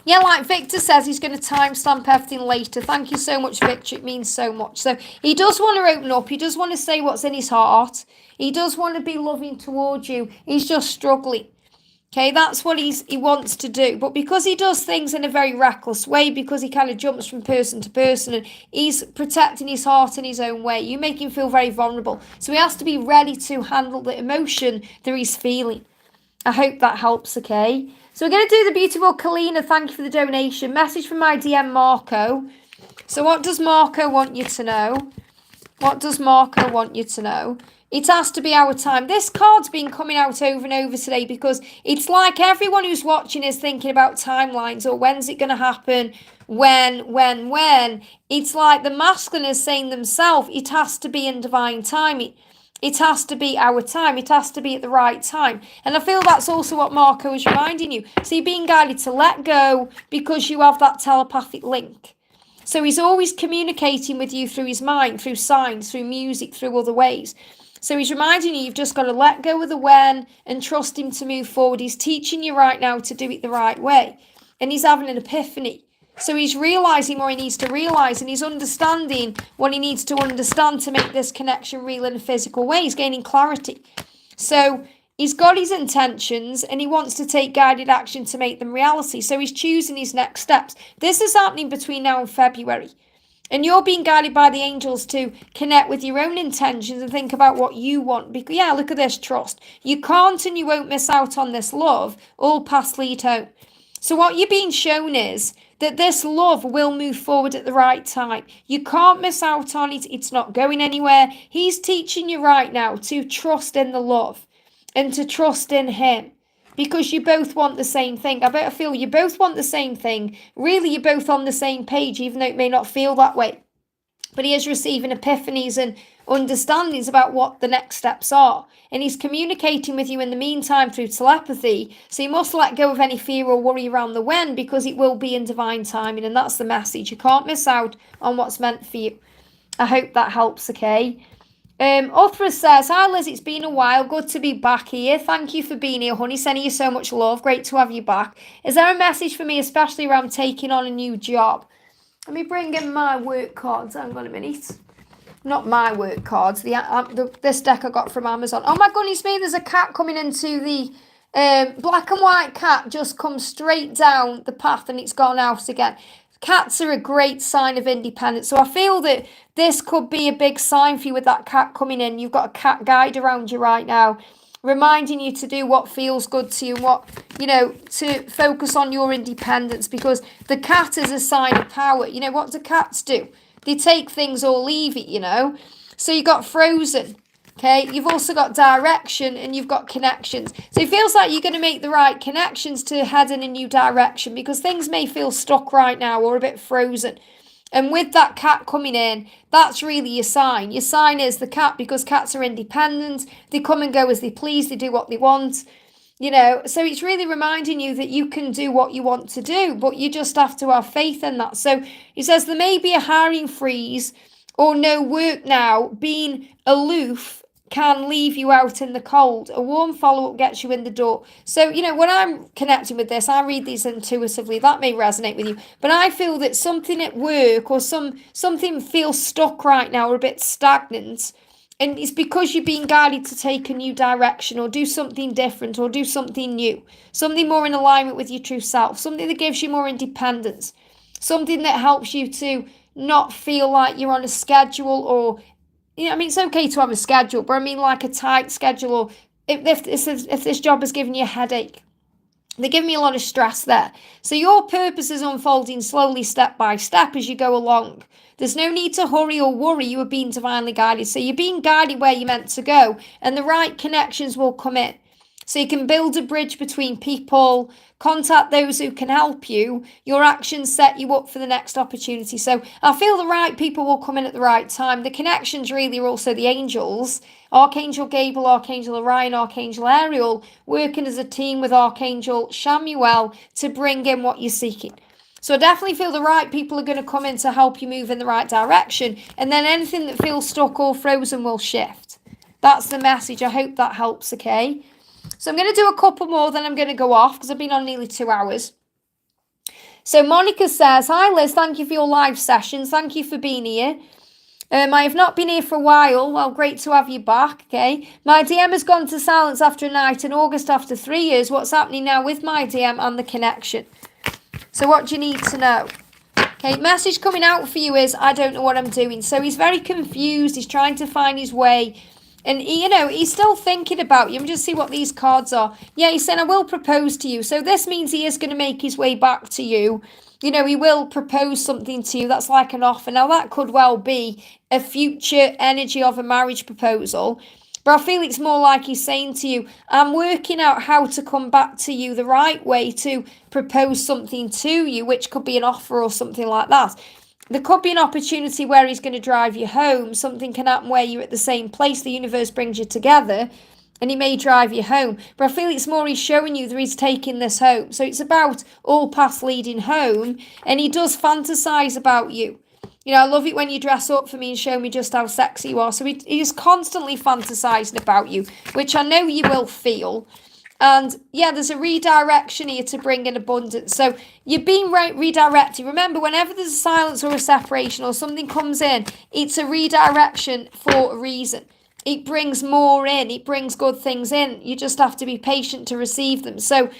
Yeah, like Victor says, he's going to timestamp everything later. Thank you so much, Victor. It means so much. So he does want to open up. He does want to say what's in his heart. He does want to be loving towards you. He's just struggling. Okay, that's what he wants to do. But because he does things in a very reckless way, because he kind of jumps from person to person, and he's protecting his heart in his own way, you make him feel very vulnerable. So he has to be ready to handle the emotion that he's feeling. I hope that helps, okay? So we're going to do the beautiful Kalina. Thank you for the donation. Message from my DM, Marco. So what does Marco want you to know? What does Marco want you to know? It has to be our time. This card's been coming out over and over today because it's like everyone who's watching is thinking about timelines or when's it going to happen, when. It's like the masculine is saying themselves, it has to be in divine timing. It has to be our time. It has to be at the right time. And I feel that's also what Marco is reminding you. So you're being guided to let go because you have that telepathic link. So he's always communicating with you through his mind, through signs, through music, through other ways. So he's reminding you, you've just got to let go of the when and trust him to move forward. He's teaching you right now to do it the right way. And he's having an epiphany. So he's realising what he needs to realise, and he's understanding what he needs to understand to make this connection real in a physical way. He's gaining clarity. So he's got his intentions and he wants to take guided action to make them reality. So he's choosing his next steps. This is happening between now and February. And you're being guided by the angels to connect with your own intentions and think about what you want. Because, yeah, look at this, trust. You can't and you won't miss out on this love. All paths lead home. So what you're being shown is that this love will move forward at the right time. You can't miss out on it. It's not going anywhere. He's teaching you right now to trust in the love and to trust in him. because you both want the same thing. I feel you both want the same thing. Really, you're both on the same page, even though it may not feel that way. But he is receiving epiphanies and understandings about what the next steps are. And he's communicating with you in the meantime through telepathy. So you must let go of any fear or worry around the when, because it will be in divine timing. And that's the message. You can't miss out on what's meant for you. I hope that helps, okay? Uthra says, hi Liz, it's been a while. Good to be back here. Thank you for being here, honey. Sending you so much love. Great to have you back. Is there a message for me, especially around taking on a new job? Let me bring in my work cards. Hang on a minute. Not my work cards. This deck I got from Amazon. Oh my goodness me, there's a cat coming into the... black and white cat just comes straight down the path and it's gone out again. Cats are a great sign of independence. So I feel that this could be a big sign for you with that cat coming in. You've got a cat guide around you right now, reminding you to do what feels good to you and what, to focus on your independence, because the cat is a sign of power. What do cats do? They take things or leave it, So you got frozen. Okay, you've also got direction and you've got connections. So it feels like you're going to make the right connections to head in a new direction, because things may feel stuck right now or a bit frozen. And with that cat coming in, that's really your sign. Your sign is the cat, because cats are independent. They come and go as they please. They do what they want. So it's really reminding you that you can do what you want to do, but you just have to have faith in that. So he says there may be a hiring freeze or no work now. Being aloof can leave you out in the cold. A warm follow-up gets you in the door. So, when I'm connecting with this, I read these intuitively. That may resonate with you. But I feel that something at work or something feels stuck right now or a bit stagnant. And it's because you're being guided to take a new direction or do something different or do something new. Something more in alignment with your true self. Something that gives you more independence. Something that helps you to not feel like you're on a schedule or... it's okay to have a schedule, but I mean like a tight schedule, or if this job is giving you a headache. They're giving me a lot of stress there. So your purpose is unfolding slowly, step by step, as you go along. There's no need to hurry or worry. You are being divinely guided. So you're being guided where you're meant to go, and the right connections will come in. So you can build a bridge between people, contact those who can help you. Your actions set you up for the next opportunity. So I feel the right people will come in at the right time. The connections really are also the angels. Archangel Gabriel, Archangel Orion, Archangel Ariel, working as a team with Archangel Chamuel to bring in what you're seeking. So I definitely feel the right people are going to come in to help you move in the right direction. And then anything that feels stuck or frozen will shift. That's the message. I hope that helps, okay? So I'm going to do a couple more, then I'm going to go off because I've been on nearly 2 hours. So Monica says, hi Liz, thank you for your live sessions. Thank you for being here. I have not been here for a while. Well, great to have you back, okay? My DM has gone to silence after a night in August after 3 years. What's happening now with my DM and the connection? So what do you need to know? Okay, message coming out for you is, I don't know what I'm doing. So he's very confused. He's trying to find his way. And, he's still thinking about you. Let me just see what these cards are. Yeah, he said, I will propose to you. So this means he is going to make his way back to you. He will propose something to you. That's like an offer. Now, that could well be a future energy of a marriage proposal. But I feel it's more like he's saying to you, I'm working out how to come back to you the right way to propose something to you, which could be an offer or something like that. There could be an opportunity where he's going to drive you home. Something can happen where you're at the same place. The universe brings you together and he may drive you home. But I feel it's more he's showing you that he's taking this home. So it's about all paths leading home. And he does fantasize about you. I love it when you dress up for me and show me just how sexy you are. So he is constantly fantasizing about you, which I know you will feel. And yeah, there's a redirection here to bring in abundance. So you're being redirected. Remember, whenever there's a silence or a separation or something comes in, it's a redirection for a reason. It brings more in. It brings good things in. You just have to be patient to receive them. So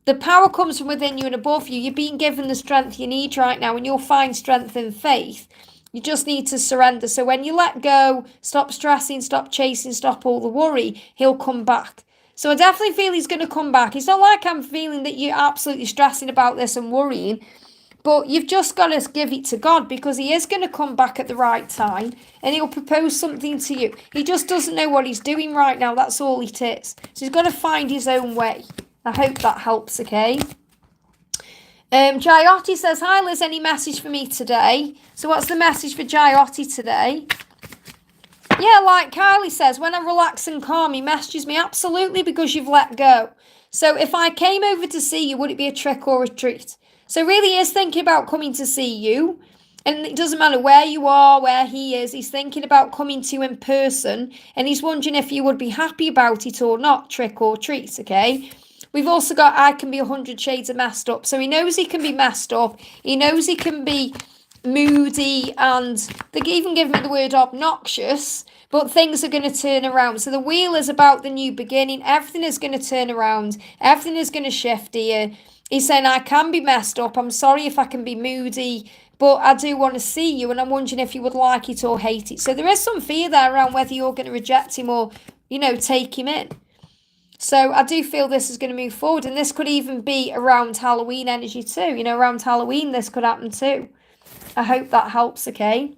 the power comes from within you and above you. You're being given the strength you need right now, and you'll find strength in faith. You just need to surrender. So when you let go, stop stressing, stop chasing, stop all the worry, he'll come back. So I definitely feel he's going to come back. It's not like I'm feeling that you're absolutely stressing about this and worrying, but you've just got to give it to God, because he is going to come back at the right time and he'll propose something to you. He just doesn't know what he's doing right now. That's all it is. So he's got to find his own way. I hope that helps, okay? Jyotti says, hi Liz, any message for me today? So what's the message for Jyotti today? Yeah, like Kylie says, when I relax and calm, he messages me, absolutely, because you've let go. So if I came over to see you, would it be a trick or a treat? So really he is thinking about coming to see you. And it doesn't matter where you are, where he is. He's thinking about coming to you in person. And he's wondering if you would be happy about it or not, trick or treat, okay? We've also got, I can be 100 shades of messed up. So he knows he can be messed up. He knows he can be moody, and they even give me the word obnoxious, but things are going to turn around. So the wheel is about the new beginning. Everything is going to turn around. Everything is going to shift here. He's saying, I can be messed up. I'm sorry if I can be moody, but I do want to see you, and I'm wondering if you would like it or hate it. So there is some fear there around whether you're going to reject him or, take him in. So I do feel this is going to move forward, and this could even be around Halloween energy too. Around Halloween, this could happen too. I hope that helps, okay?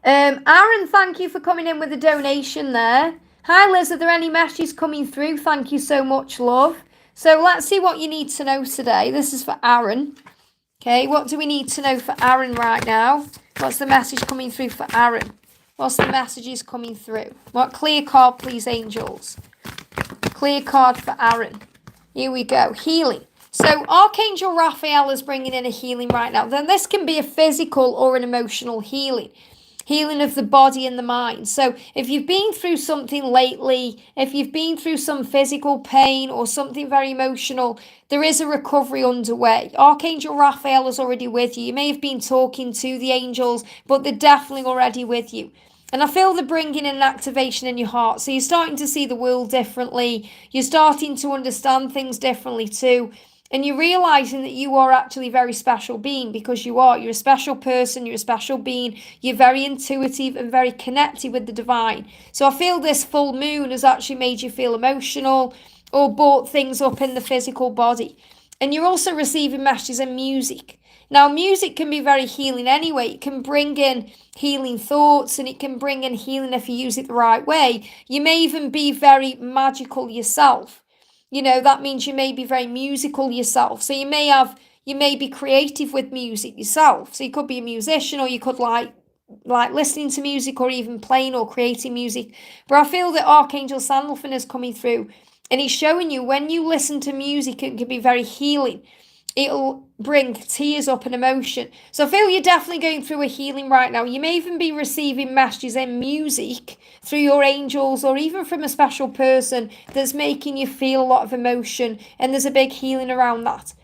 Aaron, thank you for coming in with a donation there. Hi, Liz, are there any messages coming through? Thank you so much, love. So let's see what you need to know today. This is for Aaron. Okay, what do we need to know for Aaron right now? What's the message coming through for Aaron? What's the messages coming through? What clear card, please, angels? Clear card for Aaron. Here we go. Healing. So Archangel Raphael is bringing in a healing right now. Then this can be a physical or an emotional healing. Healing of the body and the mind. So if you've been through something lately, if you've been through some physical pain or something very emotional, there is a recovery underway. Archangel Raphael is already with you. You may have been talking to the angels, but they're definitely already with you. And I feel they're bringing in an activation in your heart. So you're starting to see the world differently. You're starting to understand things differently too. And you're realizing that you are actually a very special being, because you are. You're a special person. You're a special being. You're very intuitive and very connected with the divine. So I feel this full moon has actually made you feel emotional or brought things up in the physical body. And you're also receiving messages in music. Now, music can be very healing anyway. It can bring in healing thoughts, and it can bring in healing if you use it the right way. You may even be very magical yourself. That means you may be very musical yourself. So you may be creative with music yourself. So you could be a musician, or you could like listening to music, or even playing or creating music. But I feel that Archangel Sandalphon is coming through, and he's showing you when you listen to music, it can be very healing. It'll bring tears up and emotion. So I feel you're definitely going through a healing right now. You may even be receiving messages in music through your angels, or even from a special person that's making you feel a lot of emotion, and there's a big healing around that.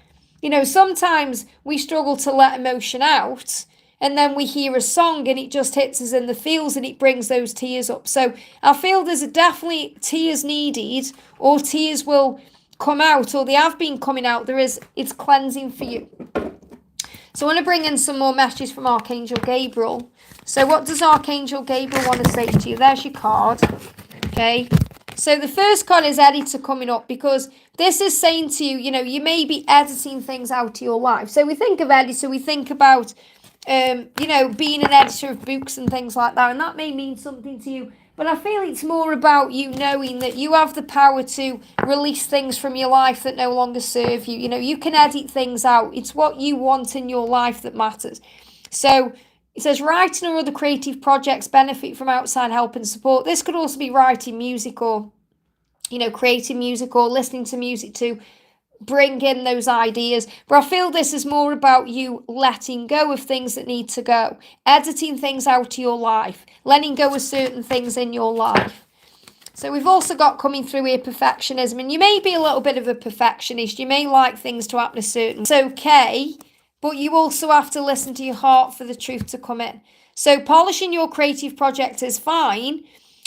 Sometimes we struggle to let emotion out, and then we hear a song and it just hits us in the feels, and it brings those tears up. So I feel there's definitely tears needed, or tears will come out, or they have been coming out. It's cleansing for you. So I want to bring in some more messages from Archangel Gabriel. So what does Archangel Gabriel want to say to you? There's your card. Okay. So the first card is editor coming up, because this is saying to you, you may be editing things out of your life. So we think of editor, we think about, being an editor of books and things like that. And that may mean something to you. But I feel it's more about you knowing that you have the power to release things from your life that no longer serve you. You can edit things out. It's what you want in your life that matters. So it says writing or other creative projects benefit from outside help and support. This could also be writing music, or, creating music, or listening to music to bring in those ideas. But I feel this is more about you letting go of things that need to go, editing things out of your life, letting go of certain things in your life. So we've also got coming through here perfectionism, and you may be a little bit of a perfectionist. You may like things to happen a certain way. It's okay, but you also have to listen to your heart for the truth to come in. So polishing your creative project is fine,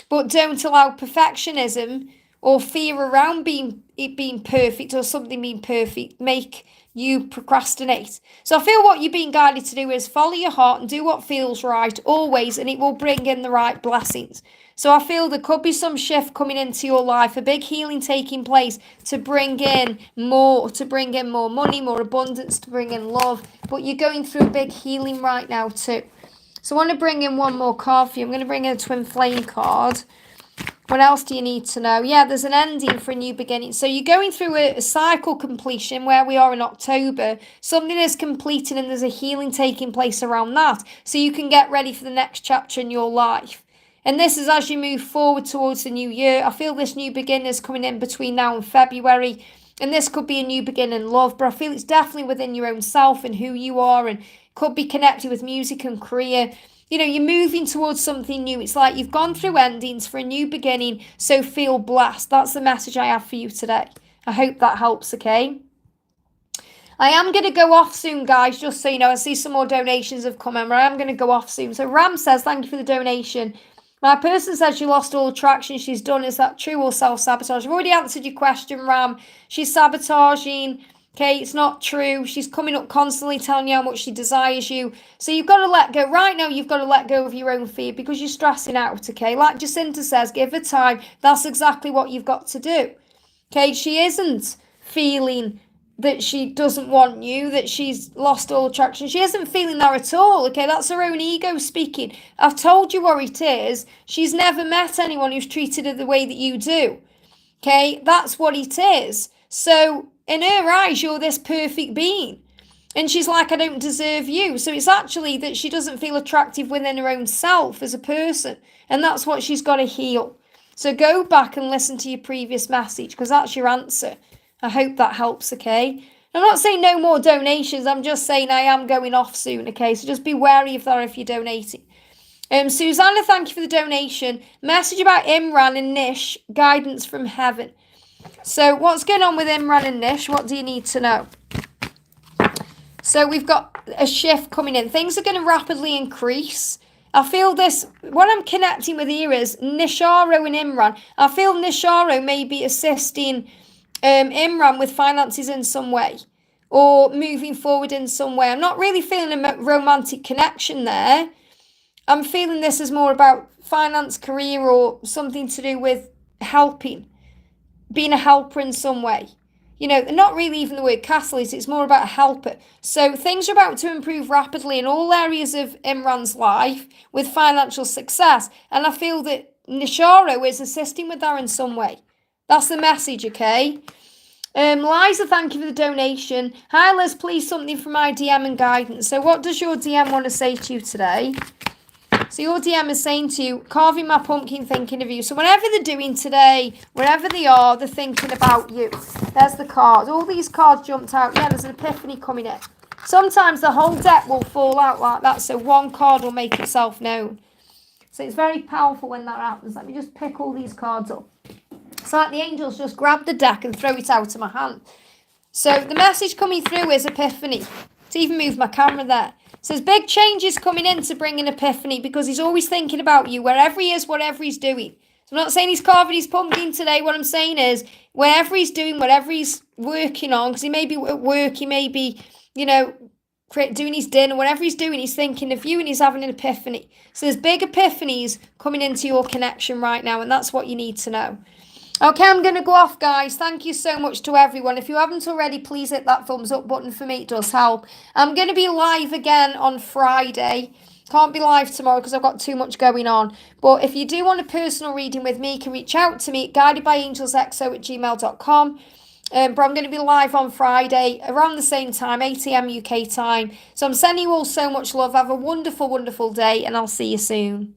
but don't allow perfectionism or fear around it being perfect, or something being perfect, make you procrastinate. So I feel what you're being guided to do is follow your heart and do what feels right always, and it will bring in the right blessings. So I feel there could be some shift coming into your life, a big healing taking place to bring in more money, more abundance, to bring in love. But you're going through a big healing right now too. So I want to bring in one more card for you. I'm going to bring in a twin flame card. What else do you need to know? Yeah, there's an ending for a new beginning. So you're going through a cycle completion where we are in October. Something is completed and there's a healing taking place around that. So you can get ready for the next chapter in your life. And this is as you move forward towards the new year. I feel this new beginning is coming in between now and February. And this could be a new beginning in love, but I feel it's definitely within your own self and who you are, and could be connected with music and career. You know, you're moving towards something new. It's like you've gone through endings for a new beginning, so feel blessed. That's the message I have for you today. I hope that helps, okay? I am going to go off soon, guys, just so you know. I see some more donations have come in, but I am going to go off soon. So Ram says, thank you for the donation. My person says she lost all traction she's done. Is that true or self-sabotage? I've already answered your question, Ram. She's sabotaging. Okay, it's not true. She's coming up constantly telling you how much she desires you. So you've got to let go. Right now, you've got to let go of your own fear because you're stressing out, okay? Like Jacinta says, give her time. That's exactly what you've got to do. Okay, she isn't feeling that she doesn't want you, that she's lost all attraction. She isn't feeling that at all, okay? That's her own ego speaking. I've told you what it is. She's never met anyone who's treated her the way that you do, okay? That's what it is. So in her eyes, you're this perfect being. And she's like, I don't deserve you. So it's actually that she doesn't feel attractive within her own self as a person. And that's what she's got to heal. So go back and listen to your previous message because that's your answer. I hope that helps, okay? I'm not saying no more donations. I'm just saying I am going off soon, okay? So just be wary of that if you're donating. Susanna, thank you for the donation. Message about Imran and Nish, guidance from heaven. So what's going on with Imran and Nish? What do you need to know? So we've got a shift coming in. Things are going to rapidly increase. I feel this, what I'm connecting with here is Nisharo and Imran. I feel Nisharo may be assisting Imran with finances in some way or moving forward in some way. I'm not really feeling a romantic connection there. I'm feeling this is more about finance, career, or something to do with helping, being a helper in some way. You know, not really even the word castle is, it's more about a helper. So things are about to improve rapidly in all areas of Imran's life with financial success. And I feel that Nisharo is assisting with that in some way. That's the message, okay? Liza, thank you for the donation. Hi, Liz, please something from my DM and guidance. So what does your DM want to say to you today? So your DM is saying to you, carving my pumpkin, thinking of you. So whatever they're doing today, wherever they are, they're thinking about you. There's the cards. All these cards jumped out. Yeah, there's an epiphany coming in. Sometimes the whole deck will fall out like that, so one card will make itself known. So it's very powerful when that happens. Let me just pick all these cards up. It's like the angels just grab the deck and throw it out of my hand. So the message coming through is epiphany. To even move my camera there. So there's big changes coming in to bring an epiphany because he's always thinking about you, wherever he is, whatever he's doing. So I'm not saying he's carving his pumpkin today. What I'm saying is, wherever he's doing, whatever he's working on, because he may be at work, he may be, you know, doing his dinner, whatever he's doing, he's thinking of you and he's having an epiphany. So there's big epiphanies coming into your connection right now, and that's what you need to know. Okay, I'm going to go off, guys. Thank you so much to everyone. If you haven't already, please hit that thumbs up button for me. It does help. I'm going to be live again on Friday. Can't be live tomorrow because I've got too much going on. But if you do want a personal reading with me, you can reach out to me at guidedbyangelsxo@gmail.com. But I'm going to be live on Friday around the same time, 8 a.m. UK time. So I'm sending you all so much love. Have a wonderful, wonderful day, and I'll see you soon.